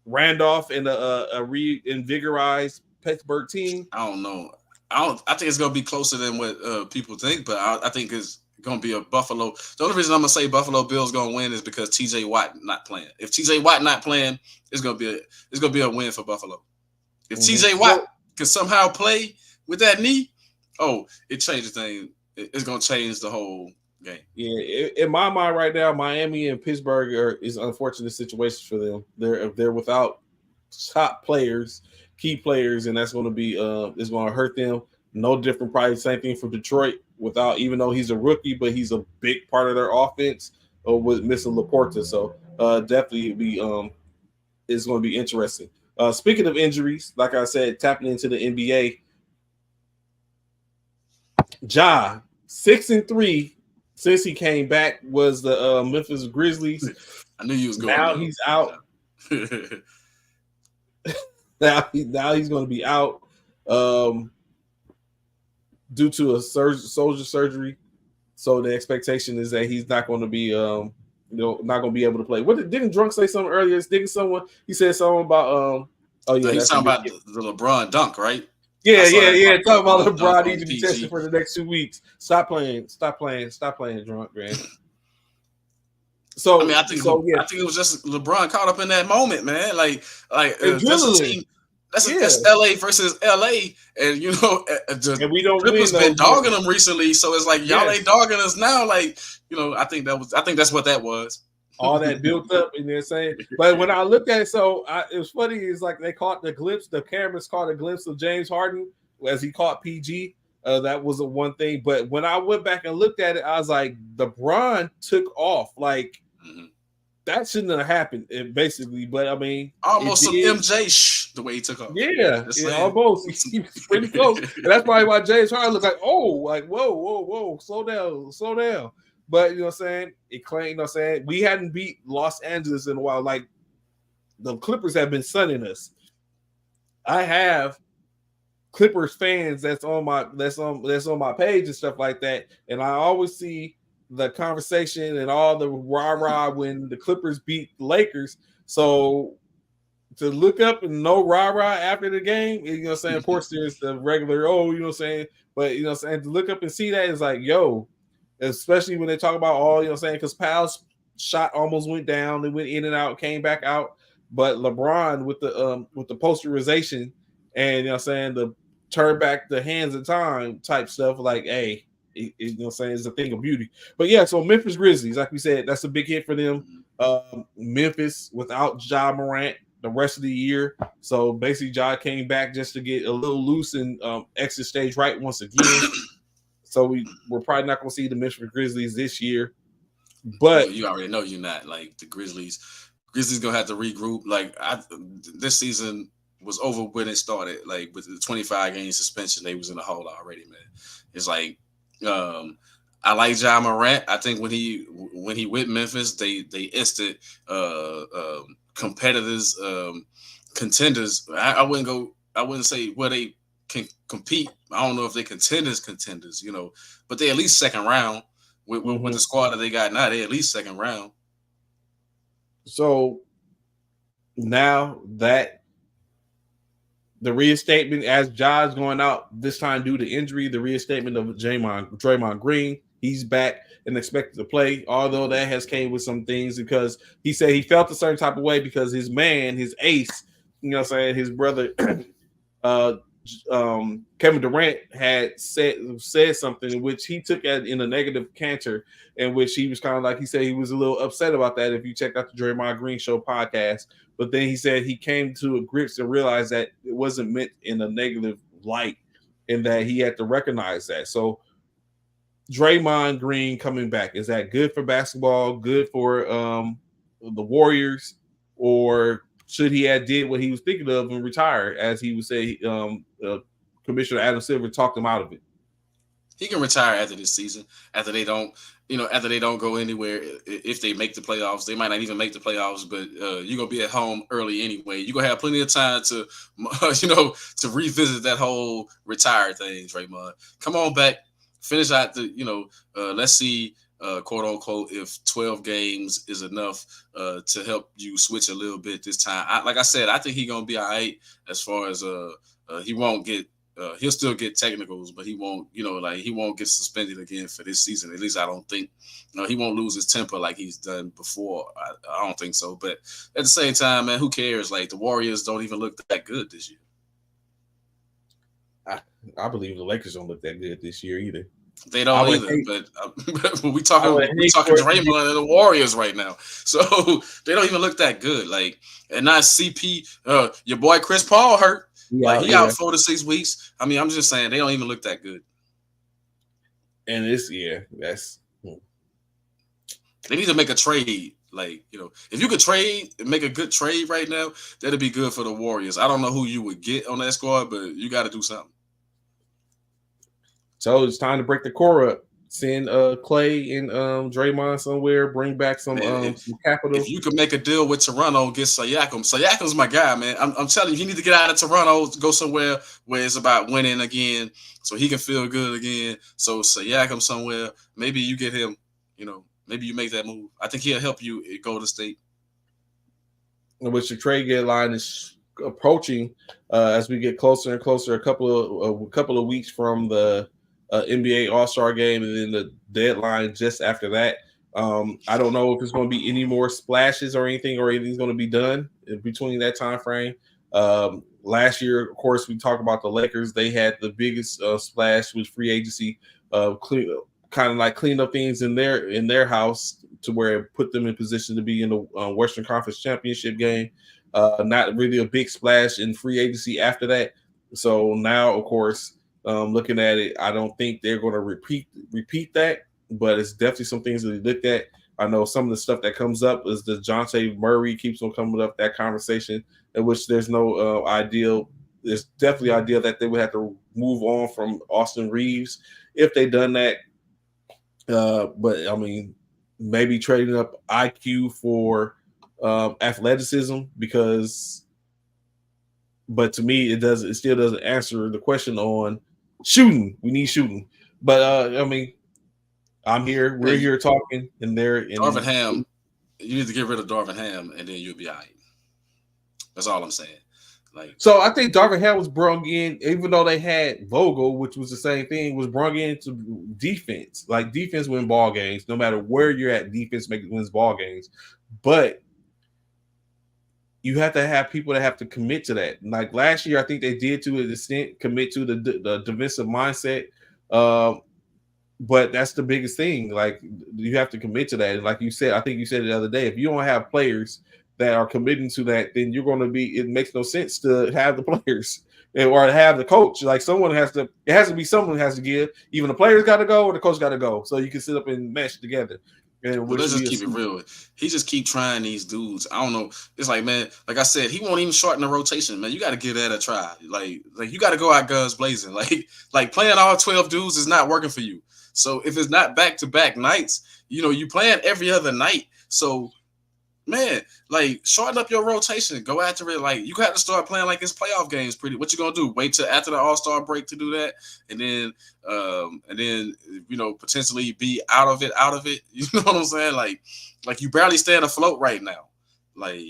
Randolph and a reinvigorized Pittsburgh team? I don't know. I think it's gonna be closer than what people think, but I think it's gonna be a Buffalo. The only reason I'm gonna say Buffalo Bills gonna win is because TJ Watt not playing. If TJ Watt not playing, it's gonna be a win for Buffalo. If TJ Watt can somehow play with that knee, it changes things. It's gonna change the whole game. Yeah, in my mind right now, Miami and Pittsburgh is unfortunate situations for them. They're without top players, key players, and that's going to be it's going to hurt them. No different, probably same thing for Detroit. Without, even though he's a rookie, but he's a big part of their offense with missing Laporta. So definitely it's going to be interesting. Speaking of injuries, like I said, tapping into the NBA, Ja 6-3 since he came back was the Memphis Grizzlies. I knew you was going. Now he's out. now he's going to be out due to a shoulder surgery. So the expectation is that he's not going to be not going to be able to play. Didn't Drunk say something earlier? He said something about he's talking about the LeBron dunk, right? Yeah. Talking about LeBron needs to be tested for the next 2 weeks. Stop playing, Drunk, man. So I think it was just LeBron caught up in that moment, man. That's a team. That's LA versus LA, and and we don't Clippers been dogging them recently, so it's like y'all ain't dogging us now. I think that's what that was. All that built up, and they're saying. But when I looked at it, it was funny. It's like they caught the glimpse. The cameras caught a glimpse of James Harden as he caught PG. That was one thing. But when I went back and looked at it, I was like, LeBron took off. Like that shouldn't have happened, basically. But I mean, almost some MJ the way he took off. Yeah, almost. He was pretty close, and that's probably why James Harden looked like, whoa, slow down. But you know what I'm saying? We hadn't beat Los Angeles in a while. Like the Clippers have been sunning us. I have Clippers fans that's on my page and stuff like that, and I always see the conversation and all the rah-rah when the Clippers beat the Lakers. So to look up and no rah-rah after the game, you know what I'm saying? Of course, there's the regular, you know what I'm saying? But you know what I'm saying? To look up and see that is like, especially when they talk about all, you know what I'm saying? Because Powell's shot almost went down, they went in and out, came back out. But LeBron with the posterization and you know what I'm saying, the turn back the hands of time type stuff, like, hey, you know what I'm saying, it's a thing of beauty. But yeah, so Memphis Grizzlies, like we said, that's a big hit for them. Memphis without Ja Morant the rest of the year. So basically Ja came back just to get a little loose and exit stage right once again. So we're probably not going to see the Memphis Grizzlies this year. But you already know you're not. Like the Grizzlies going to have to regroup. Like this season was over when it started. Like with the 25-game suspension, they was in the hole already, man. It's like I like Ja Morant. I think when he went Memphis, they instant competitors, contenders. I wouldn't say where they can compete. I don't know if they contenders, but they at least second round with the squad that they got now. They at least second round. So now that the reinstatement, as Ja's going out this time due to injury, the reinstatement of Draymond Green, he's back and expected to play. Although that has came with some things because he said he felt a certain type of way because his ace, you know what I'm saying, his brother uh Kevin Durant had said something in which he took in a negative canter, in which he was kind of like, he said he was a little upset about that if you checked out the Draymond Green Show podcast. But then he said he came to grips and realized that it wasn't meant in a negative light and that he had to recognize that. So Draymond Green coming back, is that good for basketball, good for the Warriors, or should he have did what he was thinking of and retire, as he would say? Commissioner Adam Silver talked him out of it. He can retire after this season, after they don't go anywhere. If they make the playoffs, they might not even make the playoffs, but you're gonna be at home early anyway. You're gonna have plenty of time to, to revisit that whole retire thing, Draymond. Come on back, finish out the, let's see, quote unquote, if 12 games is enough to help you switch a little bit this time. Like I said, I think he's gonna be all right as far as he won't get. He'll still get technicals, but he won't, he won't get suspended again for this season. At least I don't think. He won't lose his temper like he's done before. I don't think so. But at the same time, man, who cares? Like, the Warriors don't even look that good this year. I believe the Lakers don't look that good this year either. They don't either. But we talking Draymond and the Warriors right now, so they don't even look that good. Like, and not CP. Your boy Chris Paul hurt. Yeah, he out 4 to 6 weeks. I mean, I'm just saying they don't even look that good. And that's. They need to make a trade. Like, if you could trade and make a good trade right now, that'd be good for the Warriors. I don't know who you would get on that squad, but you got to do something. So it's time to break the core up. Send Clay and Draymond somewhere. Bring back some capital. If you could make a deal with Toronto, get Siakam. Siakam's my guy, man. I'm telling you, he need to get out of Toronto, go somewhere where it's about winning again, so he can feel good again. So Siakam somewhere. Maybe you get him. Maybe you make that move. I think he'll help you at Golden State. Which the trade deadline is approaching as we get closer and closer. A couple of weeks from the NBA All-Star game, and then the deadline just after that. I don't know if there's going to be any more splashes or anything's going to be done in between that time frame. Last year, of course, we talked about the Lakers. They had the biggest splash with free agency, kind of like clean up things in their house to where it put them in position to be in the Western Conference Championship game. Not really a big splash in free agency after that. So now, of course, looking at it, I don't think they're going to repeat that, but it's definitely some things that they looked at. I know some of the stuff that comes up is the Dejounte Murray keeps on coming up, that conversation, in which there's no ideal. There's definitely ideal that they would have to move on from Austin Reeves if they done that. But I mean, maybe trading up IQ for athleticism, but to me, it still doesn't answer the question on shooting. We need shooting. But I mean, we're here talking, and Darvin Ham. You need to get rid of Darvin Ham, and then you'll be all right. That's all I'm saying. So I think Darvin Ham was brought in, even though they had Vogel, which was the same thing, was brought in to defense. Like, defense win ball games, no matter where you're at. Defense wins ball games, but you have to have people that have to commit to that. Like last year, I think they did to an extent commit to the defensive mindset. But that's the biggest thing. Like, you have to commit to that. And like you said, I think you said it the other day, if you don't have players that are committing to that, then it makes no sense to have the players or to have the coach. Like, someone has to give. Even the players got to go or the coach got to go. So you can sit up and mesh together. And let's just keep it real. He just keep trying these dudes. I don't know. It's like, man, like I said, he won't even shorten the rotation, man. You got to give that a try. Like you got to go out guns blazing. Like playing all 12 dudes is not working for you. So if it's not back-to-back nights, you playing every other night. So, man, like, shorten up your rotation. Go after it. Like, you got to start playing like it's playoff games. What you gonna do? Wait till after the All-Star break to do that, and then potentially be out of it. You know what I'm saying? Like you barely staying afloat right now. Like,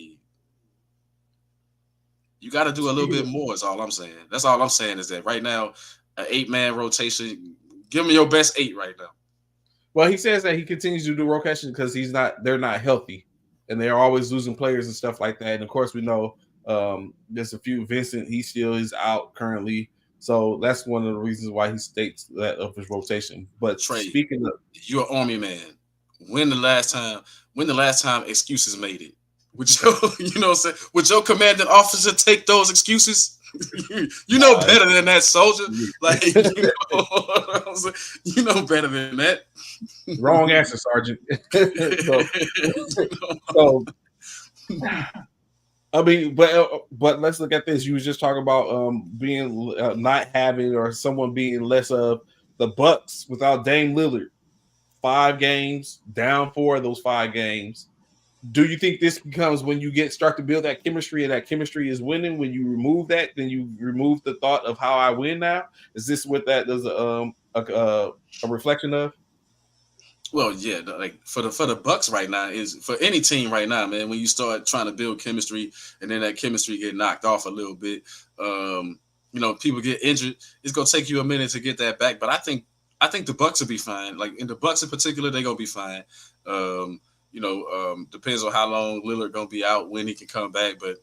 you got to do a little bit more. Is all I'm saying. That's all I'm saying, is that right now, an 8-man rotation. Give me your best 8 right now. Well, he says that he continues to do rotation because they're not healthy, and they're always losing players and stuff like that. And of course, we know There's a few. Vincent, he still is out currently, so that's one of the reasons why he states that of his rotation. But Trey, speaking of, you're an Army man. When the last time excuses made it? Would your, you know what I'm saying? Would your commanding officer take those excuses? You know better than that, soldier. Like, you know better than that. wrong answer, Sergeant. so, I mean, but let's look at this. You was just talking about being not having or someone being less of the Bucks without Dame Lillard. 5 games, down 4 of those 5 games. Do you think this becomes when you start to build that chemistry and that chemistry is winning? When you remove that, then you remove the thought of how I win now. Is this what that does a reflection of? Well, yeah, like for the Bucks right now is for any team right now, man. When you start trying to build chemistry and then that chemistry get knocked off a little bit, people get injured. It's gonna take you a minute to get that back. But I think the Bucks will be fine. Like in the Bucks in particular, they're gonna be fine. Depends on how long Lillard gonna be out, when he can come back. But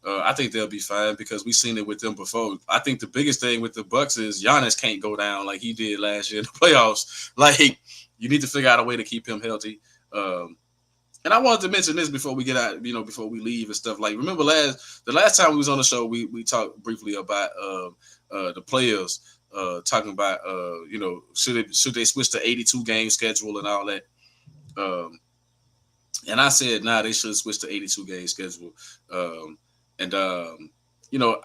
I think they'll be fine because we've seen it with them before. I think the biggest thing with the Bucks is Giannis can't go down like he did last year in the playoffs. Like, you need to figure out a way to keep him healthy. And I wanted to mention this before we get out, before we leave and stuff. Like, remember the last time we was on the show, we talked briefly about the players, talking about should they switch to 82 game schedule and all that. And I said, nah, they should switch to 82 game schedule. I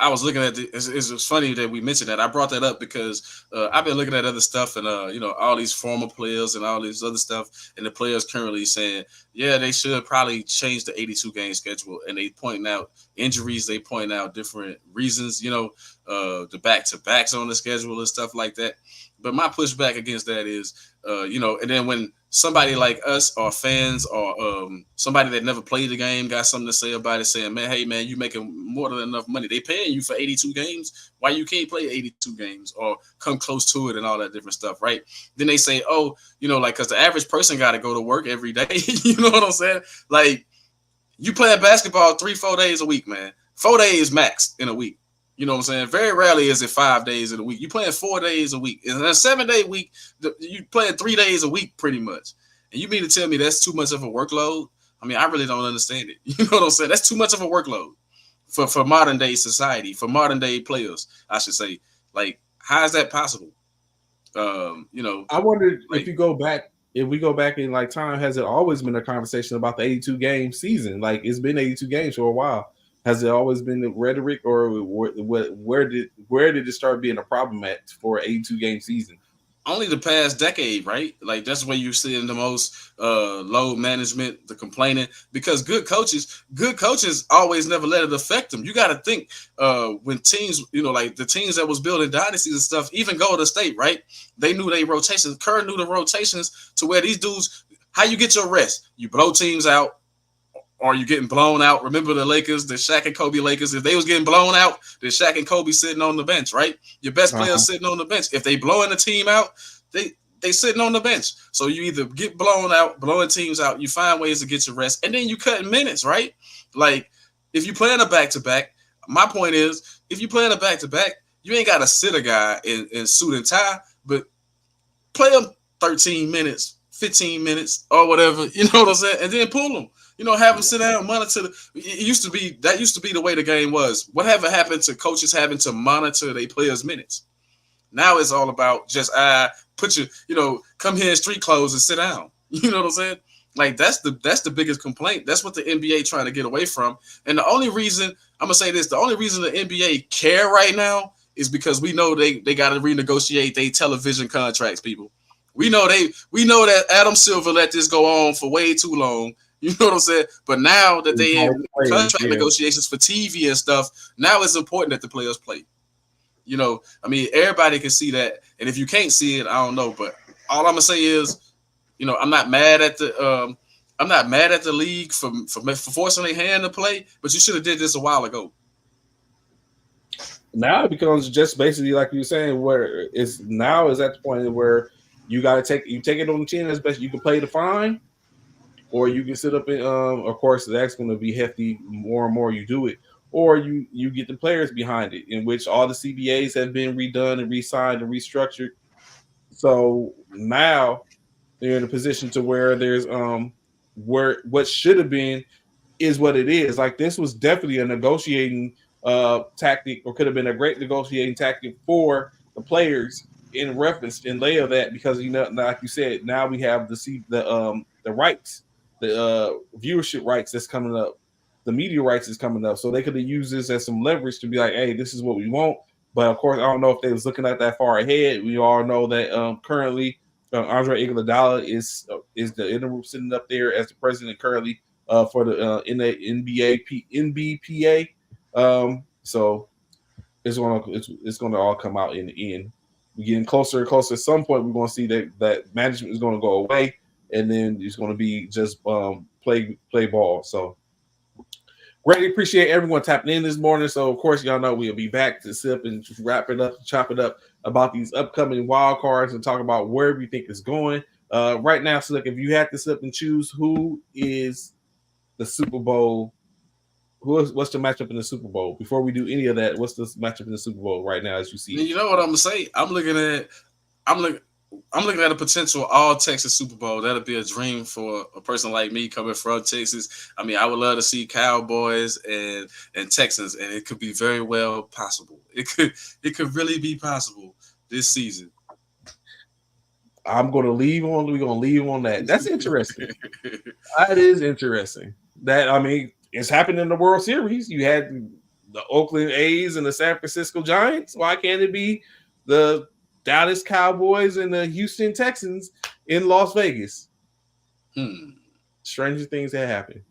was looking at it's funny that we mentioned that. I brought that up because I've been looking at other stuff and all these former players and all this other stuff, and the players currently saying, yeah, they should probably change the 82 game schedule. And they point out injuries, they point out different reasons, the back-to-backs on the schedule and stuff like that. But my pushback against that is, and then when somebody like us or fans or somebody that never played the game got something to say about it, saying, man, hey, man, you making more than enough money. They paying you for 82 games. Why you can't play 82 games or come close to it and all that different stuff, right? Then they say, oh, because the average person got to go to work every day. You know what I'm saying? Like, you playing basketball 3-4 days a week, man. 4 days max in a week. You know what I'm saying? Very rarely is it 5 days in a week. You playing 4 days a week. In a 7-day week, you playing 3 days a week pretty much. And you mean to tell me that's too much of a workload? I mean, I really don't understand it. You know what I'm saying? That's too much of a workload for modern day society, for modern day players, I should say. Like, how is that possible? I wonder if we go back in like time, has it always been a conversation about the 82 game season? Like, it's been 82 games for a while. Has it always been the rhetoric, or where did it start being a problem at for an 82 game season? Only the past decade, right? Like, that's where you're seeing the most load management, the complaining, because good coaches always never let it affect them. You got to think when teams, like the teams that was building dynasties and stuff, even Golden State, right? They knew they rotations. Kerr knew the rotations to where these dudes, how you get your rest? You blow teams out. Or you getting blown out. Remember the Lakers, the Shaq and Kobe Lakers. If they was getting blown out, then Shaq and Kobe sitting on the bench, right? Your best players sitting on the bench. If they blowing the team out, they sitting on the bench. So you either get blown out, blowing teams out, you find ways to get your rest, and then you cut minutes, right? Like, if you playing a back-to-back, my point is, if you playing a back-to-back, you ain't got to sit a guy in suit and tie, but play him 13 minutes, 15 minutes, or whatever, you know what I'm saying? And then pull them. Have them sit down and monitor. That used to be the way the game was. Whatever happened to coaches having to monitor their players' minutes? Now it's all about just put your, come here in street clothes and sit down. You know what I'm saying? Like, that's the biggest complaint. That's what the NBA trying to get away from. And the only reason I'm gonna say this, the only reason the NBA care right now is because we know they got to renegotiate their television contracts. People, we know that Adam Silver let this go on for way too long. You know what I'm saying? But now that they have contract negotiations for TV and stuff, now it's important that the players play. I mean, everybody can see that. And if you can't see it, I don't know. But all I'm gonna say is, I'm not mad at the league for forcing their hand to play, but you should have did this a while ago. Now it becomes just basically like you were saying, where it's now is at the point where you got to take it on the chin as best you can play the fine. Or you can sit up and, of course, that's going to be hefty more and more you do it. or you get the players behind it, in which all the CBAs have been redone and re-signed and restructured. So now they're in a position to where there's where what should have been is what it is. Like this was definitely a negotiating tactic, or could have been a great negotiating tactic for the players in reference in lay of that, because like you said, now we have the rights, the viewership rights that's coming up, the media rights is coming up, so they could have used this as some leverage to be like, hey, this is what we want. But of course, I don't know if they was looking at that far ahead. We all know that currently Andre Iguodala is the interim sitting up there as the president currently for the in the NBPA. So it's gonna all come out in the end. We're getting closer and closer. At some point, we're gonna see that management is gonna go away, and then it's gonna be just play ball. So greatly appreciate everyone tapping in this morning. So of course, y'all know we'll be back to sip and wrap it up, chop it up about these upcoming wild cards and talk about where we think it's going. Right now, so look, if you had to sip and choose who is the Super Bowl, what's the matchup in the Super Bowl? Before we do any of that, what's the matchup in the Super Bowl right now as you see it? You know what I'm gonna say? I'm looking at a potential all Texas Super Bowl. That'll be a dream for a person like me coming from Texas. I mean, I would love to see Cowboys and Texans, and it could be very well possible. It could really be possible this season. We're gonna leave on that. That's interesting. That is interesting. That, I mean, it's happened in the World Series. You had the Oakland A's and the San Francisco Giants. Why can't it be the Dallas Cowboys and the Houston Texans in Las Vegas? Stranger things that happen.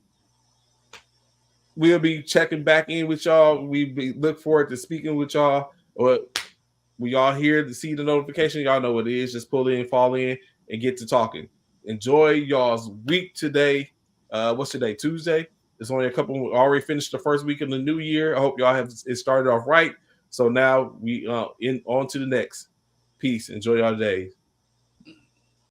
We'll be checking back in with y'all. Look forward to speaking with y'all. Or we all here to see the notification. Y'all know what it is. Just pull in, fall in, and get to talking. Enjoy y'all's week today. What's today? Tuesday. There's only a couple. We already finished the first week of the new year. I hope y'all have it started off right. So now we on to the next. Peace. Enjoy y'all day.